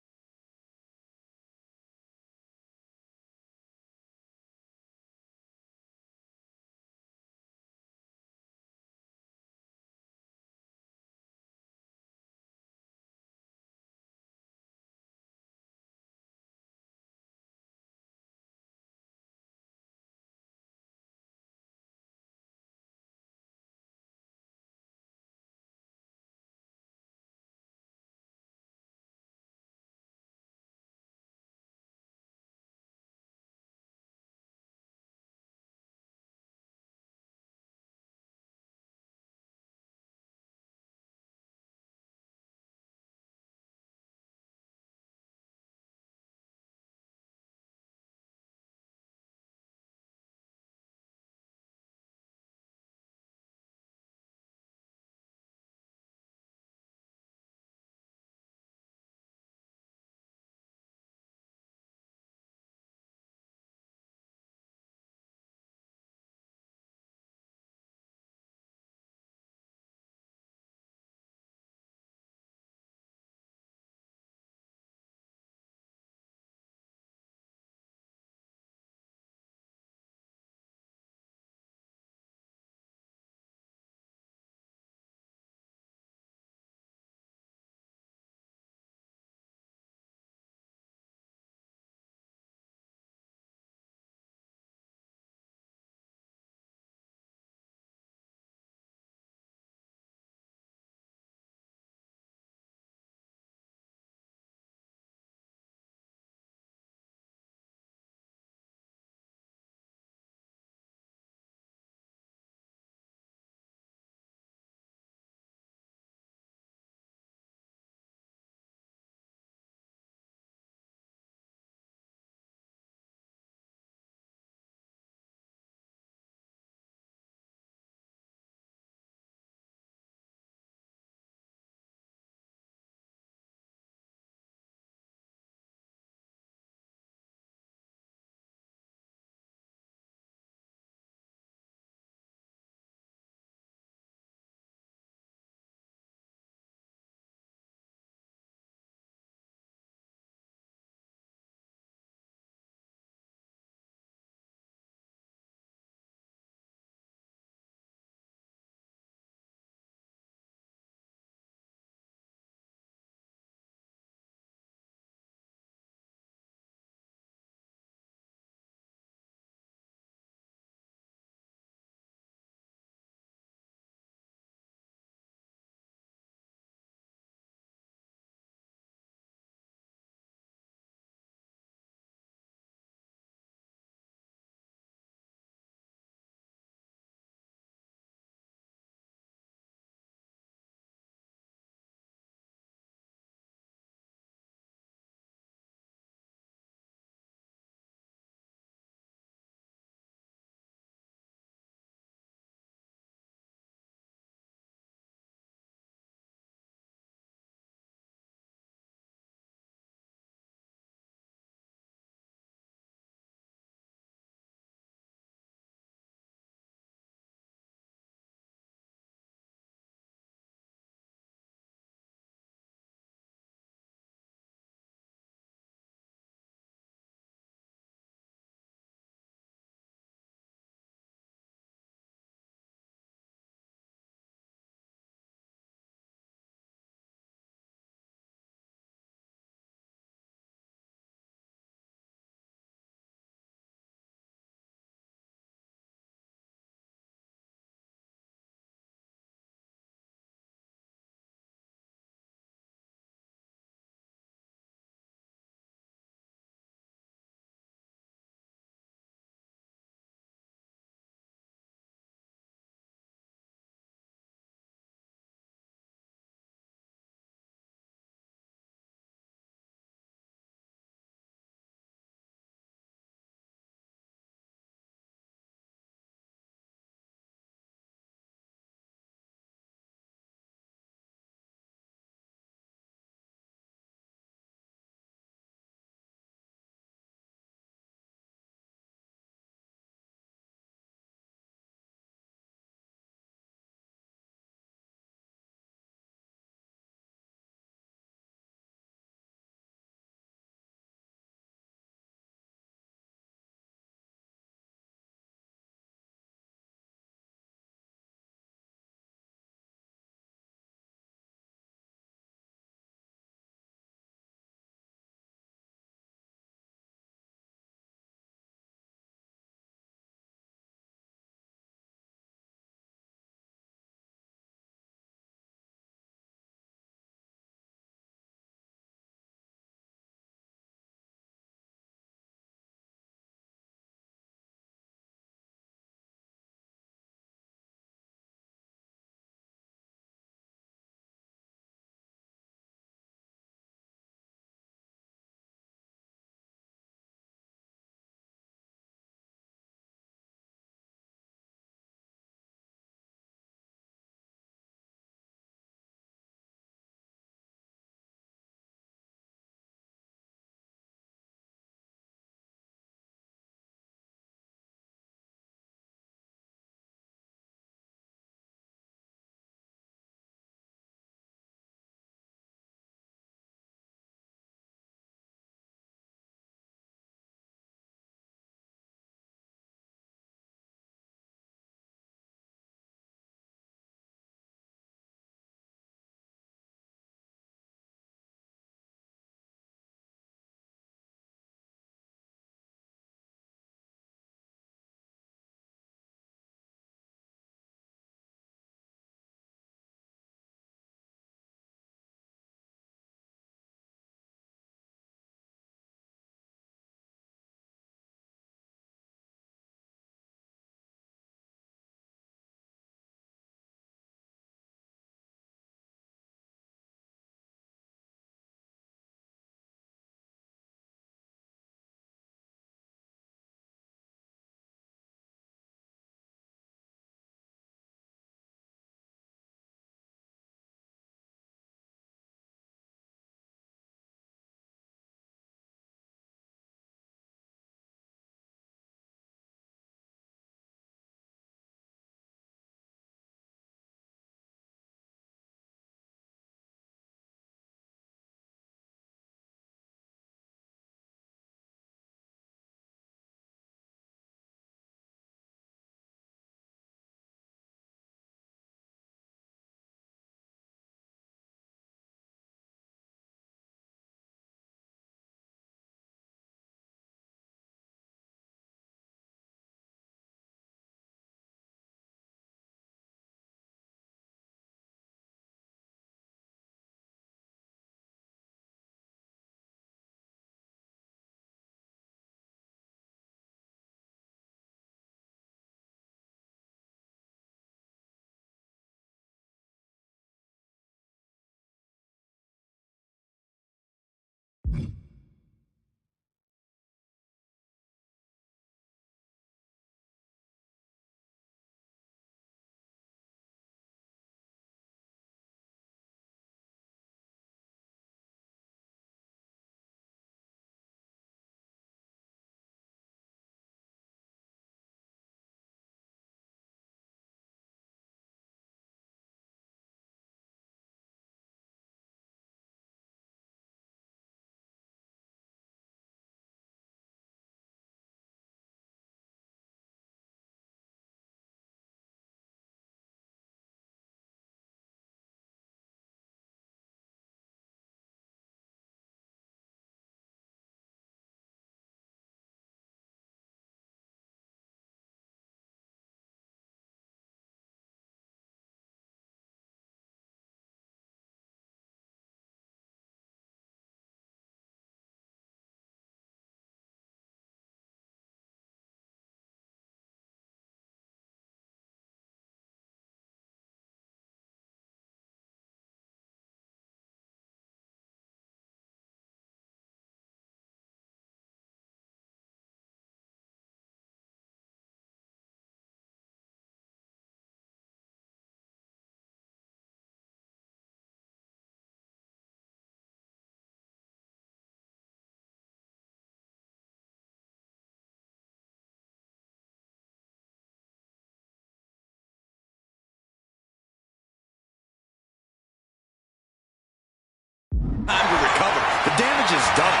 Time to recover. The damage is done.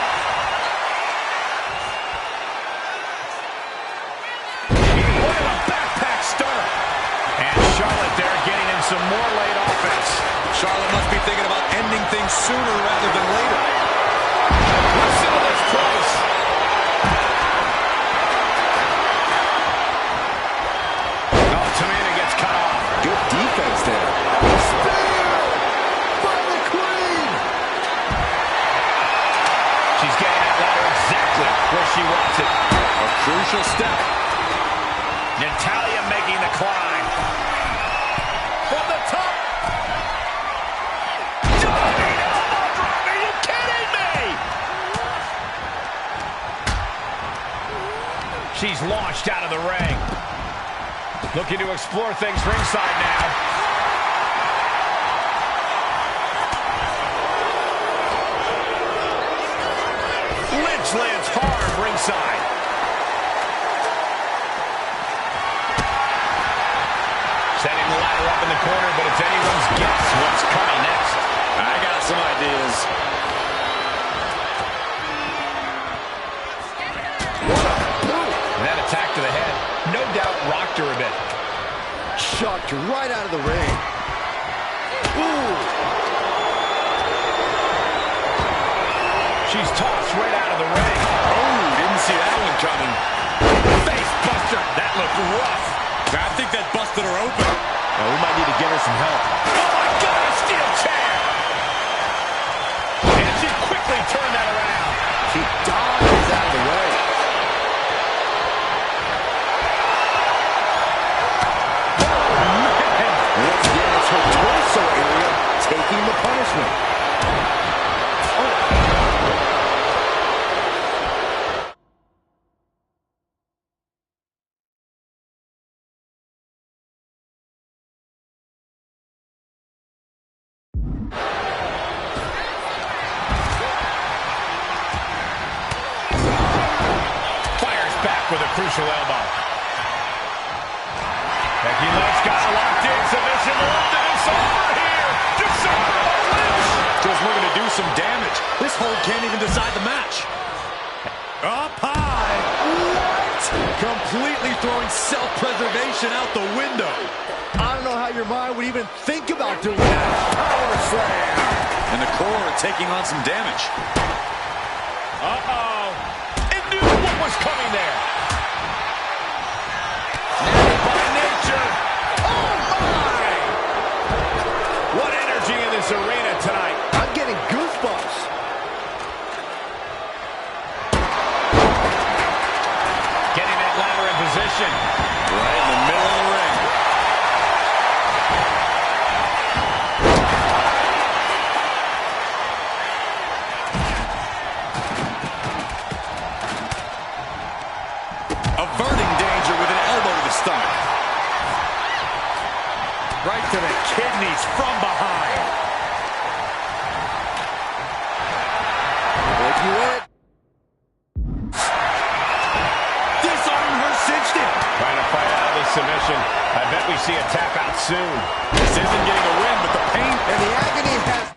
Look at a backpack stunner. And Charlotte there getting in some more late offense. Charlotte must be thinking about ending things sooner rather than later. Listen to this place. Oh, Tamina gets cut off. Good defense there. Spear by the Queen. She's getting that ladder exactly where she wants it. A crucial step. Natalya making the climb. From the top. Diving elbow drop. Are you kidding me? She's launched out of the ring. Looking to explore things ringside now. Lynch lands hard ringside. Setting the ladder up in the corner, but it's anyone's guess what's coming next. I got some ideas. That attack to the head, no doubt rocked her a bit. Shocked right out of the ring. Ooh. She's tossed right out of the ring. Oh, didn't see that one coming. Face buster. That looked rough. I think that busted her open. Now we might need to get her some help. Oh, my God, a steel chair. And she quickly turned that around. She dodges out of the way. Once again, it's her torso area taking the punishment. Fires back with a crucial elbow. Becky Lynch got a locked in submission left, and it's over here. December Lynch. Just looking to do some damage. This hold can't even decide the match. Up high. What? Completely throwing self-preservation out the window. I don't know how your mind would even think about doing that. Power slam. And the core taking on some damage. Uh-oh. It knew what was coming there. By nature. Oh, my! What energy in this arena tonight. I'm getting goosebumps. Getting that ladder in position. Right in the middle of the ring. to the kidneys from behind. Break you in. Disarm her, cinched it. Trying to fight out of this submission. I bet we see a tap out soon. This isn't getting a win, but the pain And the agony has...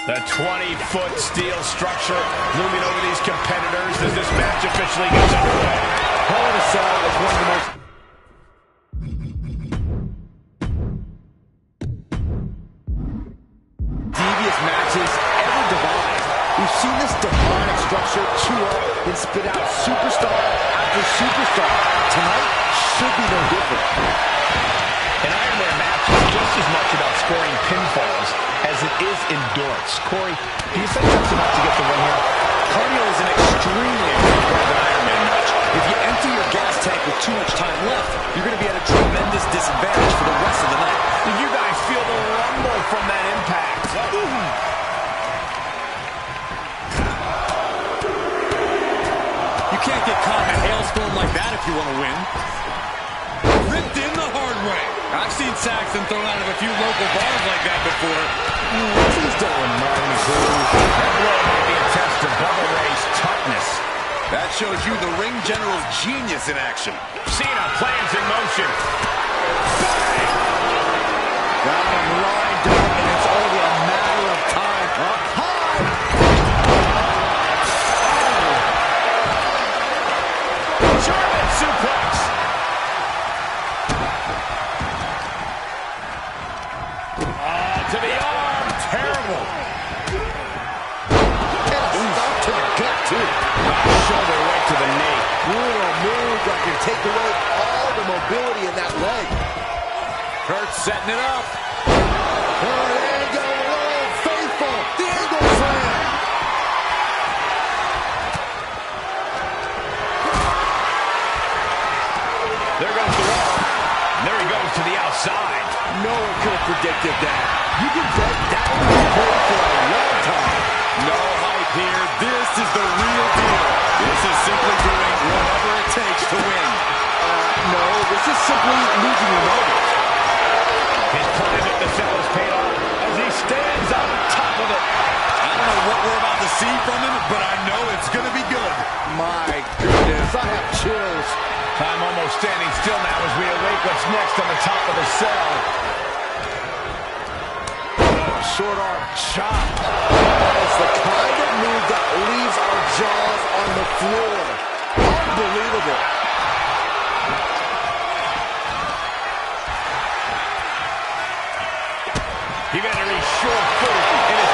The 20-foot steel structure looming over these competitors as this match officially gets underway. Hell in a Cell is one of the most devious matches ever devised. We've seen this demonic structure chew up and spit out superstar after superstar. Tonight should be no different. An Iron Man match is just as much about scoring pinfalls as it is endurance. Corey, do you think that's enough to get the win here? Cardio is an extremely important part of an Iron Man match. If you empty your gas tank with too much time left, you're going to be at a tremendous disadvantage for the rest of the night. Did you guys feel the rumble from that impact? You can't get caught in a hailstorm like that if you want to win. Ripped in the hard way. I've seen Saxton thrown out of a few local bars like that before. Please don't remind me, That blow might be a test of Bubba Ray's toughness. That shows you the ring general's genius in action. Cena plans in motion. got him lined up, and it's only a matter of time. Up high. German suplex. To the arm. Terrible. And a stop to the gut, too. Shoulder right to the knee. Brutal move that can take away all the mobility in that leg. Kurt setting it up. Kurt Angle, Old Faithful. The Angle Slam. There goes the rope. There he goes to the outside. No one could have predicted that. You can bet that will be played for a long time. No hype here. This is the real deal. This is simply doing whatever it takes to win. No, this is simply losing your moment. His climb at the cell is paid off as he stands on top of it. I don't know what we're about to see from him, but I know it's going to be good. My goodness, I have chills. I'm almost standing still now as we await what's next on the top of the cell. Short arm chop. It's the kind of move that leaves our jaws on the floor. Unbelievable. He better be short-footed in his...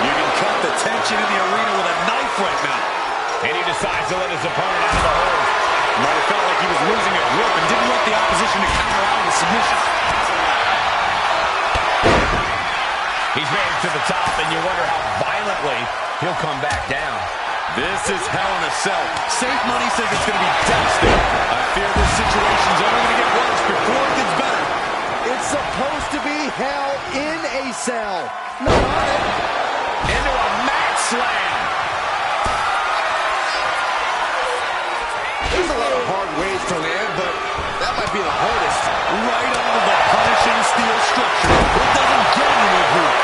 You can cut the tension in the arena with a knife right now. And he decides to let his opponent out of the hold. Might have felt like he was losing a grip and didn't want the opposition to counter out of the submission. He's made it to the top, and you wonder how violently he'll come back down. This is Hell in a Cell. Safe money says it's going to be devastating. I fear this situation's only going to get worse before it gets better. It's supposed to be hell in a cell. Not on it. Into a mat slam. There's a lot of hard ways to land, but that might be the hardest. Right onto the punishing steel structure. It doesn't get any more brutal.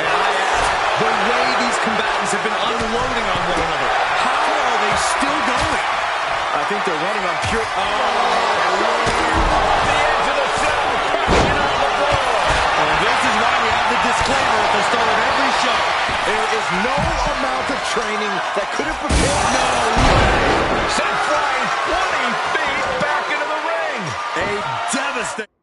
And I ask, the way these combatants have been unloading on one another, how are they still going? I think they're running on pure... The edge of the cell, crashing on the floor. And this is why we have the disclaimer at the start of every show. There is no amount of training that could have prepared... No way. Sent flying 20 feet back into the ring. A devastating...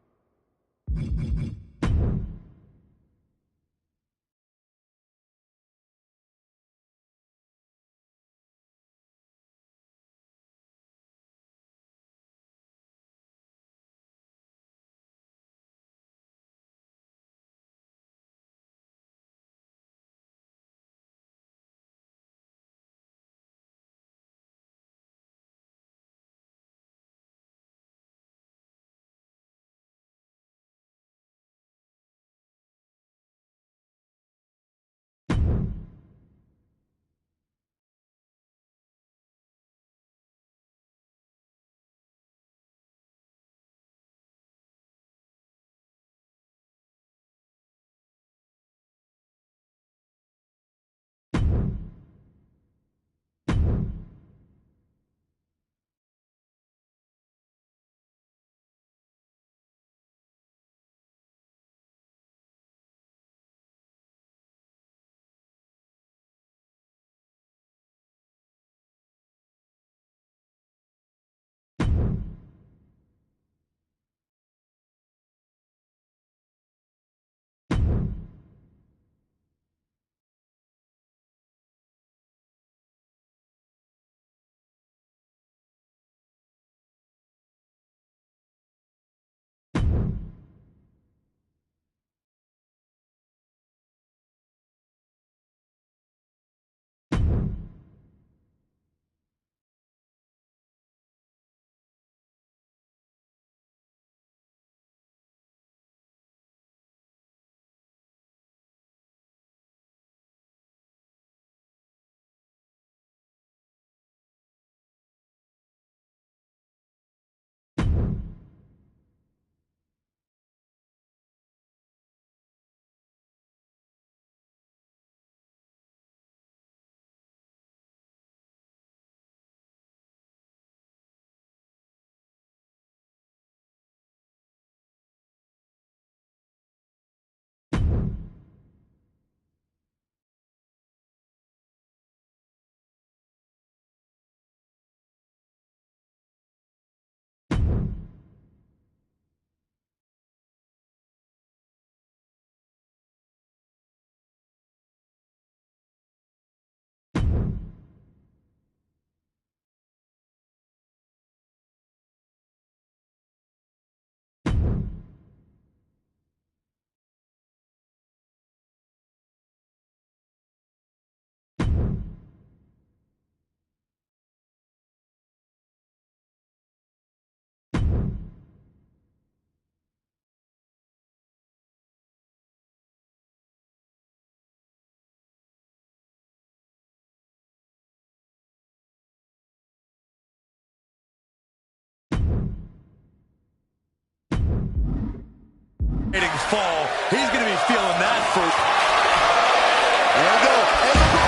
Fall. He's going to be feeling that for... There we go. And the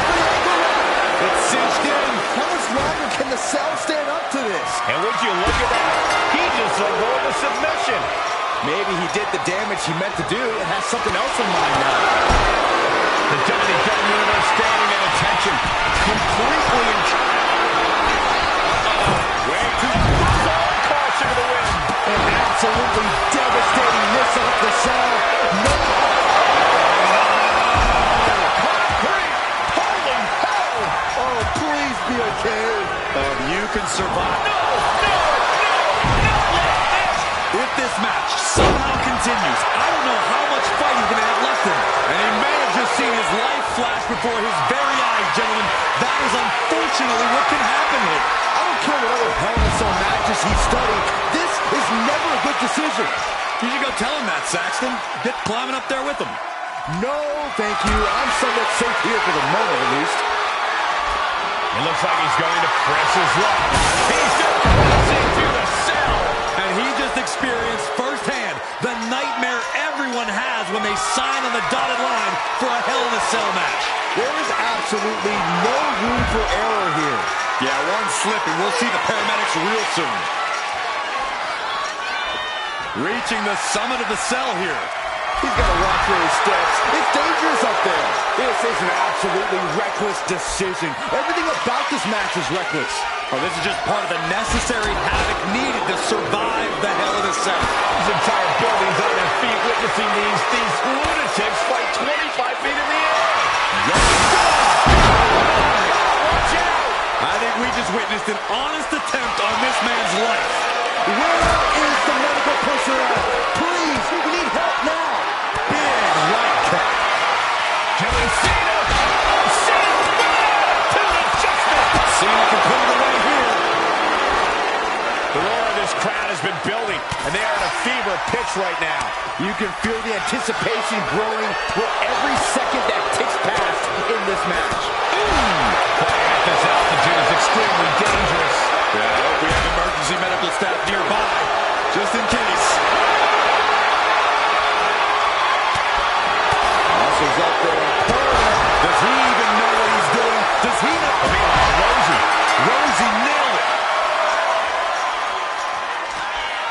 it's cinched in. How much longer can the cell stand up to this? And would you look at that? He just let go of the submission. Maybe he did the damage he meant to do and has something else in mind now. The WWE Universe standing at attention. Completely in... Way too close. Caution to the win. An absolutely devastating missile up the cell. No. Holy hell! Oh, please be okay. You can survive. No! If this match somehow continues, I don't know how much fight he's going to have left in him. And he may have just seen his life flash before his very eyes, gentlemen. That is unfortunately what can happen here. I don't care what other Hell in a Cell matches he studied. This is never a good decision. You should go tell him that, Saxton. Get climbing up there with him. No, thank you. I'm somewhat safe here for the moment, at least. It looks like he's going to press his luck. He's just crossing to the cell. And he just experienced firsthand the nightmare everyone has when they sign on the dotted line for a Hell in a Cell match. There is absolutely no room for error here. Yeah, one slip and we'll see the paramedics real soon. Reaching the summit of the cell here. He's got to watch where he steps. It's dangerous up there. This is an absolutely reckless decision. Everything about this match is reckless. Oh, this is just part of the necessary havoc needed to survive the Hell in a Cell. This entire building's on their feet witnessing these lunatics fight 25 feet in the air. Watch out! I think we just witnessed an honest attempt on this man's life. Where is the medical personnel? Please, we need help now. Big right kick. Killing Cena. Cena to the adjustment. Cena can put it away here. The roar of this crowd has been building, and they are at a fever pitch right now. You can feel the anticipation growing with every second that ticks past in this match. Playing at this altitude is extremely dangerous. Yeah, I hope we have emergency medical staff nearby, just in case. Muscles up there. Does he even know what he's doing? Does he know? Rosie nailed it.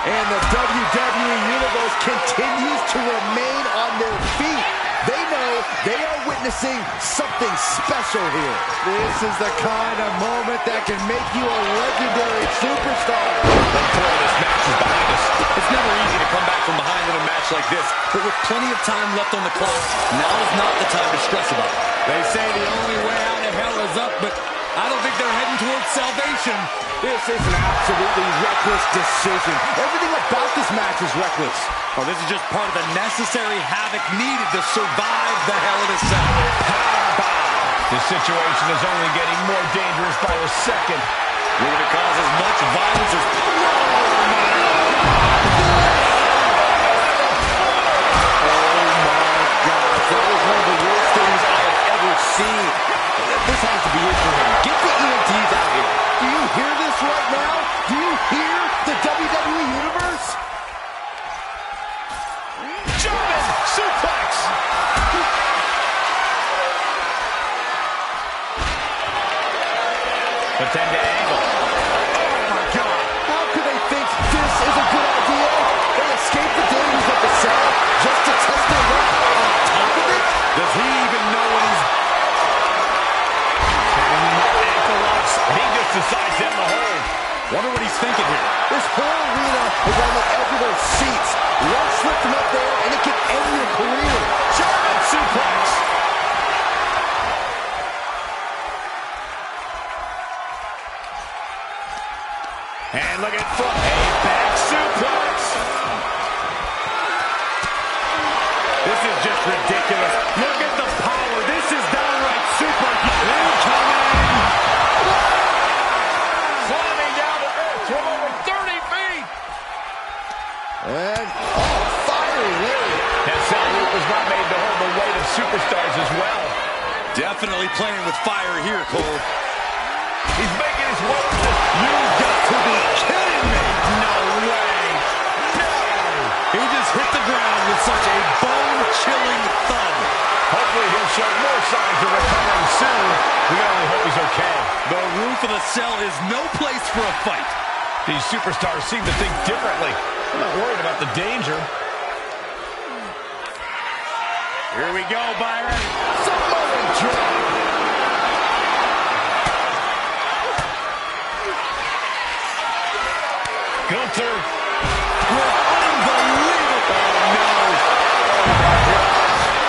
And the WWE Universe continues to remain on their feet. They know they are witnessing something special here. This is the kind of moment that can make you a legendary superstar. Boy, this match is behind us. It's never easy to come back from behind in a match like this, but with plenty of time left on the clock, now is not the time to stress about it. They say the only way out of hell is up, but I don't think they're heading towards salvation. This is an absolutely reckless decision. Everything about this match is reckless. Oh, this is just part of the necessary havoc needed to survive the Hell in a Cell. The situation is only getting more dangerous by the second. We're going to cause as much violence as... That was one of the worst things I have ever seen. This has to be it for him. Get the EMTs out here. Do you hear this right now? Do you hear the WWE Universe? German suplex. But then to angle. Oh my God. How could they think this is a good idea? They escape the dangers of the cell just to test their luck on top of it? Does he even know what he's... Ankle locks. He just decides in the hold. Wonder what he's thinking here. This whole arena is on the edge of their seats. One slip from up there and it can end your career. German suplex. And look at front. A back suplex. This is just ridiculous. Look at the power. This is downright super. Incoming. Climbing down to earth from over 30 feet. And, fire Larry. That salute was not made to hold the weight of superstars as well. Definitely playing with fire here, Cole. He's making his way. You've got to be kidding me. No way. No. He just hit the ground with such chilling thud. Hopefully he'll show more signs of recovering soon. We can only hope he's okay. The roof of the cell is no place for a fight. These superstars seem to think differently. I'm not worried about the danger. Here we go, Byron. Samoa drop. Gunther. Unbelievable. Oh, no.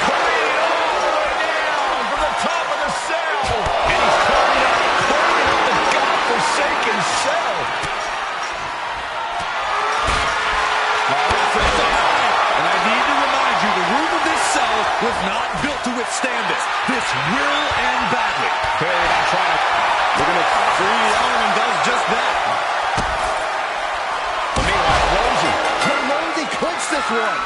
Carrying all the way down from the top of the cell. And he's climbing up the godforsaken cell. And I need to remind you, the roof of this cell was not built to withstand this. This will end badly. Clearly not trying to. Looking at free Ellen and does just that. Meanwhile, Rosie. Can Rosie clinch this one?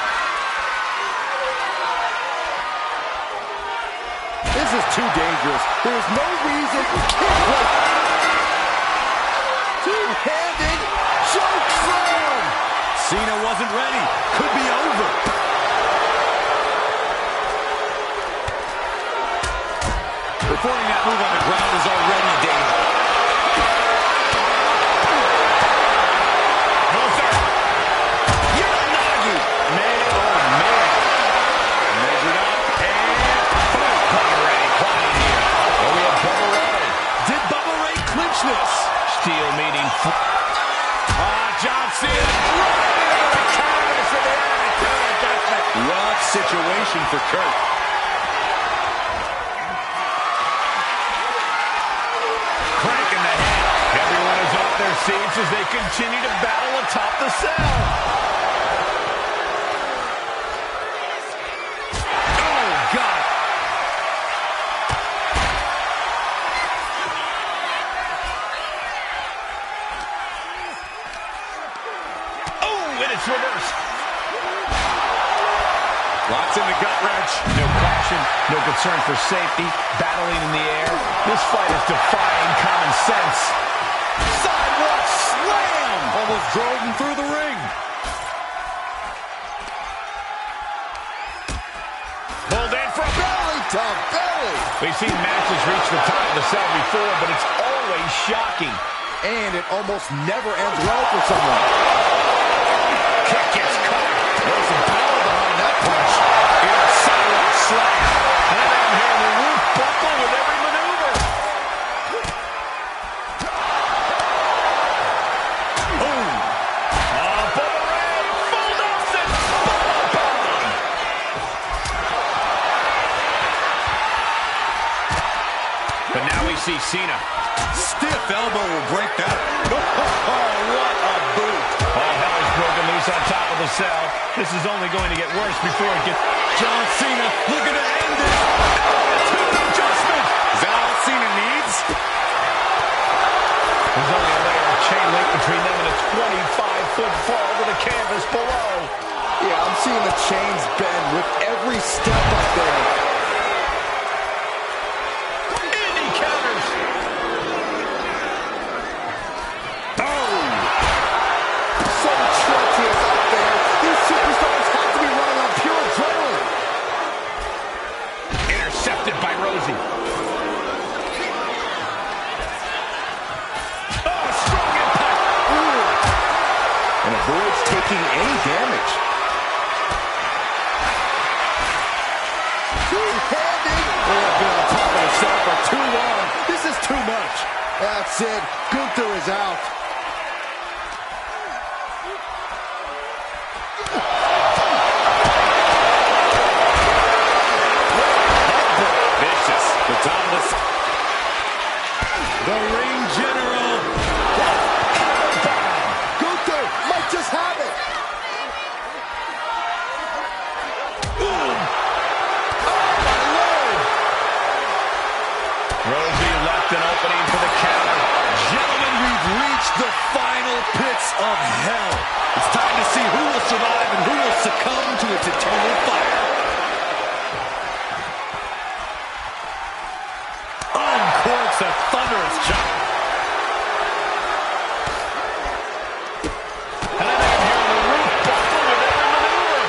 This is too dangerous. There's no reason. Two-handed choke slam. Cena wasn't ready. Could be over. Performing that move on the ground is already dangerous. Uranagi. Man, oh man. Measured up and Bubba Ray climbing here. Oh, we have Bubba Ray. did Bubba Ray clinch this? Steel meeting. John Cena. Rough situation for Kurt. Cranking the head. Everyone is off their seats as they continue to battle atop the cell. Oh, God. Oh, and it's reversed. Locks in the gut wrench. No caution, no concern for safety, battling in the air. This fight is defying common sense. Sidewalk slam. Almost drove him through the ring. Pulled in for a Belly to belly. We've seen matches reach the top of the cell before, but it's always shocking. And it almost never ends well for someone. Kick gets caught. There's some power behind that punch. Sidewalk slam. And down here in the roof buckle with every maneuver. Boom. Bubba Ray, full Nelson, Bubba bomb. But now we see Cena. Stiff elbow will break that. Oh, what a boot. All hell is broken loose on top of the cell. This is only going to get worse before it gets... John Cena looking to end this. Attitude adjustment. Is that all Cena needs? There's only a layer of chain link between them and a 25-foot fall to the canvas below. Yeah, I'm seeing the chains bend with every step up there. And he counters. So treacherous up there. These superstars have to be running on pure adrenaline. Intercepted by Rosie. Oh, strong impact. And avoids taking any damage. Two-handed. Oh, been on top of himself for too long. This is too much. That's it. Gunther is out. Vicious. The top of the ring general. Gunther might just have it. Rosie left an opening for the counter. Gentlemen, we've reached the final pits of hell. It's time to see who will survive and who will succumb to its eternal fire. Uncorks a thunderous chop. And then here on the roof, buckle with every maneuver.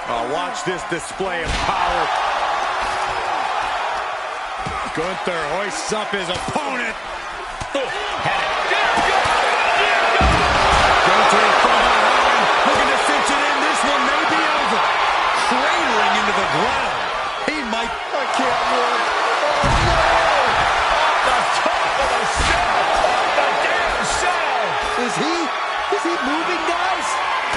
Oh, watch this display of power. Gunther hoists up his opponent. Gunther from behind, looking to cinch it in. This one may be over. Cratering into the ground. He might. I can't win. Oh, no! Off the top of the cell. Off the damn cell. Is he moving, guys?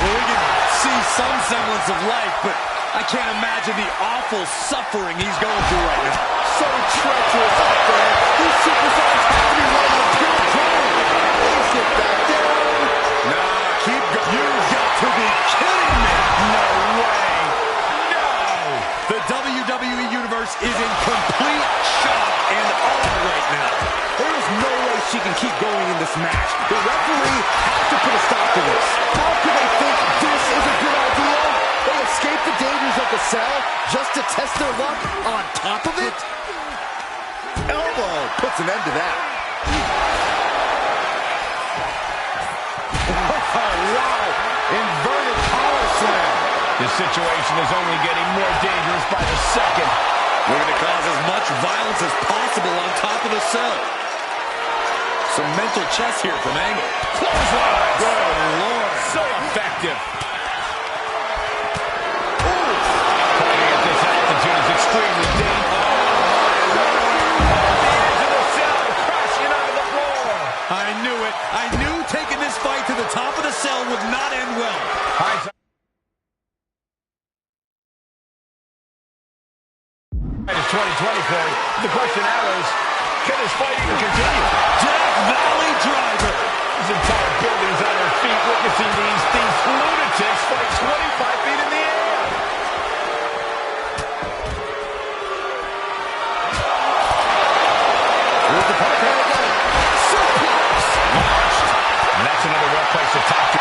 Well, we can see some semblance of life, but I can't imagine the awful suffering he's going through right now. So treacherous out there. These superstars have to be running on pure adrenaline. Please get back down. Nah, keep going. You've got to be kidding me. No way. No. The WWE Universe is in complete shock and awe right now. There is no way she can keep going in this match. The referee has to put a stop to this. How can they think this is a good idea? They escape the dangers of the cell just to test their luck on top of it? Elbow puts an end to that. Oh, wow. Inverted power slam. This situation is only getting more dangerous by the second. Looking to cause as much violence as possible on top of the cell. Some mental chess here from Angle. Clothesline. Good Lord. So effective. Fighting at this altitude is extremely dangerous. I knew it. I knew taking this fight to the top of the cell would not end well. It's 2024. The question now is, can this fight even continue? Death Valley Driver. This entire building is on their feet witnessing these lunatics fight 25 feet in the air. Here's the parker again. Suplex. Launched. And that's another well place to top to.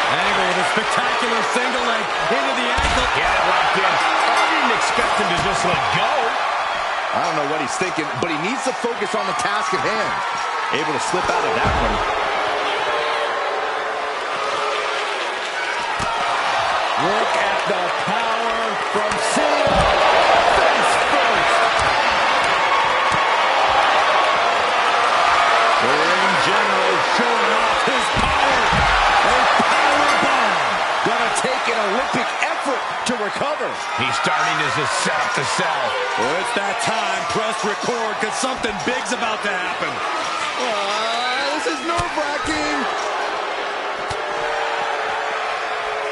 Angle with a spectacular single leg into the ankle. He had it locked in. I didn't expect him to just let go. I don't know what he's thinking, but he needs to focus on the task at hand. Able to slip out of that one. Look at the power from Cena. Face first. The ring general showing off his power. A power bomb. Gonna take an Olympic effort to recover. He's starting to just set up the cell. Well, it's that time. Press record because something big's about to happen. This is nerve-wracking.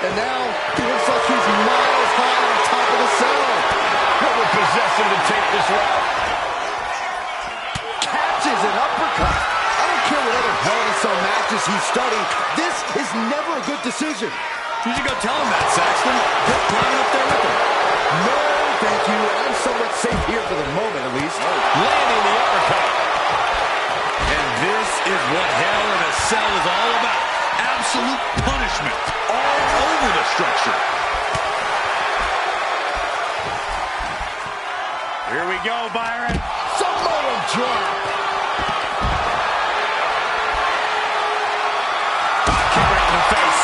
And now, he looks like he's miles high on top of the cell. What would possess him to take this route? Catches an uppercut. I don't care what other Hell in a Cell matches he's studied. This is never a good decision. You should go tell him that, Saxton. Quit climbing up there with him. No, thank you. I'm somewhat safe here for the moment, at least. Landing the uppercut. And this is what Hell in a Cell is all about. Absolute punishment all over the structure. Here we go, Byron. Samoan drop. Kick right in the face.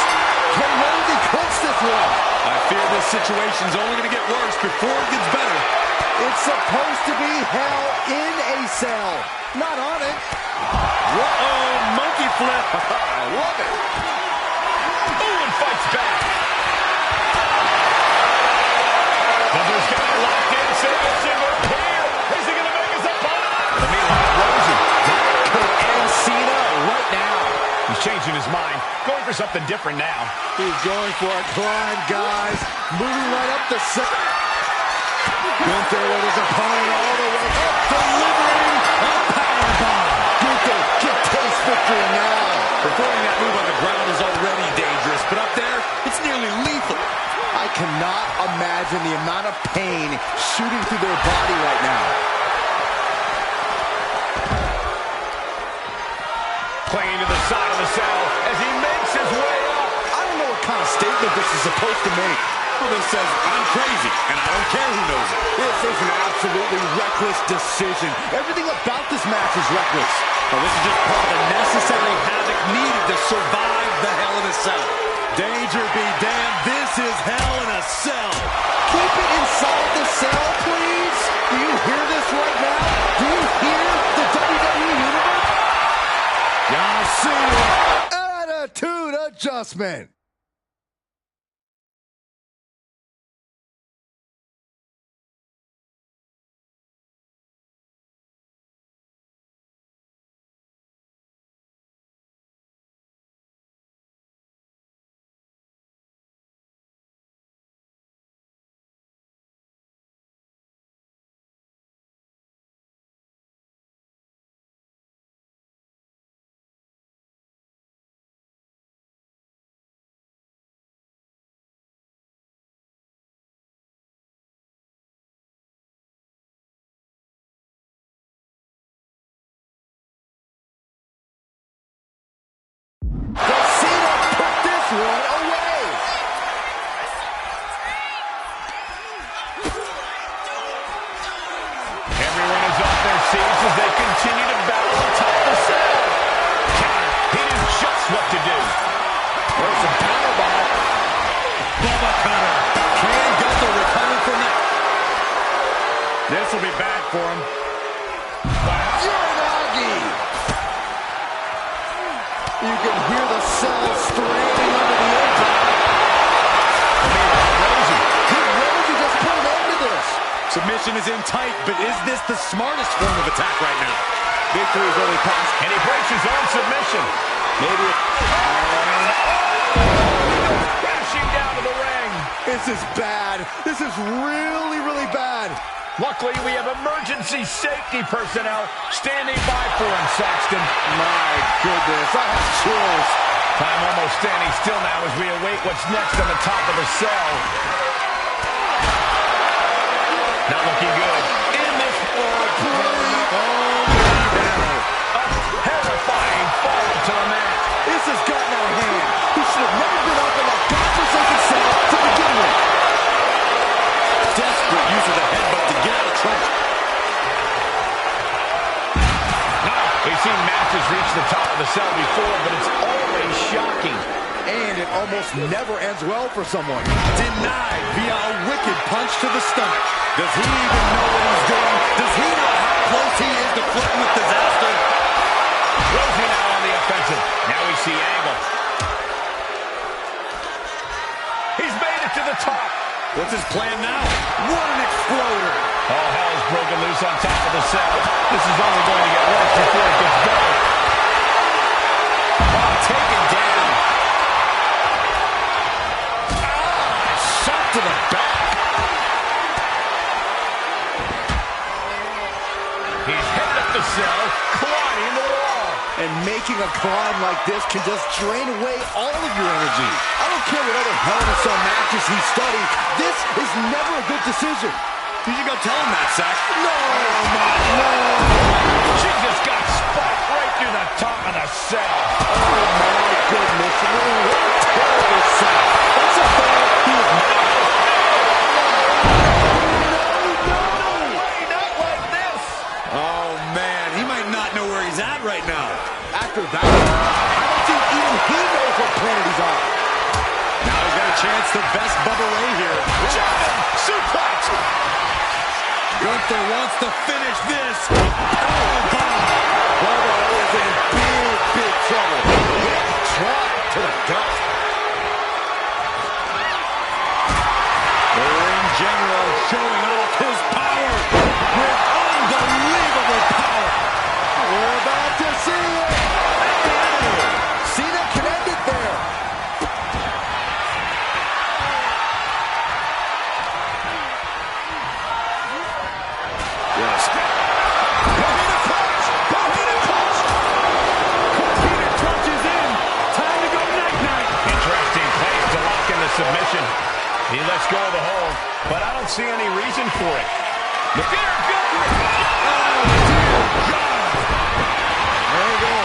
Can Randy clinch this one? I fear this situation's only going to get worse before it gets better. It's supposed to be Hell in a Cell, not on it. Uh-oh, monkey flip. I love it. Ooh, and fights back. Gunther's got it locked in. Submission move here. Is he going to make his opponent? Meanwhile, Rosen. That could end Cena right now. He's changing his mind. Going for something different now. He's going for a climb, guys. Moving right up the set. Gunther with his opponent all the way up, delivering a powerbomb. Gunther can taste victory now. Performing that move on the ground is already dangerous, but up there, it's nearly lethal. I cannot imagine the amount of pain shooting through their body right now. Clinging to the side of the cell as he makes his way up. I don't know what kind of statement this is supposed to make. Well, this says, I'm crazy, and I don't care who knows it. This is an absolutely reckless decision. Everything about this match is reckless. Well, this is just part of the necessary havoc needed to survive the Hell in a Cell. Danger be damned, this is Hell in a adjustment. As they continue to battle on top of the cell. Counter. He knew just what to do. There's some power behind. Bubba cutter. Can Gunther recover from that? This will be bad for him. Uranagi! You can hear the cell straining under the apron. Rosie just put an end to this. Submission is in tight, but is this the smartest form of attack right now? Victory is only possible. And he breaks his own submission. Maybe it... Crashing down to the ring. This is bad. This is really, really bad. Luckily, we have emergency safety personnel standing by for him, Saxton. My goodness, I have chills. Time almost standing still now as we await what's next on the top of the cell. Not looking good. In this a terrifying fall to the mat. This has gotten out of hand. He should have never been up in that godforsaken cell to begin with. Desperate use of the headbutt to get out of trouble. We've seen matches reach the top of the cell before, but it's always shocking. And it almost never ends well for someone. Denied via a wicked punch to the stomach. Does he even know what he's doing? Does he know how close he is to flirting with disaster? Rosie now on the offensive. Now we see Angle. He's made it to the top. What's his plan now? What an exploder. All hell is broken loose on top of the cell. This is only going to get worse before it gets better. Oh, taken down. Shot to the back. He's headed up the cell, climbing the wall. And making a climb like this can just drain away all of your energy. I don't care what other Hell in a Cell matches he studied. This is never a good decision. You should go tell him that, Sax. No, no. She just got spiked right through the top of the cell. Oh, my goodness. What a terrible set. That's a fall. He is not. Right now. After that, I don't think even he knows what planet he's on. Now he's got a chance to best Bubba Ray here. German suplex. Gunther wants to finish this. Bubba is in big, big trouble. Drop to the gut. The ring general showing off his power with unbelievable power. We're about to see it. Cena connected there. Yes. Corpina clutch. Corpina clutch. Corpina clutch is in. Time to go night-night. Interesting place to lock in the submission. He lets go of the hold, but I don't see any reason for it. The fear of God. Oh, dear God. There you go.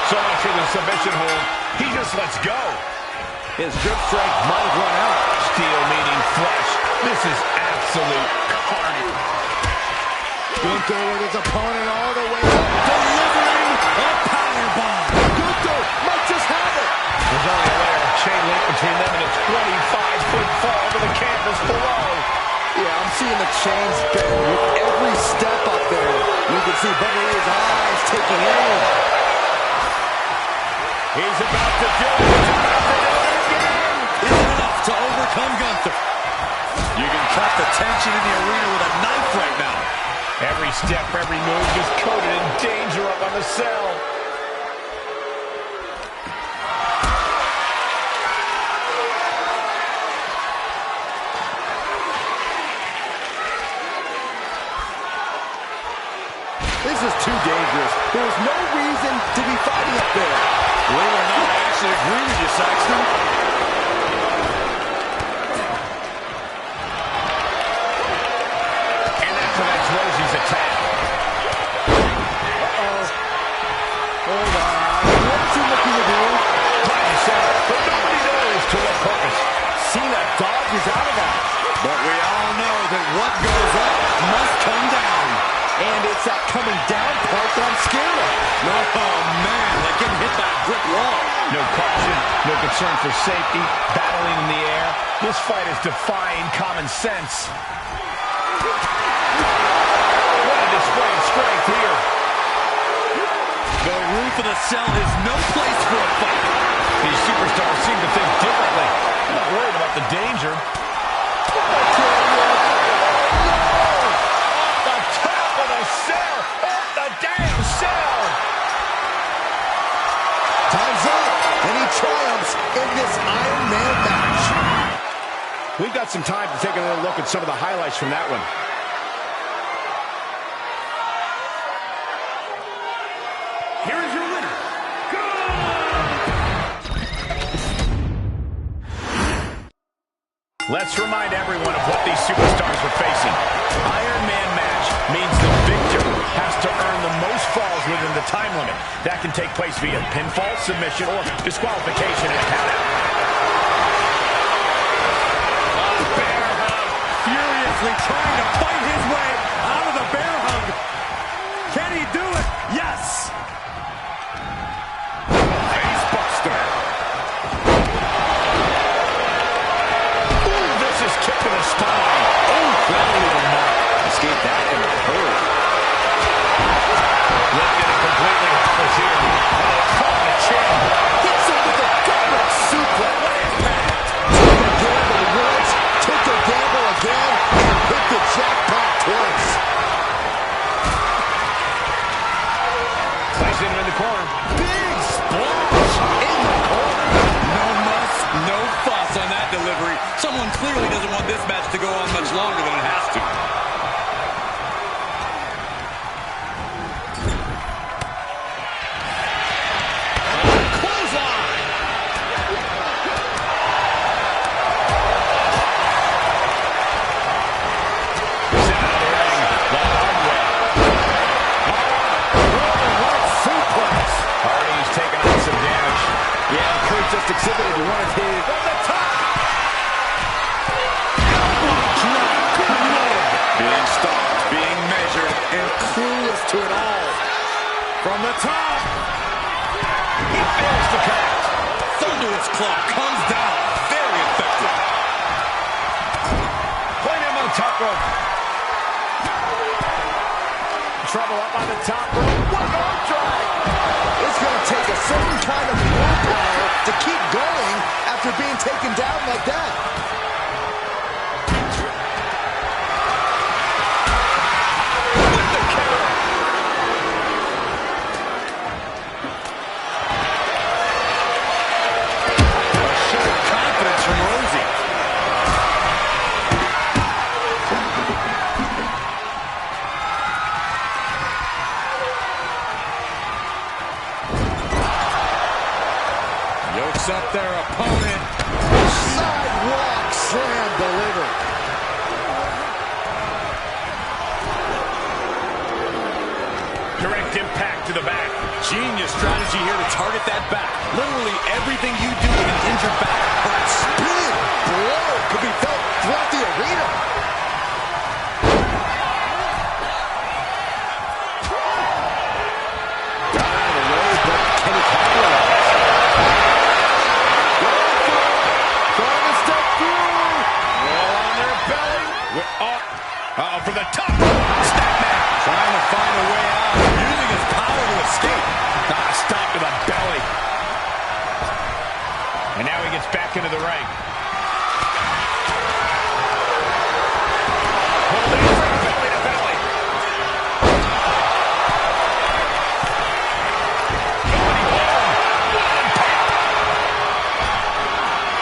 So much for the submission hold. He just lets go. His grip strength might have run out. Steel meeting flesh. This is absolute carnage. Gunther with his opponent all the way up, delivering a powerbomb. Gunther might just have it. There's only a layer of chain link between them and a 25-foot fall to the canvas below. Yeah, I'm seeing the chains bend with every step up there. You can see Bubba Ray's eyes taking aim. He's about to do it. He's about to do it again. Is it enough to overcome Gunther? You can cut the tension in the arena with a knife right now. Every step, every move is coated in danger up on the cell. This is too dangerous. There's no reason to be fighting up there. Believe it or not, I actually agree with you, Saxton. And that connects Rosie's attack. Hold on. What's he looking to do? Right in center, but nobody knows to what purpose. Cena dodges out of that. But we all know that what goes up must come down. And it's that coming down part that I'm scared of. Oh, man, like getting hit by a brick wall. No caution, no concern for safety, battling in the air. This fight is defying common sense. What a display of strength here. The roof of the cell is no place for a fight. These superstars seem to think differently. I'm not worried about the danger. Cell! Off the damn cell! Time's up, and he triumphs in this Iron Man match. We've got some time to take another look at some of the highlights from that one. Here is your winner, Let's remind everyone of what these superstars were facing. Iron Man match means the victor has to earn the most falls within the time limit. That can take place via pinfall, submission, or disqualification and a countout. Bear hug, furiously trying to fight his way out of the bear hug. Can he do it? Yes! Face buster. Ooh, this is kicking the spine. Oh, cleverly the mark. Escape that in a hurry. Lifted it completely helpless here. Caught the chin. Hits him with a gut suplex. What impact! Took a gamble once, took a gamble again, and hit the jackpot twice. Placing him in the corner. Big splash in the corner. No muss, no fuss on that delivery. Someone clearly doesn't want this match to go on much longer than it has to. Just exhibited one of his from the top. Being stalked, being measured, and clueless to it all. From the top. He fails to connect. Thunderous claw comes down. Very effective. Point him on top rope. Trouble up on the top rope. What an arm drag. It's going to take a certain kind of willpower to keep going after being taken down like that. With the counter. A show of confidence from Rosie. Yokes up their opponent. Sidewalk slam delivered. Direct impact to the back. Genius strategy here to target that back. Literally everything you do with an injured back hurts. Big blow could be felt throughout the arena. Got out of the way, but can he capitalize? Trying to step through. Roll on their belly. From the top. Snap man. Trying to find a way out. Using his power to escape. Stop to the belly. And now he gets back into the ring. Belly to belly.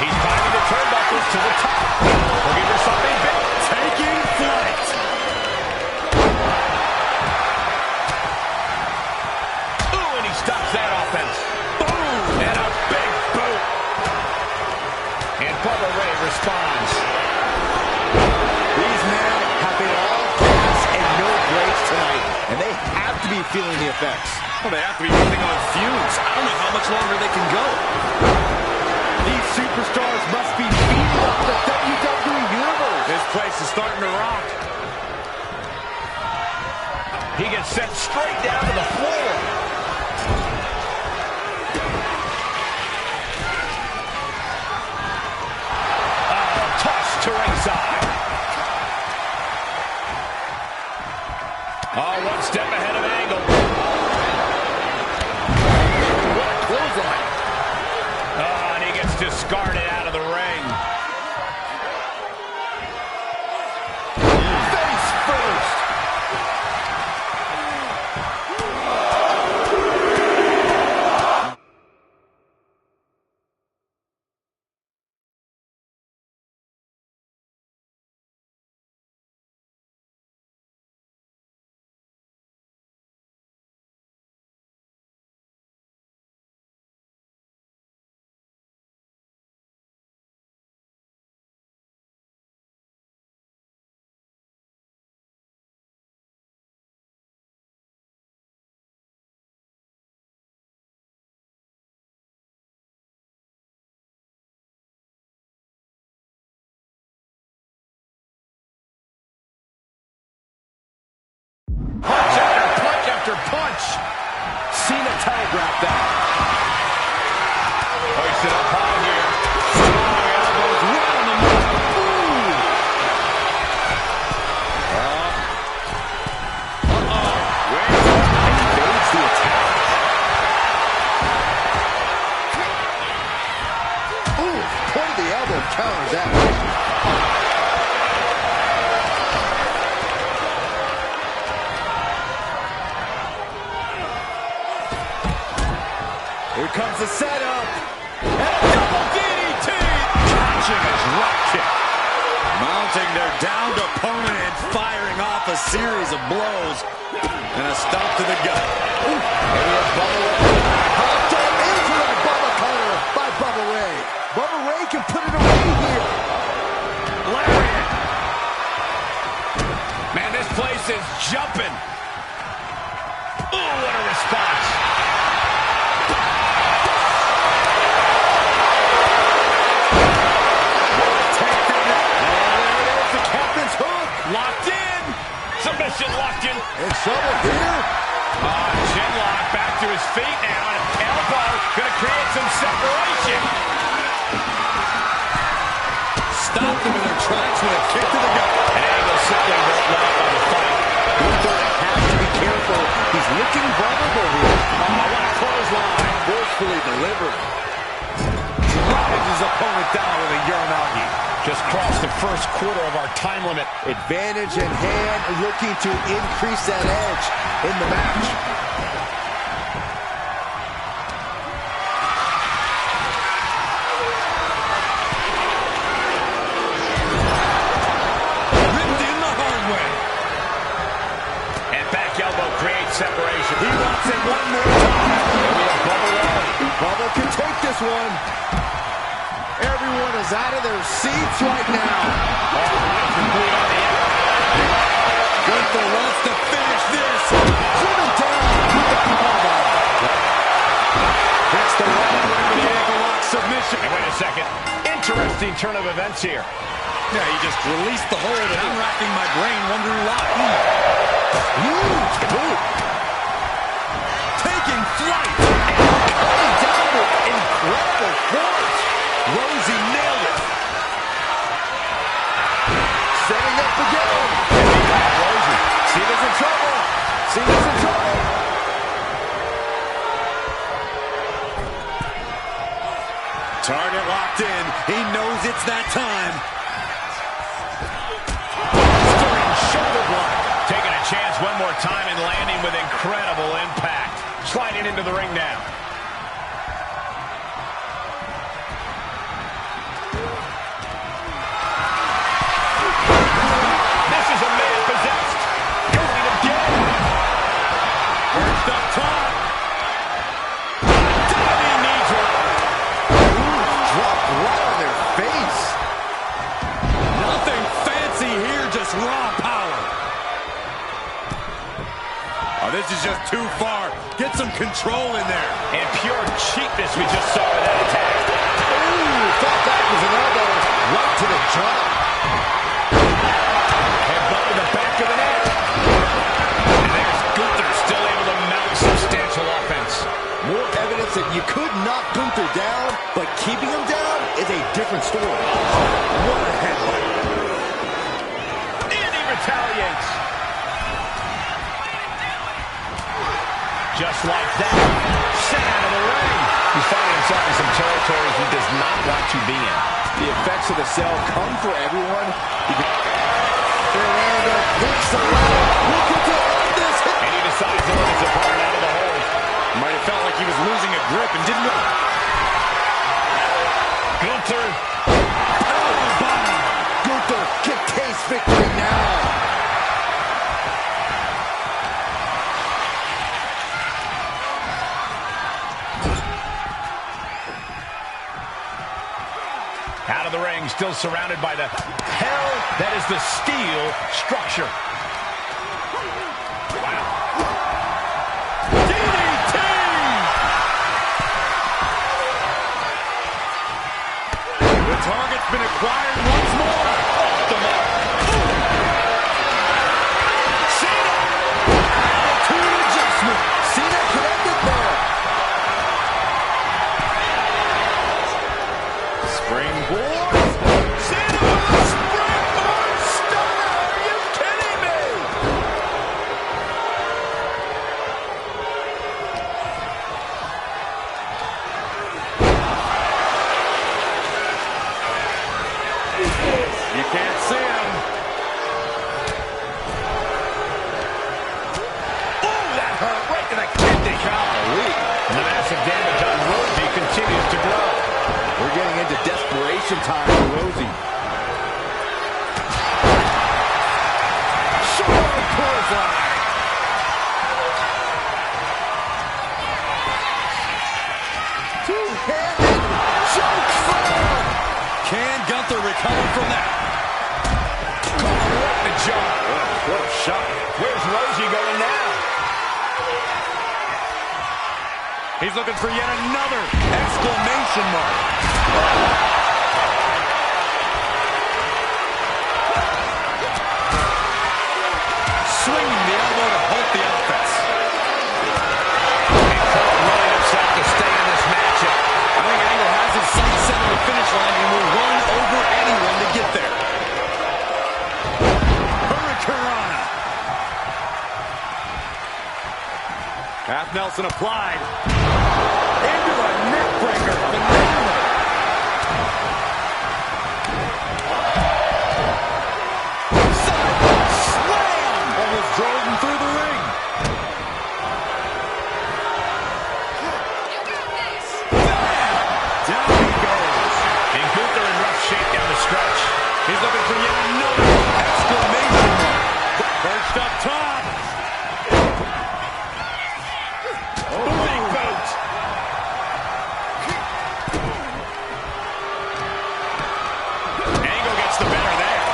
He's climbing the turnbuckles to the top. Looking for something big. Taking flight. Ooh, and he stops that offense. Boom! And a big boot. And Bubba Ray responds. These men have been all gas and no brakes tonight, and they have to be feeling the effects. Well, they have to be running on fumes. I don't know how much longer they can go. These superstars must be feeding off the WWE Universe. This place is starting to rock. He gets sent straight down to the floor. Toss to ringside. Oh, one step ahead of Angle. What a clothesline. Oh, and he gets discarded out of the ring. Face first. Punch after punch. Cena telegraphed that. Hoisted up high here. Strong elbows right on the mark. Ooh. And evades the attack. Ooh, point of the elbow counters that. Here comes the setup. And a double DDT. Catching his drop kick. Mounting their downed opponent and firing off a series of blows. And a stomp to the gut. Maybe a Bubba Ray. Hopped up into the Bubba cutter by Bubba Ray. Bubba Ray can put it away here. Lariat. Man, this place is jumping. Ooh, what a response. Locked in. Submission locked in. In trouble here. Chin lock back to his feet now. Elbow going to create some separation. Stopped them in their tracks with a kick to the gut. And Angle simply won't let up on the fight. Gunther has to be careful. He's looking vulnerable here. Oh, what a clothesline. Forcefully delivered. Drives his opponent down with a Uranagi. Just crossed the first quarter of our time limit. Advantage in hand, looking to increase that edge in the match. Ripped in the hard way. And back elbow creates separation. He wants it one more time. And we have Bubba Ray. Bubba can take this one. Everyone is out of their seats right now. Gunther wants to finish this. Driven down with the powerbomb. Hits the right with the ankle lock submission. And wait a second. Interesting turn of events here. Yeah, he just released the hold, and I'm racking my brain wondering why. Huge boot. Taking flight. Coming down with incredible force. Rosie nailed it. Setting up again. Rosie. Cena's in trouble. Cena's in trouble. Target locked in. He knows it's that time. Shoulder block. Taking a chance one more time and landing with incredible impact. Sliding into the ring now. This is a man possessed. Going again. Perched up top. Diving knee drop. Dropped right on their face. Nothing fancy here, just raw power. Oh, this is just too far. Get some control in there. And pure cheapness we just saw with that attack. Ooh, thought that was an elbow right to the jaw. Headbutt to the back of the neck. And there's Gunther still able to mount substantial offense. More evidence that you could knock Gunther down, but keeping him down is a different story. Oh, what a headbutt. And he retaliates. Just like that, sent out of the ring. He's finding himself in some territory he does not want to be in. The effects of the cell come for everyone. Fernando hits the ladder, looking to end this. And he decides to let his opponent out of the hole. Might have felt like he was losing a grip and didn't know. Gunther. Gunther can taste victory now. Out of the ring, still surrounded by the hell that is the steel structure. Wow. DDT! The target's been acquired once more. Off the mark. Cena! Attitude adjustment. Cena connected there. Springboard. Cena with a springboard stunner. Are you kidding me? You can't see him. Oh, that hurt right to the kidney. Golly. And the massive damage on Rosie continues to grow. We're getting into desperation time for Rosie. Short clothesline. Two-handed choke slam. Can Gunther recover from that? Right in the jaw. What a shot. Where's Rosie going now? He's looking for yet another exclamation mark. Swinging the elbow to halt the offense. And Cole willing himself to stay in this matchup. I think Angle has his sights set on the finish line and will run over anyone to get there. Hurricanrana. Half Nelson applied. Into a neckbreaker. Phenomenal. Side slam. Almost drove him through the ring. Down he goes. And Gunther in rough shape down the stretch. He's looking for yet another exclamation mark. Perched up top. Big boot. Angle gets the better there.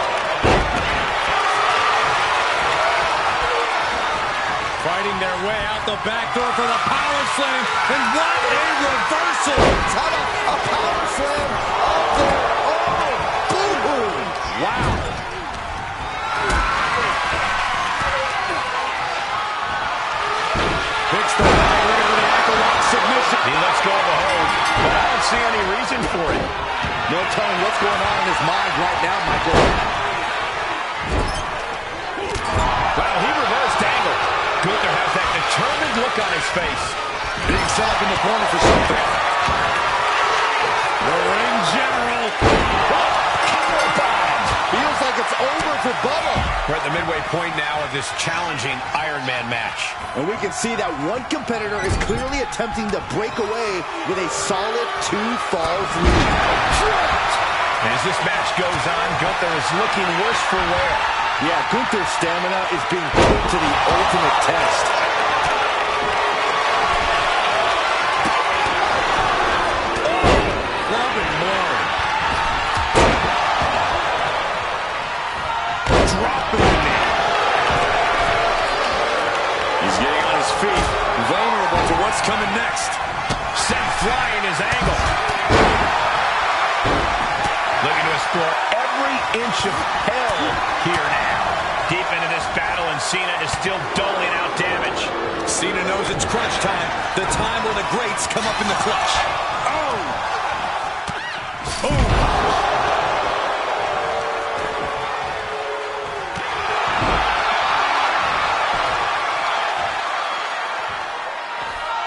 Fighting their way out the back door for the power slam. And what a reversal. How about a power slam up there? Oh, boom! Wow. Picks the leg, looking for the ankle lock submission. He lets go of the hold, but I don't see any reason for it. No telling what's going on in his mind right now, Michael. Wow, he reversed Angle. Gunther has that determined look on his face. Being set up in the corner for something. Very midway point now of this challenging Iron Man match. And we can see that one competitor is clearly attempting to break away with a solid 2 falls lead. And as this match goes on, Gunther is looking worse for wear. Yeah, Gunther's stamina is being put to the ultimate test. Feet, vulnerable to what's coming next. Sent flying his angle. Looking to explore every inch of hell here now. Deep into this battle, and Cena is still doling out damage. Cena knows it's crunch time. The time where the greats come up in the clutch. Oh! Oh!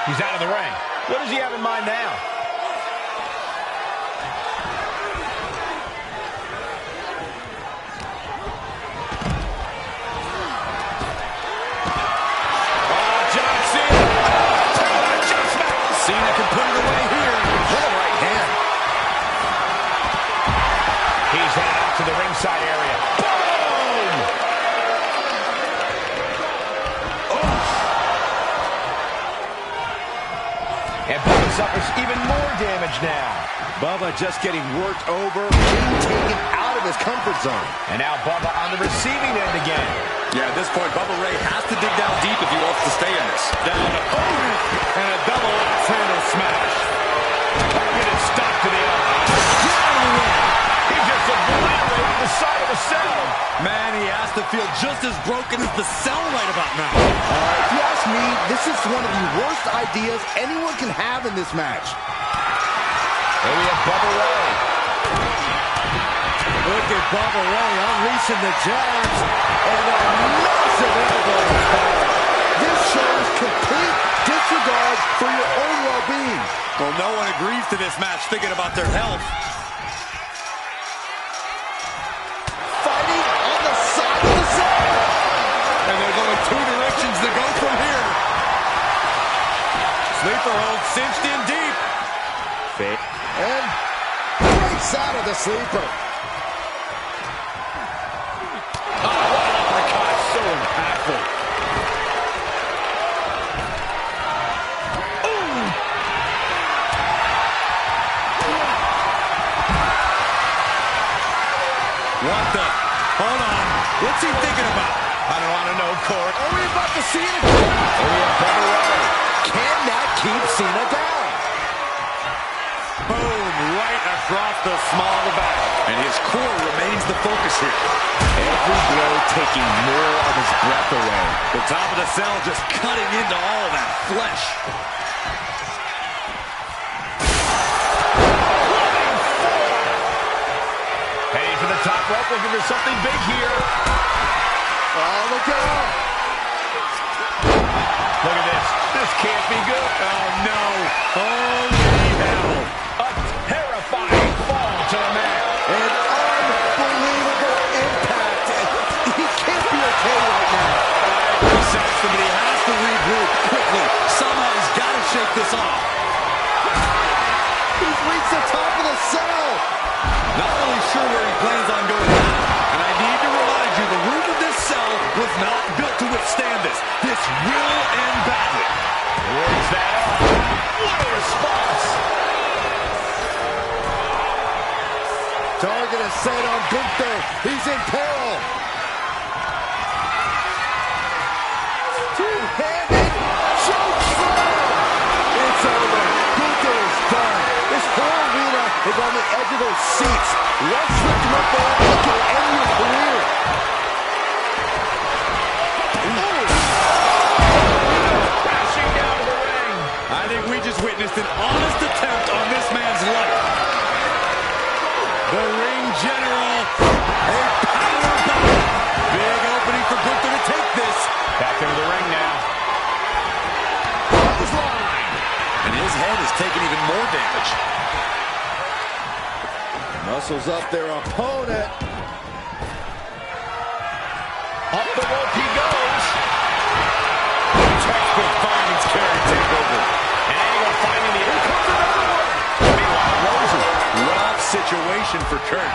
He's out of the ring. What does he have in mind now? Oh, John Cena. Oh, adjustment. Cena can put it away here. What a right hand. He's headed out to the ringside area. And Bubba suffers even more damage now. Bubba just getting worked over, being taken out of his comfort zone. And now Bubba on the receiving end again. Yeah, at this point, Bubba Ray has to dig down deep if he wants to stay in this. Down to and a double axe handle smash. Targeted stop to the elbow. He just obliterated the side of the cell. Man, he has to feel just as broken as the cell right about now. If you ask me, this is one of the worst ideas anyone can have in this match. And we have Bubba Ray. Look at Bubba Ray unleashing the jabs and a massive elbow. This shows complete disregard for your own well-being. Well, no one agrees to this match thinking about their health. Fighting on the side of the cell. And there's only 2 directions to go from here. Sleeper hold cinched in deep. And breaks out of the sleeper. Oh, what an uppercut. So impactful. Ooh. What the? Hold on. What's he thinking about? I don't want to know, Court. Are we about to see it again? Oh, yeah, Bubba Ray. Can that keep Cena down? Boom, right across the small of the back. And his core remains the focus here. Every blow taking more of his breath away. The top of the cell just cutting into all of that flesh. Heading for the top rope, looking for something big here. Oh, look out. Look at this. This can't be good. Oh, no. Holy hell. A terrifying fall to the mat. An unbelievable impact. He can't be okay right now. He says somebody has to regroup quickly. Somehow he's got to shake this off. He's reached the top of the cell. Not really sure where he plans on going now. And I need to remind you, the roof of this cell was not built to withstand this. This will end badly. Where's that up? What a response. Target is set on Gunther. He's in peril. Two-handed choke slam. It's over. Gunther is done. This whole arena is on the edge of their seats. One slip to look there, it can end your career. Crashing down to the ring. I think we just witnessed an honest attempt on this man's life. The ring general, a power bomb. Big opening for Gunther to take this. Back into the ring now. Clothesline. And his head is taking even more damage. Muscles up their opponent. Up the rope he goes. Textbook fireman's carry takeover. And Angle finding the... Here comes another one. Meanwhile, Rosie. Rough situation for Kurt.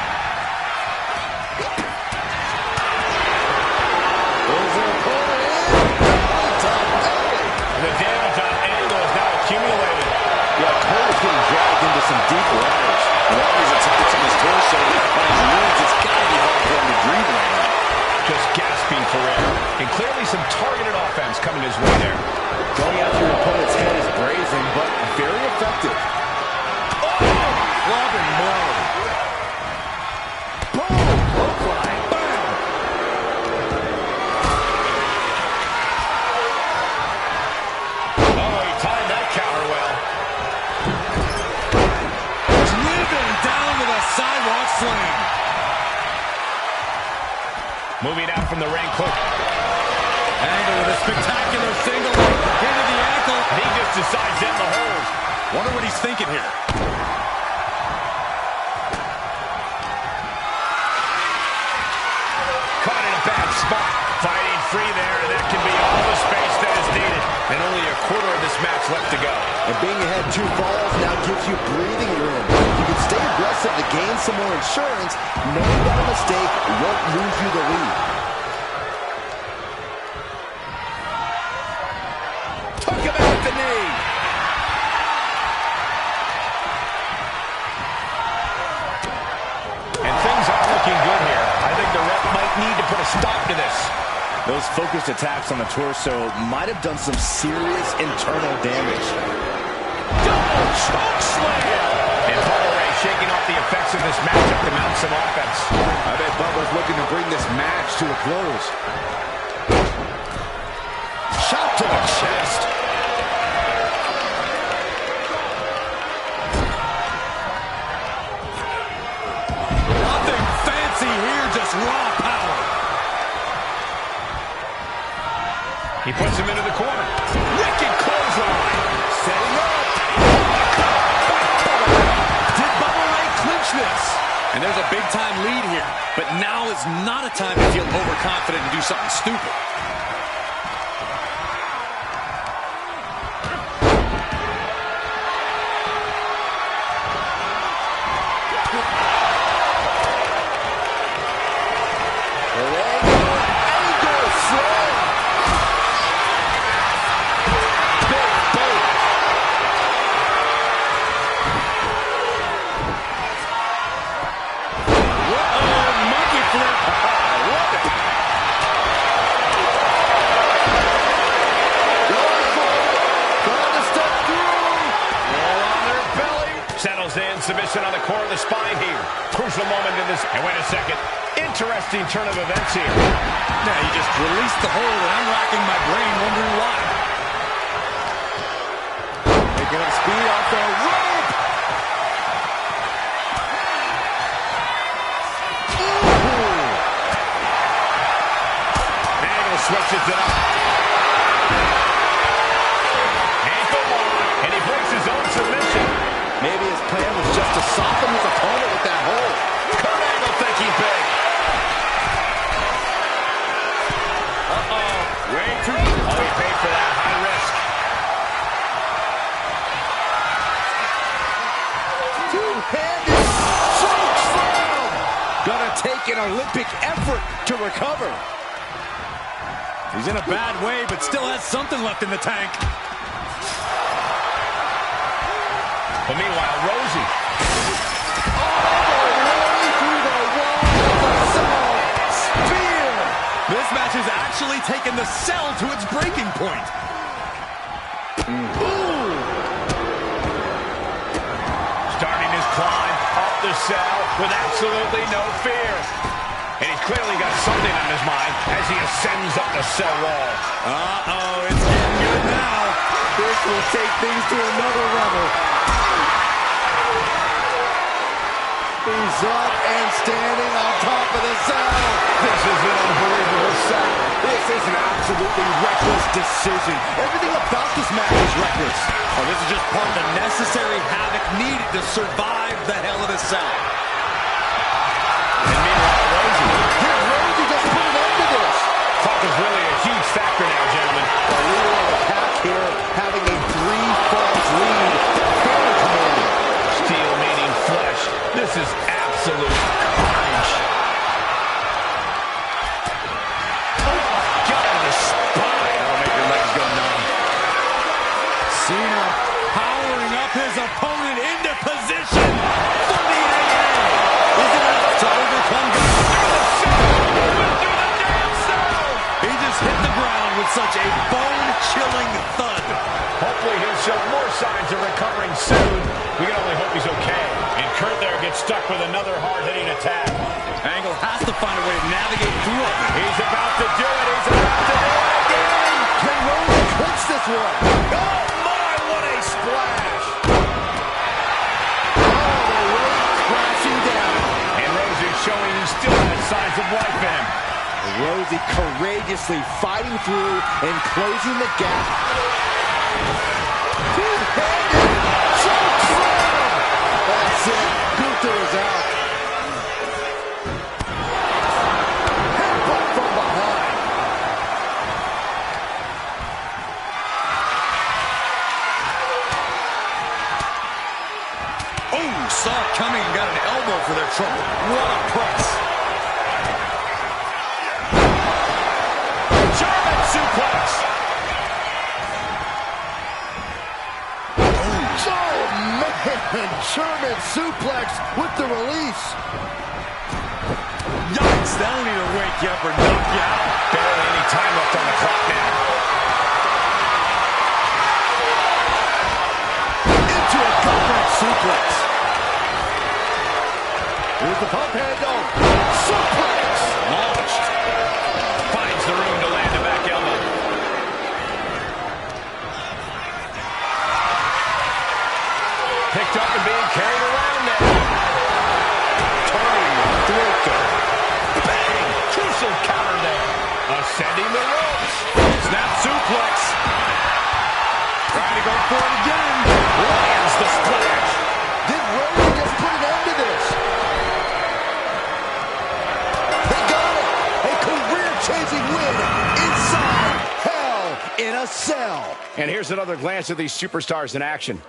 The damage on Angle is now accumulating. Yeah, Cole is getting dragged into some deep waters. While these attacks on his torso and his knees, it's got to be hard for him to breathe right now. Just gasping for air. And clearly some targeted offense coming his way there. Going after your opponent's head is brazen, but very effective. Oh! Club and blow. Boom! Clothesline. Bam! Oh, he timed that counter well. Driven down to the sidewalk slam. Moving out from the ring quick. Angle with a spectacular single into the ankle. And he just decides to end the hold. Wonder what he's thinking here. Caught in a bad spot. Fighting free there, and that can be all the space that is needed. And only a quarter of this match left to go. And being ahead 2 falls now gives you breathing room. You can stay aggressive to gain some more insurance, knowing that a mistake won't lose you the lead. Took him out the knee. And things aren't looking good here. I think the ref might need to put a stop to this. Those focused attacks on the torso might have done some serious internal damage. Double choke slam! And Bubba Ray shaking off the effects of this matchup to mount some offense. I bet Bubba's looking to bring this match to a close. Shot to the chest. Nothing fancy here, just raw power. He puts him into the corner. Wicked clothesline. Setting up. Did Bubba Ray clinch this? And there's a big-time lead here. But now is not a time to feel overconfident and do something stupid. Submission on the core of the spine here. Crucial moment in this. And wait a second. Interesting turn of events here. Now you just released the hold, and I'm racking my brain wondering why. Picking up speed off the rope. Angle switches it up. Ankle lock, and he breaks his own submission. Maybe his plan was just to soften his opponent with that hold. Kurt Angle thinking big. Way too... Oh, he paid for that. High risk. Two-handed choke slam. Gonna take an Olympic effort to recover. He's in a bad way, but still has something left in the tank. But meanwhile, Rosie. Through the wall. Spear. This match has actually taken the cell to its breaking point. Ooh. Starting his climb up the cell with absolutely no fear. And he's clearly got something on his mind as he ascends up the cell wall. Uh-oh, it's getting good now. This will take things to another level. He's up and standing on top of the cell. This is an unbelievable set. This is an absolutely reckless decision. Everything about this match is reckless. Oh, this is just part of the necessary havoc needed to survive the Hell in a Cell. And meanwhile, Rosie. Did Rosie just put an end to this? just absolute carnage. Got in the spine. That'll make your legs go numb. Cena powering up his opponent into position for the AA. Is it enough to overcome He just hit the ground with such a bone-chilling thud. Hopefully he'll show more signs of recovering soon. We can only hope he's okay. And Kurt there gets stuck with another hard-hitting attack. Angle has to find a way to navigate through it. He's about to do it. He's about to do it again. Can Roman clinch this one? Oh, my, what a splash. Crashing down. And Rosie's showing he still has signs of life in him. Rosie courageously fighting through and closing the gap. Two-handed chokeslam. That's it. Gunther is out. Headbutt from behind. Oh, saw it coming and got an elbow for their trouble. What a press. German suplex. Oh, man. German suplex with the release. Yikes, that'll either wake you up or knock you out. Barely any time left on the clock now. Into a government suplex. Here's the pump handle. Suplex. Launched. Finds the room to land a back elbow. Picked up and being carried around now. Turning through. Bang! Crucial counter there. Ascending the ropes. Snap suplex. Trying to go for it again. Lands the splash. Did Roman just put an end to this? They got it. A career-changing win inside Hell in a Cell. And here's another glance at these superstars in action.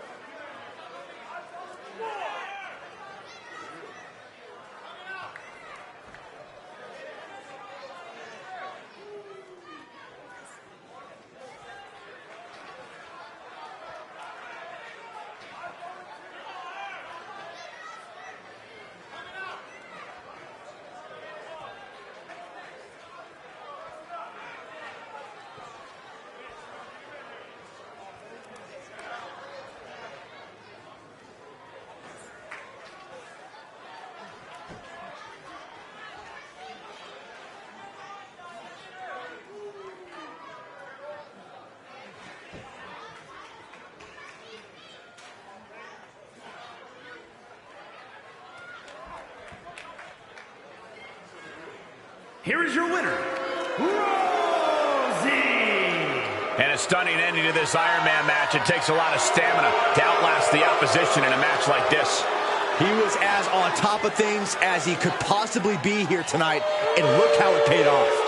Here is your winner, Rosie! And a stunning ending to this Iron Man match. It takes a lot of stamina to outlast the opposition in a match like this. He was as on top of things as he could possibly be here tonight, and look how it paid off.